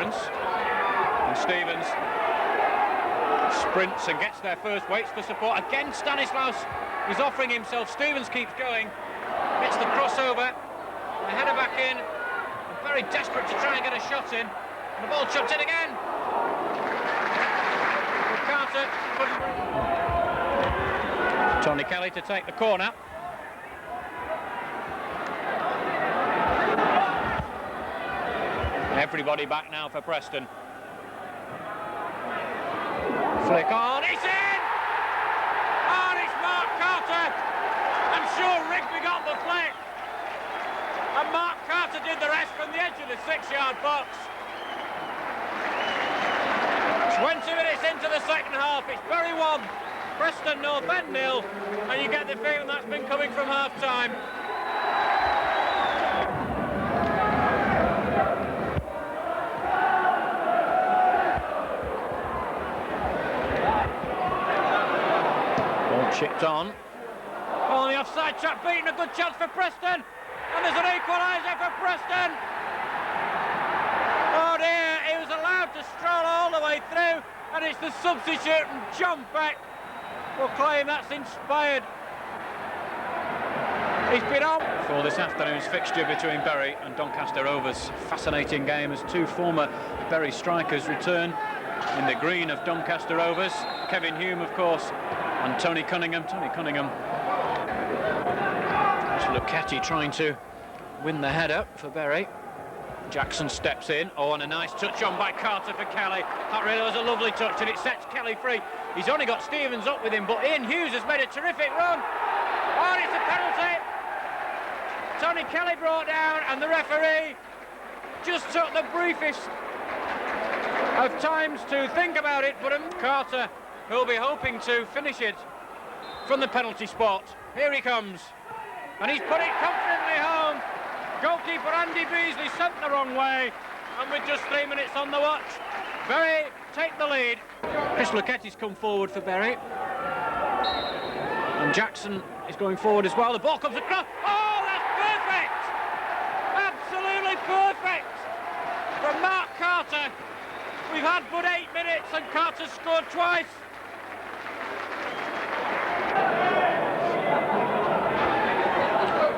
clearance. And Stevens sprints and gets there first, waits for support. Again, Stanislaus is offering himself. Stevens keeps going, gets the crossover, the header back in. And very desperate to try and get a shot in. And the ball chucked in again. But Carter couldn't. Tony Kelly to take the corner. Everybody back now for Preston. Flick on, it's in! And it's Mark Carter! I'm sure Rigby got the flick. And Mark Carter did the rest from the edge of the 6-yard box. 20 minutes into the second half, it's Bury 1, Preston North End 0, and you get the feeling that's been coming from half-time. Chipped on. Oh, the offside trap beaten, a good chance for Preston. And there's an equaliser for Preston. Oh dear, he was allowed to stroll all the way through, and it's the substitute, and John Beck will claim that's inspired. He's been on. For this afternoon's fixture between Bury and Doncaster Rovers. Fascinating game as two former Bury strikers return in the green of Doncaster Rovers. Kevin Hume, of course, and Tony Cunningham. It's Luketti trying to win the header for Bury. Jackson steps in. Oh, and a nice touch on by Carter for Kelly. That really was a lovely touch, and it sets Kelly free. He's only got Stevens up with him, but Ian Hughes has made a terrific run. Oh, and it's a penalty. Tony Kelly brought down, and the referee just took the briefest of times to think about it, but Carter, who'll be hoping to finish it from the penalty spot. Here he comes, and he's put it confidently home. Goalkeeper Andy Beasley sent the wrong way, and with just 3 minutes on the watch, Bury take the lead. Chris Luchetti's come forward for Bury, and Jackson is going forward as well. The ball comes across. Oh, that's perfect! Absolutely perfect from Mark Carter. We've had but 8 minutes, and Carter's scored twice.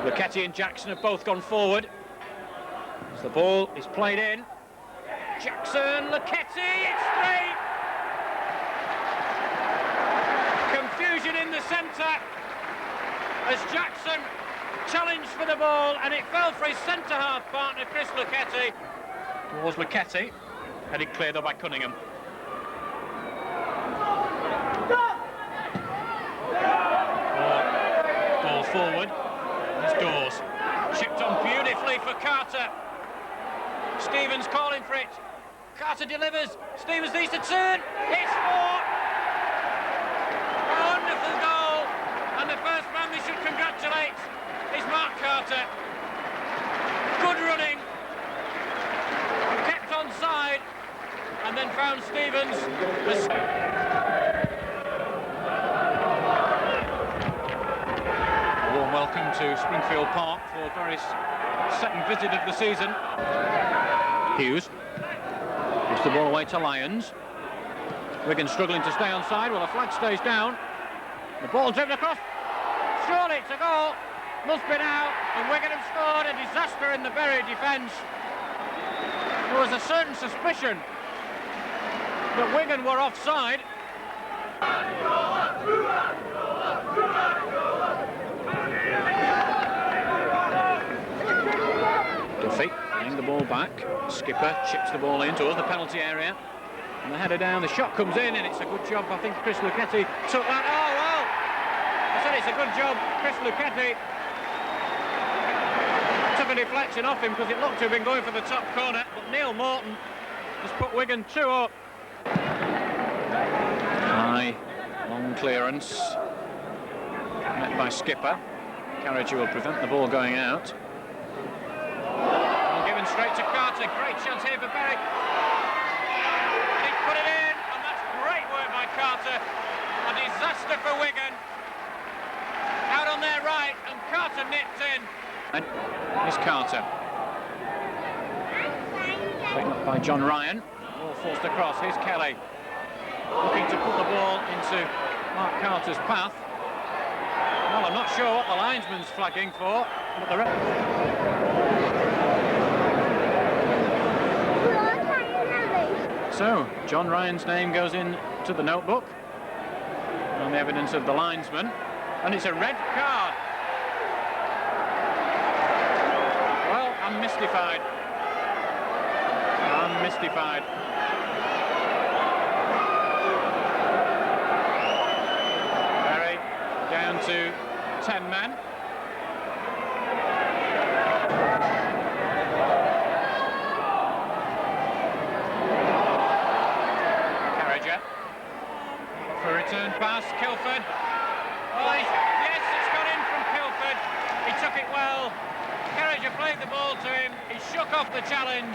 Luketti and Jackson have both gone forward. As the ball is played in. Jackson, Luketti, it's 3. Confusion in the centre as Jackson challenged for the ball, and it fell for his centre-half partner, Chris Luketti. Towards Luketti, headed cleared up by Cunningham. Ball forward. It's Dawes. Chipped on beautifully for Carter. Stevens calling for it. Carter delivers. Stevens needs to turn. It's 4. A wonderful goal. And the first man we should congratulate is Mark Carter. Good running. Kept onside. And then found Stevens. Warm welcome to Springfield Park for Bury's second visit of the season. Hughes gives the ball away to Lyons. Wigan struggling to stay onside. Well, the flag stays down. The ball driven across. Surely it's a goal. Must be now. And Wigan have scored. A disaster in the Bury defence. There was a certain suspicion that Wigan were offside. Duffy laying the ball back. Skipper chips the ball in towards the penalty area. And the header down, the shot comes in, and it's a good job. I think Chris Luketti took that. Oh, well, I said it's a good job. Chris Luketti took a deflection off him because it looked to have been going for the top corner. But Neil Morton has put Wigan 2 up. High, long clearance. Met by Skipper. Carriage will prevent the ball going out. Well, given straight to Carter. Great chance here for Bury. He put it in, and that's great work by Carter. A disaster for Wigan. Out on their right, and Carter nipped in. And here's Carter. Picked up by John Ryan. Ball forced across. Here's Kelly. Looking to put the ball into Mark Carter's path. Well, I'm not sure what the linesman's flagging for, but the So, John Ryan's name goes in to the notebook on the evidence of the linesman, and it's a red card. Well, I'm mystified. I'm mystified. Berry down to 10 men. For a return pass, Kilford. Oh, yes, it's gone in from Kilford. He took it well. Carriger played the ball to him. He shook off the challenge,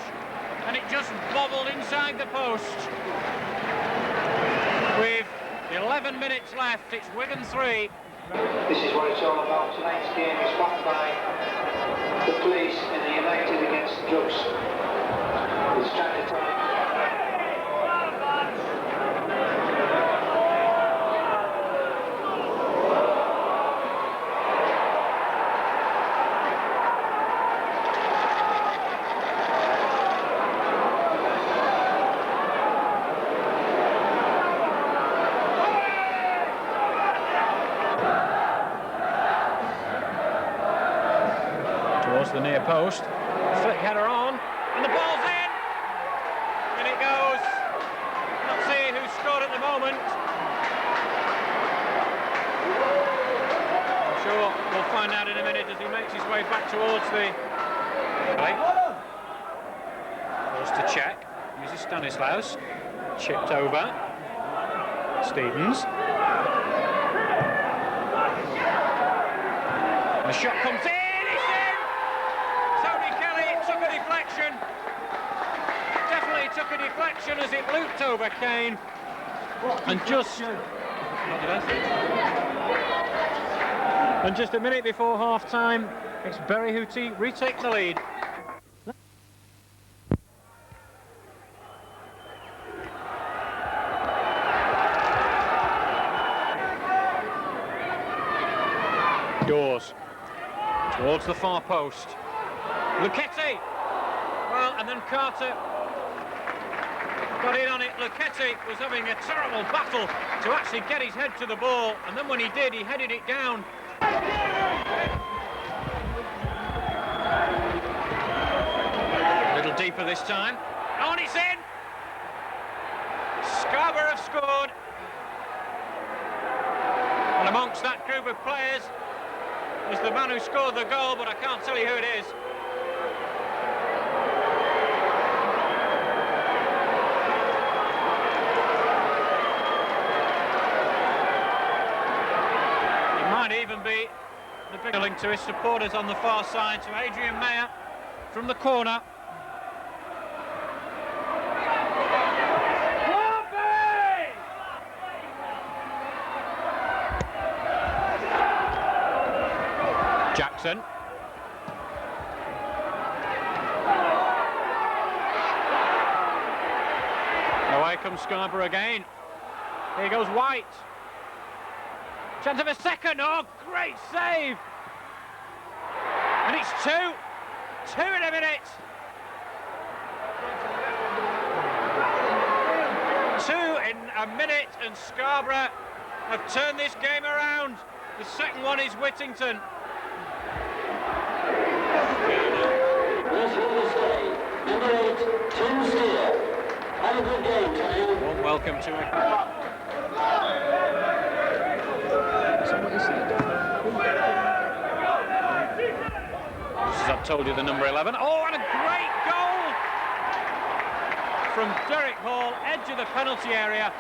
and it just bobbled inside the post. With 11 minutes left, it's Wigan 3. This is what it's all about. Tonight's game is won by the police in the United against drugs. It's trying to towards the near post. Flick header on, and the ball's in! In it goes. Not seeing who scored at the moment. I'm sure we'll find out in a minute as he makes his way back towards the... Goes to check. Uses Stanislaus. Chipped over. Stevens. The shot comes in! Took a deflection. Definitely took a deflection as it looped over Kane. And just a minute before half-time, it's Berry who retake the lead. Dawes towards the far post. Luchetti! Well, and then Carter got in on it. Luchetti was having a terrible battle to actually get his head to the ball, and then when he did, he headed it down. A little deeper this time. Oh, and it's in! Scarborough have scored. And amongst that group of players is the man who scored the goal, but I can't tell you who it is. Even be the big link to his supporters on the far side, to Adrian Mayer from the corner. Jackson. Away comes Scarborough again. Here goes White. Chance of a second. Oh, great save. And it's two. Two in a minute. Two in a minute, and Scarborough have turned this game around. The second one is Whittington. Number 8, Tim Steer. Have a good game, Tim. Warm welcome to it. As I've told you, the number 11. Oh, and a great goal from Derek Hall, edge of the penalty area.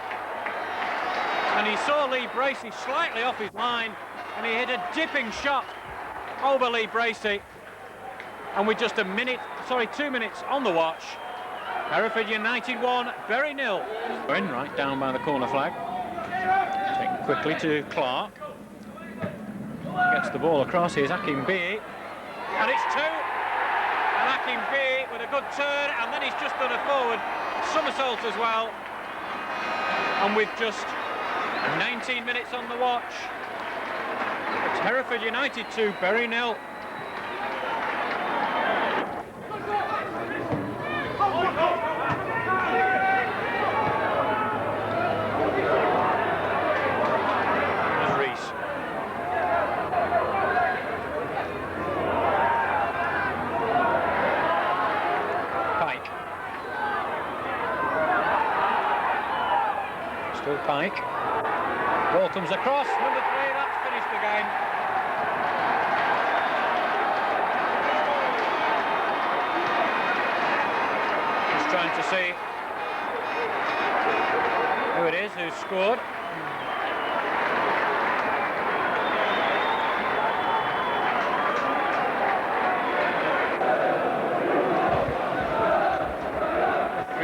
And he saw Lee Bracey slightly off his line, and he hit a dipping shot over Lee Bracey. And with just 2 minutes on the watch, Hereford United 1, Bury 0. Going right down by the corner flag. Taken quickly to Clark. Gets the ball across. Here's Akin B. And it's 2. And attacking B with a good turn, and then he's just done a forward somersault as well. And with just 19 minutes on the watch, it's Hereford United 2, Bury 0. Pike. Ball comes across, number 3, that's finished the game. Just trying to see who it is who's scored.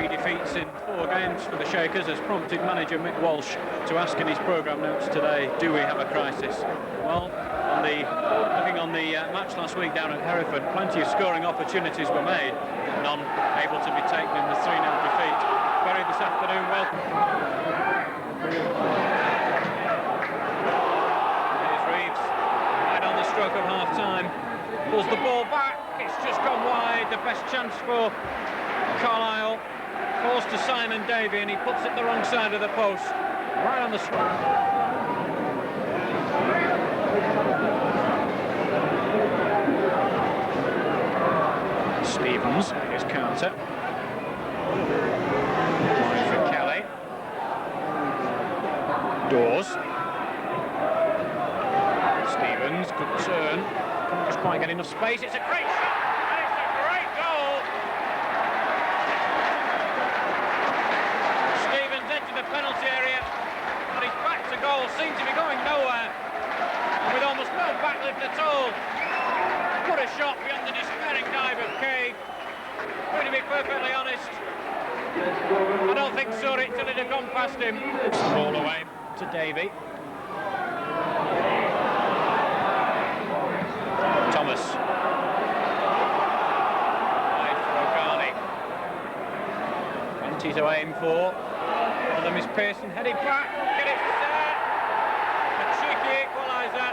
Defeats in 4 games for the Shakers has prompted manager Mick Walsh to ask in his programme notes today, do we have a crisis? Well, looking on the match last week down at Hereford, plenty of scoring opportunities were made, none able to be taken in the 3-0 defeat. Bury this afternoon, well. Here's Reeves, right on the stroke of half-time, pulls the ball back, it's just gone wide, the best chance for Carlisle. Falls to Simon Davey, and he puts it the wrong side of the post, right on the spot. Stevens, his counter. Wide for Kelly. Dawes. Stevens, good turn. Can't just quite get enough space. It's a great shot. Penalty area, but his back to goal seemed to be going nowhere, and with almost no backlift at all. What a shot beyond the despairing dive of Kay. To be perfectly honest, I don't think saw it till it had gone past him. Ball away to Davey. Thomas. Wide for O'Garney. Plenty to aim for. One of them is Pearson, heading back, get it set, a cheeky equaliser.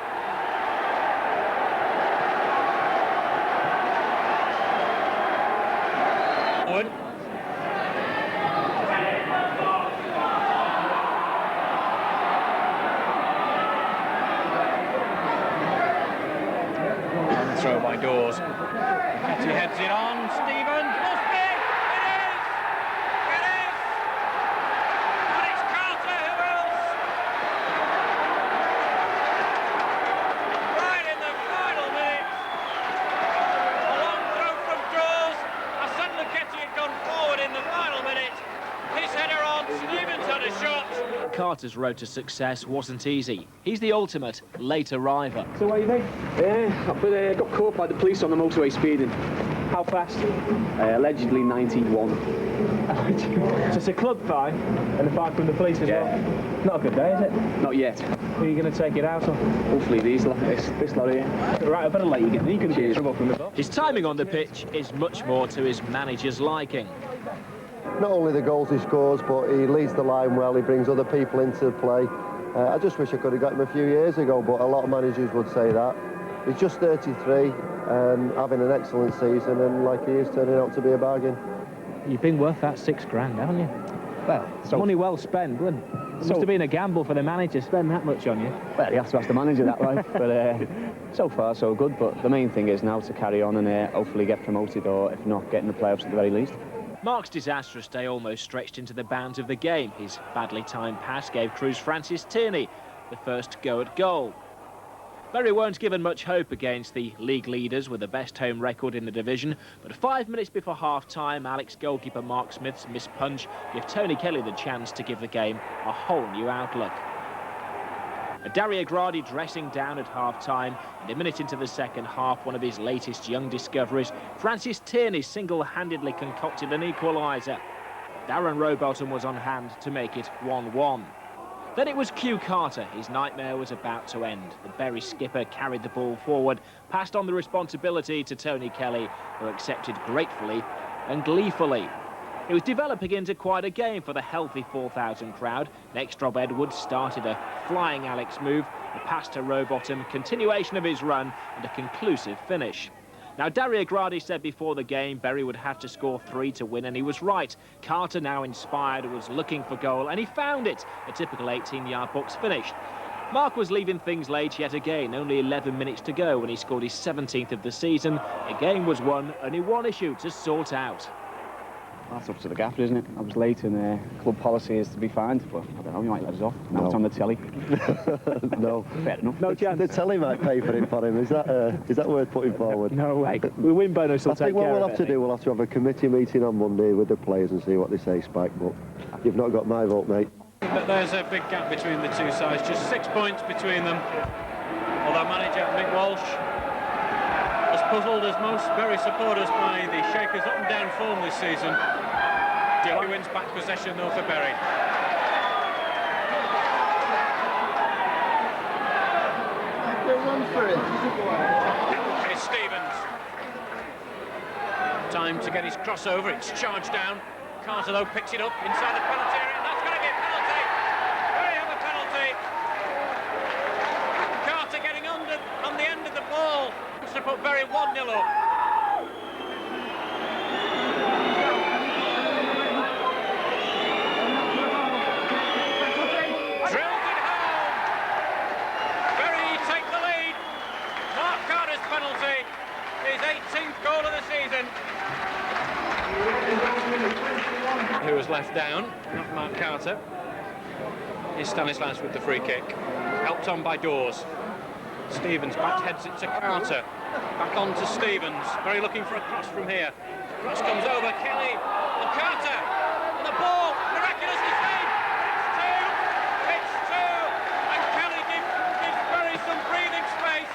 Wood. And throw by Dawes. Ketty heads it on, Stevens, must be! Carter's road to success wasn't easy. He's the ultimate late arriver. So what do you think? Yeah, got caught by the police on the motorway speeding. How fast? Allegedly 91. So it's a club fine and a fine from the police as well? Not a good day, is it? Not yet. Who are you going to take it out on? Hopefully this lot here. Right, I better let you get there. You can get in trouble from the top. His timing on the pitch is much more to his manager's liking. Not only the goals he scores, but he leads the line well, he brings other people into play. I just wish I could have got him a few years ago, but a lot of managers would say that. He's just 33, having an excellent season, and like he is, turning out to be a bargain. You've been worth that £6 grand, haven't you? Well, money well spent, wouldn't it? It must have been a gamble for the manager to spend that much on you. Well, you have to ask the manager that, right? But so far, so good. But the main thing is now to carry on and hopefully get promoted, or if not, get in the playoffs at the very least. Mark's disastrous day almost stretched into the bounds of the game. His badly timed pass gave Crewe's Francis Tierney the first go at goal. Bury weren't given much hope against the league leaders with the best home record in the division, but 5 minutes before half-time, Alex goalkeeper Mark Smith's missed punch gave Tony Kelly the chance to give the game a whole new outlook. Daria Gradi dressing down at half-time, and a minute into the second half, one of his latest young discoveries, Francis Tierney single-handedly concocted an equaliser. Darren Rowbottom was on hand to make it 1-1. Then it was Q Carter. His nightmare was about to end. The Bury skipper carried the ball forward, passed on the responsibility to Tony Kelly, who accepted gratefully and gleefully. It was developing into quite a game for the healthy 4,000 crowd. Next, Rob Edwards started a flying Alex move, a pass to Rowbottom, continuation of his run and a conclusive finish. Now, Dario Gradi said before the game Bury would have to score 3 to win, and he was right. Carter, now inspired, was looking for goal, and he found it. A typical 18-yard box finish. Mark was leaving things late yet again. Only 11 minutes to go when he scored his 17th of the season. The game was won, only one issue to sort out. That's up to the gaffer, isn't it? I was late and club policy is to be fined, but I don't know, he might let us off. Now it's on the telly. No. Fair enough. No chance. The telly might pay for it for him. Is that worth putting forward? No way. We win bonus, I think what we'll have to do, we'll have to have a committee meeting on Monday with the players and see what they say, Spike, but you've not got my vote, mate. But there's a big gap between the two sides, just 6 points between them. Although manager Mick Walsh, as puzzled as most Bury supporters by the Shakers' up and down form this season. Joey wins back possession though for Bury. Run for it. It's Stevens. Time to get his crossover, it's charged down. Carter though picks it up inside the penalty area, and that's going to be a penalty. Bury have a penalty. Carter getting under on the end of the ball to put Bury 1-0 up. His 18th goal of the season. Who was left down, not Mark Carter, is Stanislas with the free kick. Helped on by Dawes. Stevens back heads it to Carter. Back on to Stevens. Bury looking for a cross from here. Cross comes over, Kelly and Carter. And the ball miraculously saved. It's two. And Kelly gives Bury some breathing space.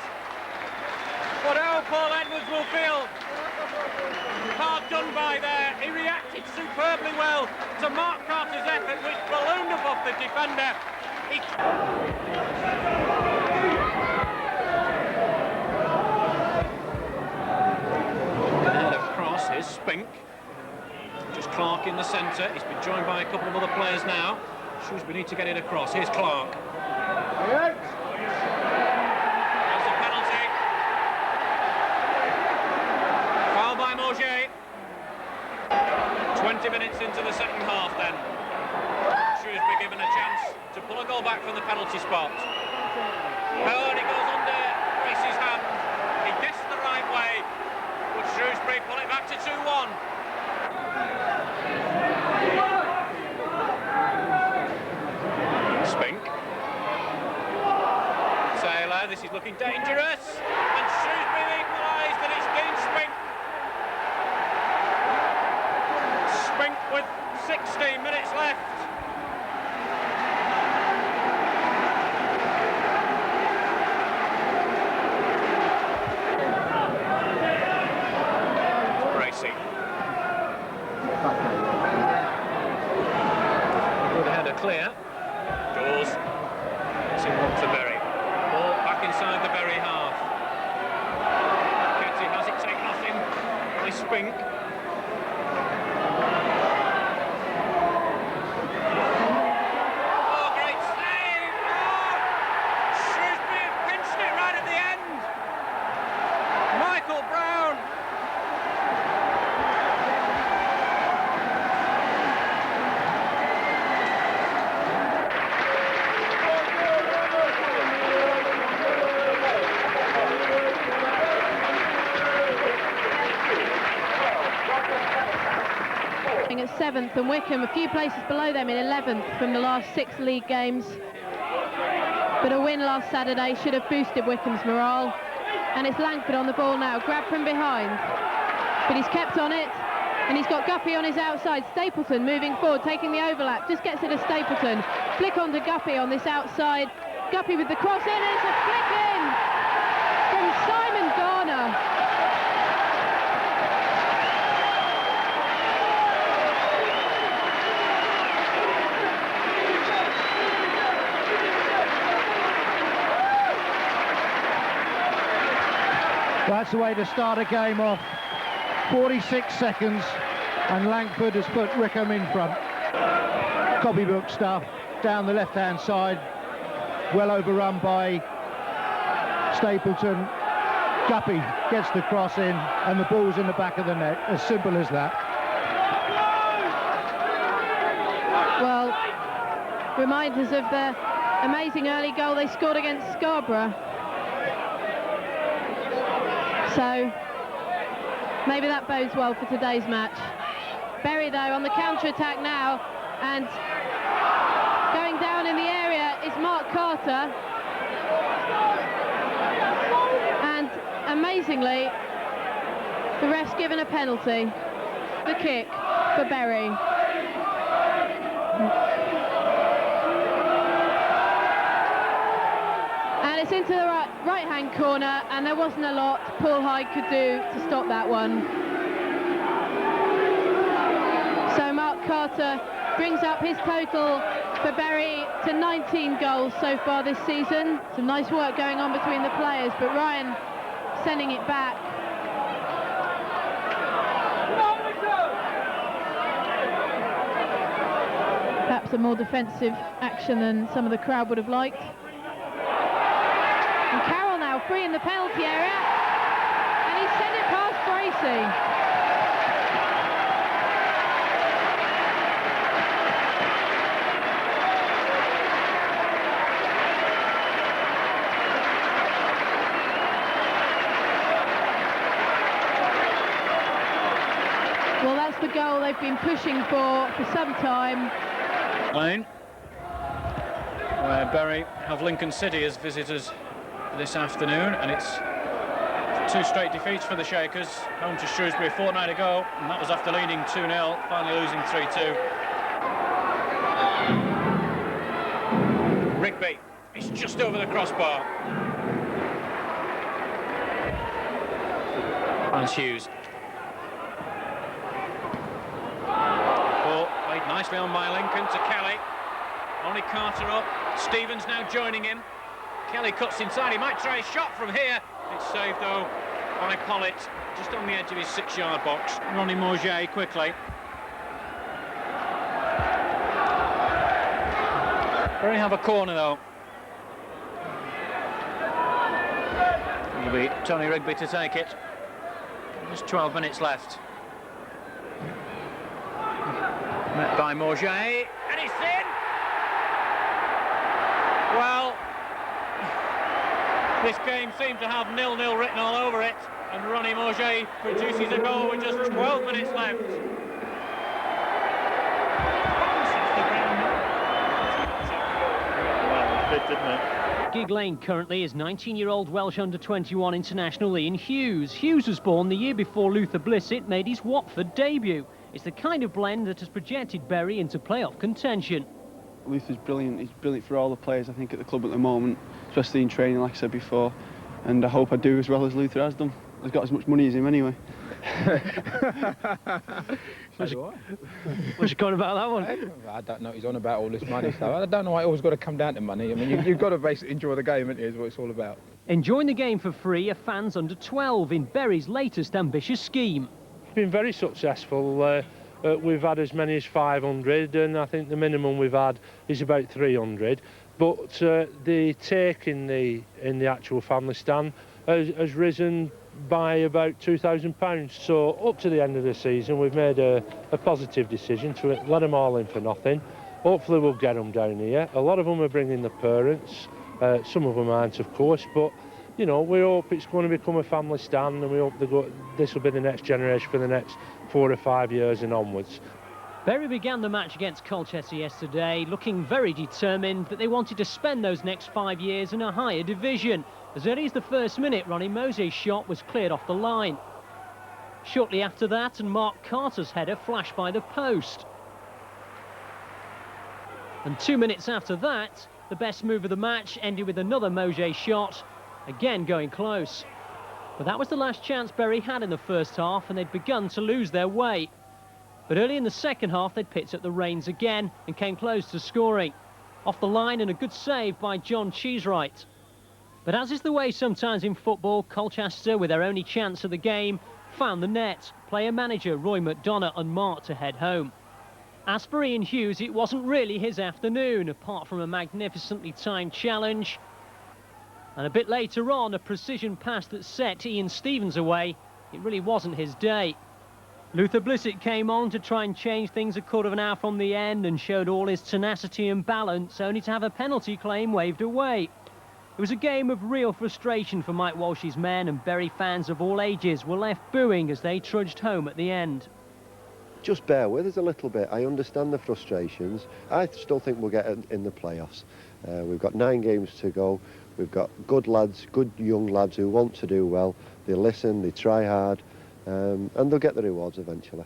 But how Paul Edwards will feel hard done by there. He reacted superbly well to Mark Carter's effort, which ballooned above the defender. Ahead of cross, here's Spink. Just Clark in the centre. He's been joined by a couple of other players now. Shrewsbury need to get it across. Here's Clark. By Morget. 20 minutes into the second half then. Shrewsbury given a chance to pull a goal back from the penalty spot. Oh, and he goes under Grace's hand. He guessed the right way. Would Shrewsbury pull it back to 2-1? Spink. Taylor, this is looking dangerous. And Shrewsbury equalised, and it's Dean Spink. Spink with 16 minutes left. Bracey. Good header clear. Dawes. It's in one for Bury. Ball back inside the Bury half. Ketty has it taken off him by Spink. At 7th and Wycombe a few places below them in 11th from the last 6 league games, but a win last Saturday should have boosted Wycombe's morale. And it's Langford on the ball now, grabbed from behind, but he's kept on it, and he's got Guppy on his outside. Stapleton moving forward, taking the overlap, just gets it to Stapleton, flick on to Guppy on this outside. Guppy with the cross in, and it's a flick in from Simon Garner. That's the way to start a game off. 46 seconds, and Langford has put Wycombe in front. Copybook stuff down the left-hand side, well overrun by Stapleton. Guppy gets the cross in, and the ball's in the back of the net. As simple as that. Well, remind us of the amazing early goal they scored against Scarborough. So maybe that bodes well for today's match. Bury, though, on the counter-attack now, and going down in the area is Mark Carter. And amazingly, the ref's given a penalty. The kick for Bury. And it's into the right-hand corner, and there wasn't a lot Paul Hyde could do to stop that one. So Mark Carter brings up his total for Bury to 19 goals so far this season. Some nice work going on between the players, but Ryan sending it back. Perhaps a more defensive action than some of the crowd would have liked. And Carroll now free in the penalty area, and he sent it past Bracey. Well, that's the goal they've been pushing for some time. Lane, where Bury have Lincoln City as visitors this afternoon, and it's 2 straight defeats for the Shakers. Home to Shrewsbury a fortnight ago, and that was after leading 2-0, finally losing 3-2. Rigby, he's just over the crossbar. Hans Hughes. Ball played nicely on by Lincoln to Kelly. Only Carter up. Stevens now joining him. Kelly cuts inside. He might try a shot from here. It's saved though by Pollitt, just on the edge of his 6-yard box. Ronnie Morget quickly. Bury have a corner though. It'll be Tony Rigby to take it. Just 12 minutes left. Met by Morget, and he's in! Well, this game seemed to have 0-0 written all over it, and Ronnie Morget produces a goal with just 12 minutes left. Gig Lane currently is 19-year-old Welsh under-21 international Ian Hughes. Hughes was born the year before Luther Blissett made his Watford debut. It's the kind of blend that has projected Bury into playoff contention. Luther's brilliant. He's brilliant for all the players, I think, at the club at the moment, especially in training, like I said before. And I hope I do as well as Luther has done. He's got as much money as him anyway. What's your comment about that one? I don't know what he's on about, all this money stuff. I don't know why it always got to come down to money. I mean, you've got to basically enjoy the game, haven't you, is what it's all about. Enjoying the game for free are fans under 12 in Bury's latest ambitious scheme. It's been very successful. We've had as many as 500, and I think the minimum we've had is about 300. But the take in the actual family stand has risen by about £2,000. So up to the end of the season, we've made a positive decision to let them all in for nothing. Hopefully we'll get them down here. A lot of them are bringing the parents. Some of them aren't, of course, but you know, we hope it's going to become a family stand, and we hope this will be the next generation for the next 4 or 5 years and onwards. Bury began the match against Colchester yesterday, looking very determined that they wanted to spend those next 5 years in a higher division. As early as the first minute, Ronnie Moset's shot was cleared off the line. Shortly after that, and Mark Carter's header flashed by the post. And 2 minutes after that, the best move of the match ended with another Moset shot, again going close. But that was the last chance Bury had in the first half, and they'd begun to lose their way. But early in the second half, they'd picked up the reins again and came close to scoring. Off the line, and a good save by John Cheesewright. But as is the way sometimes in football, Colchester, with their only chance of the game, found the net. Player-manager Roy McDonough unmarked to head home. As for Ian Hughes, it wasn't really his afternoon, apart from a magnificently timed challenge. And a bit later on, a precision pass that set Ian Stevens away. It really wasn't his day. Luther Blissett came on to try and change things a quarter of an hour from the end and showed all his tenacity and balance, only to have a penalty claim waved away. It was a game of real frustration for Mike Walsh's men, and Bury fans of all ages were left booing as they trudged home at the end. Just bear with us a little bit. I understand the frustrations. I still think we'll get in the playoffs. We've got 9 games to go. We've got good lads, good young lads who want to do well. They listen, they try hard, and they'll get the rewards eventually.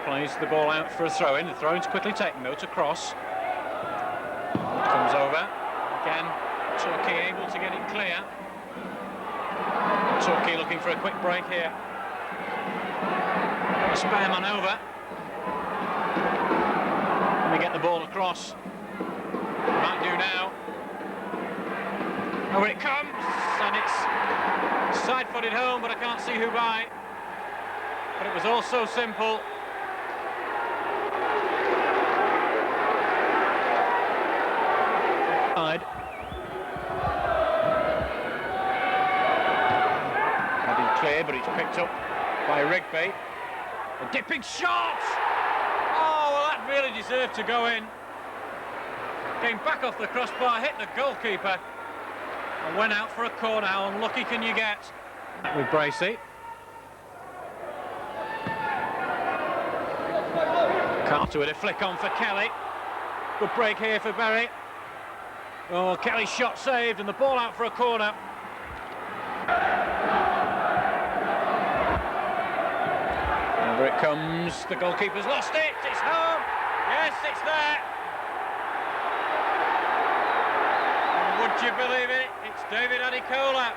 Plays the ball out for a throw-in. The throw-in's quickly taken though to Cross. Comes over. Again, Torquay able to get it clear. Torquay looking for a quick break here. A spare man over. Let me get the ball across. Might do now. Over it comes, and it's side-footed home, but I can't see who by. But it was all so simple. Heading clear, but it's picked up by Rigby. A dipping shot! Oh, well, that really deserved to go in. Came back off the crossbar, hit the goalkeeper, and went out for a corner. How unlucky can you get? With Bracey. Carter with a flick on for Kelly. Good break here for Bury. Oh, Kelly's shot saved and the ball out for a corner. Over it comes. The goalkeeper's lost it. It's home. Yes, it's there. And would you believe it? It's David Adicola.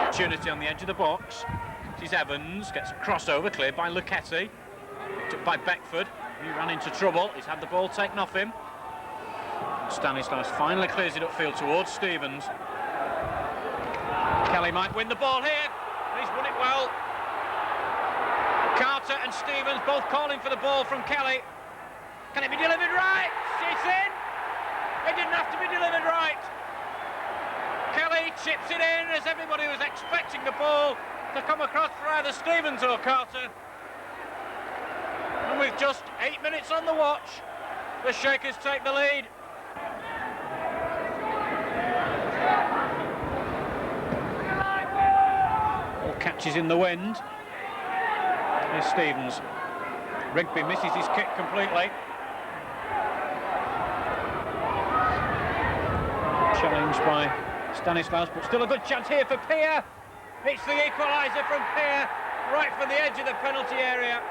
Opportunity on the edge of the box. This is Evans, gets a crossover cleared by Luchetti. Picked up by Beckford. He ran into trouble. He's had the ball taken off him. Stanislas finally clears it upfield towards Stevens. Kelly might win the ball here. He's won it well. Carter and Stevens both calling for the ball from Kelly. Can it be delivered right? It's in. It didn't have to be delivered right. Kelly chips it in as everybody was expecting the ball to come across for either Stevens or Carter. And with just 8 minutes on the watch, the Shakers take the lead. All catches in the wind. Here's Stevens. Rigby misses his kick completely. Challenged by Stanislaus, but still a good chance here for Peer. It's the equaliser from Peer, right from the edge of the penalty area.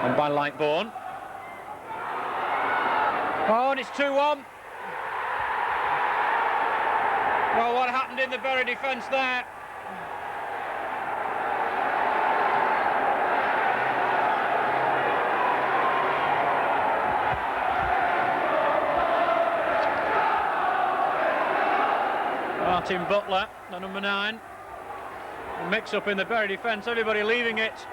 And by Lightbourne. Oh, and it's 2-1. Well, what happened in the Bury defence there? Martin Butler, the number 9. A mix-up in the Bury defence, everybody leaving it.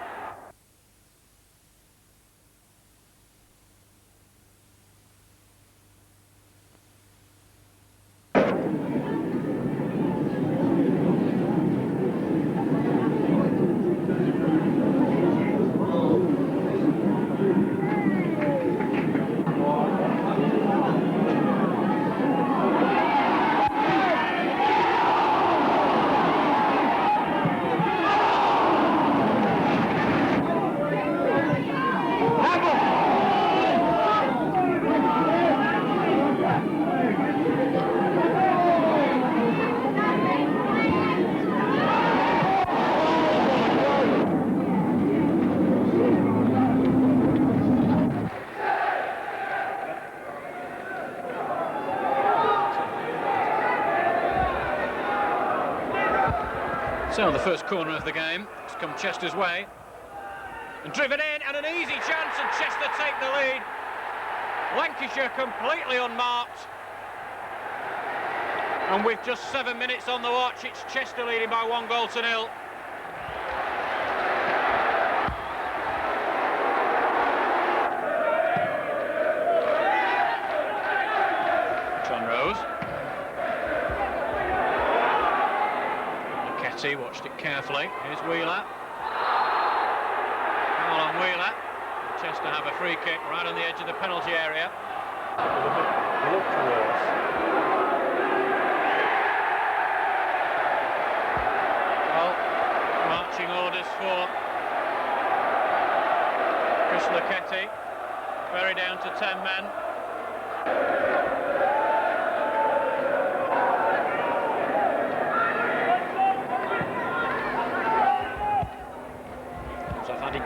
So the first corner of the game has come Chester's way. And driven in, and an easy chance, and Chester take the lead. Lancashire completely unmarked. And with just 7 minutes on the watch, it's Chester leading by 1-0. John Rose. He watched it carefully. Here's Wheeler. Foul on Wheeler. Chester have a free kick right on the edge of the penalty area. Well, marching orders for Chris Lucchetti. Very down to 10 men.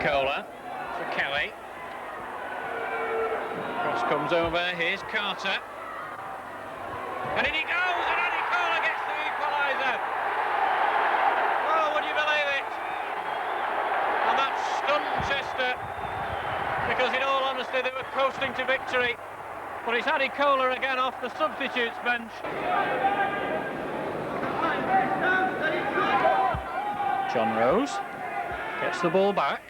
Cola for Kelly. Cross comes over, here's Carter. And in he goes, and Andy Cola gets the equaliser. Oh, would you believe it? And that stunned Chester, because in all honesty they were coasting to victory. But it's Andy Cola again off the substitutes bench. John Rose gets the ball back.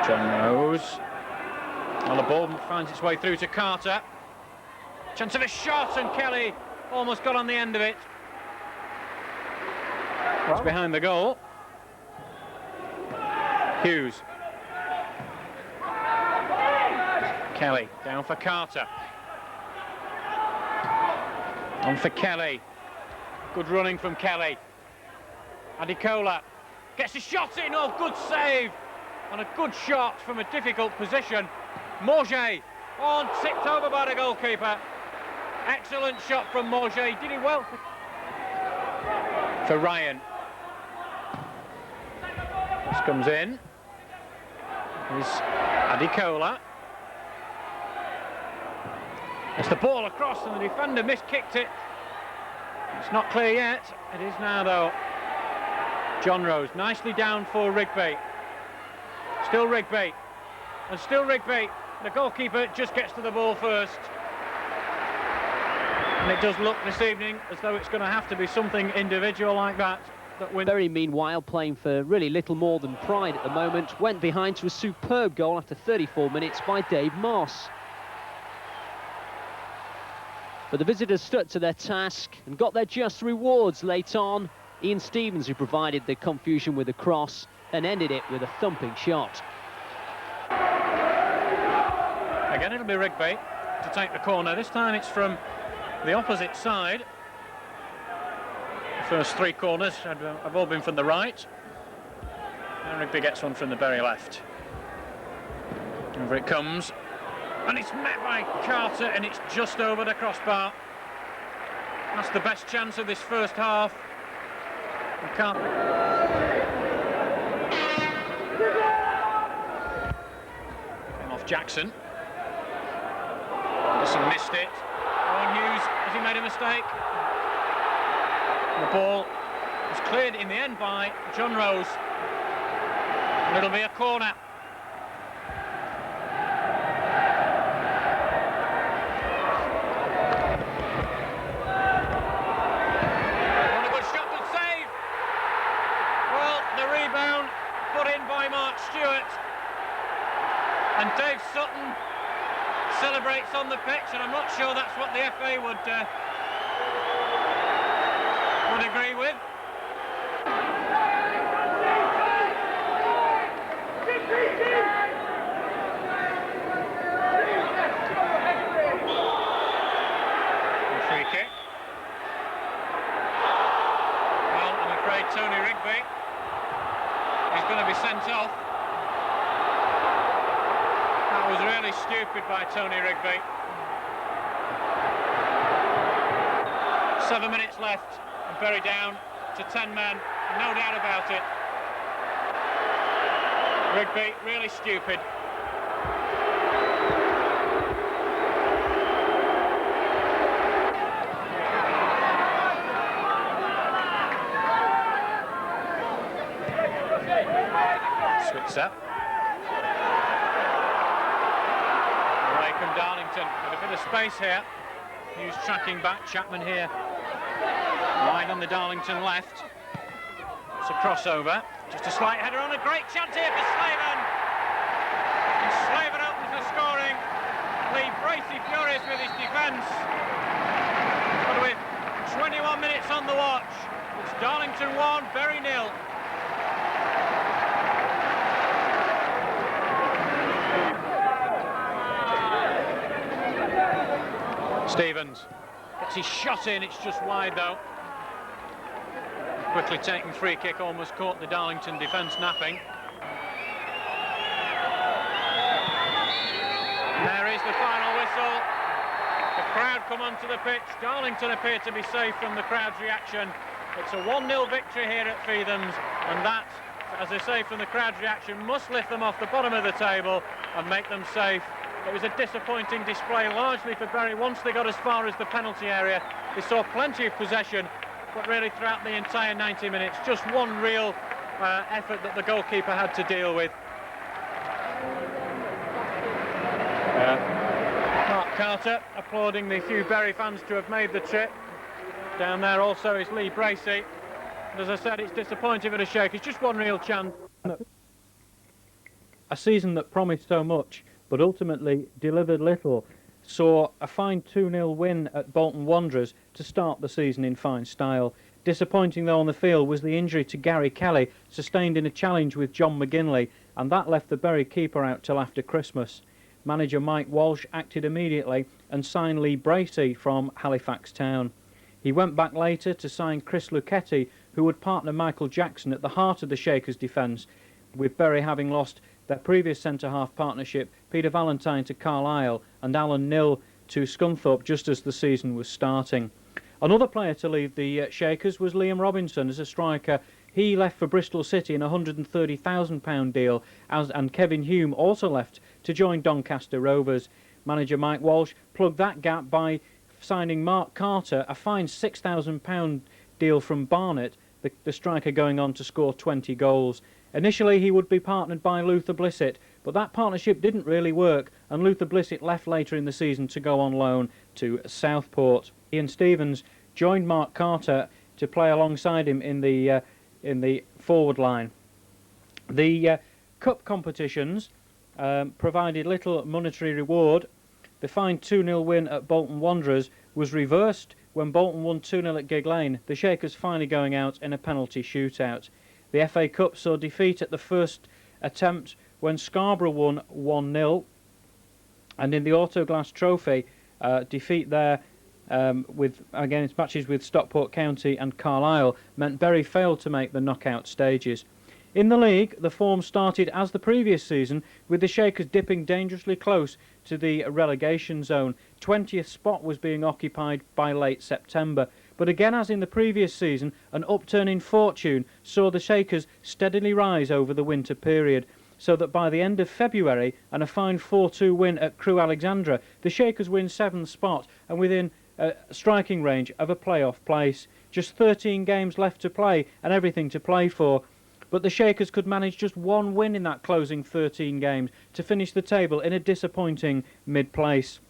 John Rose. Well, the ball finds its way through to Carter. Chance of a shot, and Kelly almost got on the end of it. It's behind the goal. Hughes. Kelly down for Carter. On for Kelly. Good running from Kelly. Adikola gets a shot in. Oh, good save. And a good shot from a difficult position. Morget on, tipped over by the goalkeeper. Excellent shot from Morget. Did it well for Ryan. This comes in. Here's Adikola. It's the ball across, and the defender miskicked it. It's not clear yet. It is now, though. John Rose nicely down for Rigby. Still Rigby, and still Rigby. The goalkeeper just gets to the ball first. And it does look this evening as though it's going to have to be something individual like that that win. Bury, meanwhile, playing for really little more than pride at the moment, went behind to a superb goal after 34 minutes by Dave Moss. But the visitors stuck to their task and got their just rewards late on. Ian Stevens, who provided the confusion with a cross, then ended it with a thumping shot. Again, it'll be Rigby to take the corner. This time it's from the opposite side. The first 3 corners have all been from the right. And Rigby gets one from the very left. Over it comes. And it's met by Carter, and it's just over the crossbar. That's the best chance of this first half. And Carter. Came off Jackson. Anderson missed it. Owen Hughes, has he made a mistake? The ball was cleared in the end by John Rose. And it'll be a corner. What a good shot, good save. Well, the rebound put in by Mark Stewart. And Dave Sutton celebrates on the pitch, and I'm not sure that's what the FA would agree with. Free kick. Well, I'm afraid Tony Rigby is going to be sent off. That was really stupid by Tony Rigby. 7 minutes left and Bury down to 10 men, no doubt about it. Rigby, really stupid. Switzer. Away from Darlington with a bit of space here. Hughes tracking back, Chapman here. Wide on the Darlington left. It's a crossover. Just a slight header on, a great chance here for Slaven. And Slaven opens the scoring. Lee Bracey furious with his defence. But with 21 minutes on the watch, it's Darlington 1, Bury 0. Stevens gets his shot in, it's just wide though. Quickly taken free kick, almost caught the Darlington defence napping. There is the final whistle. The crowd come onto the pitch. Darlington appear to be safe from the crowd's reaction. It's a 1-0 victory here at Feethams, and that, as I say, from the crowd's reaction, must lift them off the bottom of the table and make them safe. It was a disappointing display, largely for Bury. Once they got as far as the penalty area, they saw plenty of possession, but really throughout the entire 90 minutes, just one real effort that the goalkeeper had to deal with. Mark Carter applauding the few Bury fans to have made the trip. Down there also is Lee Bracey. And as I said, it's disappointing for the Shakers, just one real chance. A season that promised so much, but ultimately delivered little, saw a fine 2-0 win at Bolton Wanderers to start the season in fine style. Disappointing though on the field was the injury to Gary Kelly, sustained in a challenge with John McGinley, and that left the Bury keeper out till after Christmas. Manager Mike Walsh acted immediately and signed Lee Bracey from Halifax Town. He went back later to sign Chris Lucchetti, who would partner Michael Jackson at the heart of the Shakers' defence, with Bury having lost their previous centre-half partnership, Peter Valentine to Carlisle and Alan Nill to Scunthorpe just as the season was starting. Another player to leave the Shakers was Liam Robinson as a striker. He left for Bristol City in a £130,000 deal, and Kevin Hume also left to join Doncaster Rovers. Manager Mike Walsh plugged that gap by signing Mark Carter, a fine £6,000 deal from Barnet, the striker going on to score 20 goals. Initially he would be partnered by Luther Blissett, but that partnership didn't really work, and Luther Blissett left later in the season to go on loan to Southport. Ian Stevens joined Mark Carter to play alongside him in the in the forward line. The cup competitions provided little monetary reward. The fine 2-0 win at Bolton Wanderers was reversed when Bolton won 2-0 at Gig Lane, the Shakers finally going out in a penalty shootout. The FA Cup saw defeat at the first attempt when Scarborough won 1-0, and in the Autoglass Trophy, defeat there again its matches with Stockport County and Carlisle meant Bury failed to make the knockout stages. In the league, the form started as the previous season, with the Shakers dipping dangerously close to the relegation zone. 20th spot was being occupied by late September. But again, as in the previous season, an upturn in fortune saw the Shakers steadily rise over the winter period, so that by the end of February, and a fine 4-2 win at Crewe Alexandra, the Shakers win 7th spot and within striking range of a playoff place. Just 13 games left to play and everything to play for. But the Shakers could manage just one win in that closing 13 games to finish the table in a disappointing mid-place.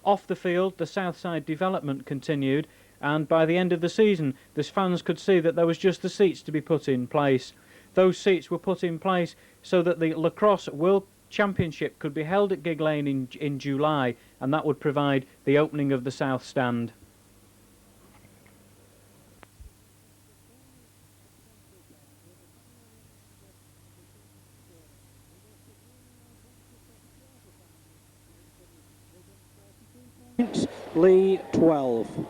Off the field, the Southside development continued, and by the end of the season, the fans could see that there was just the seats to be put in place. Those seats were put in place so that the Lacrosse World Championship could be held at Gig Lane in July, and that would provide the opening of the South Stand. Lee 12.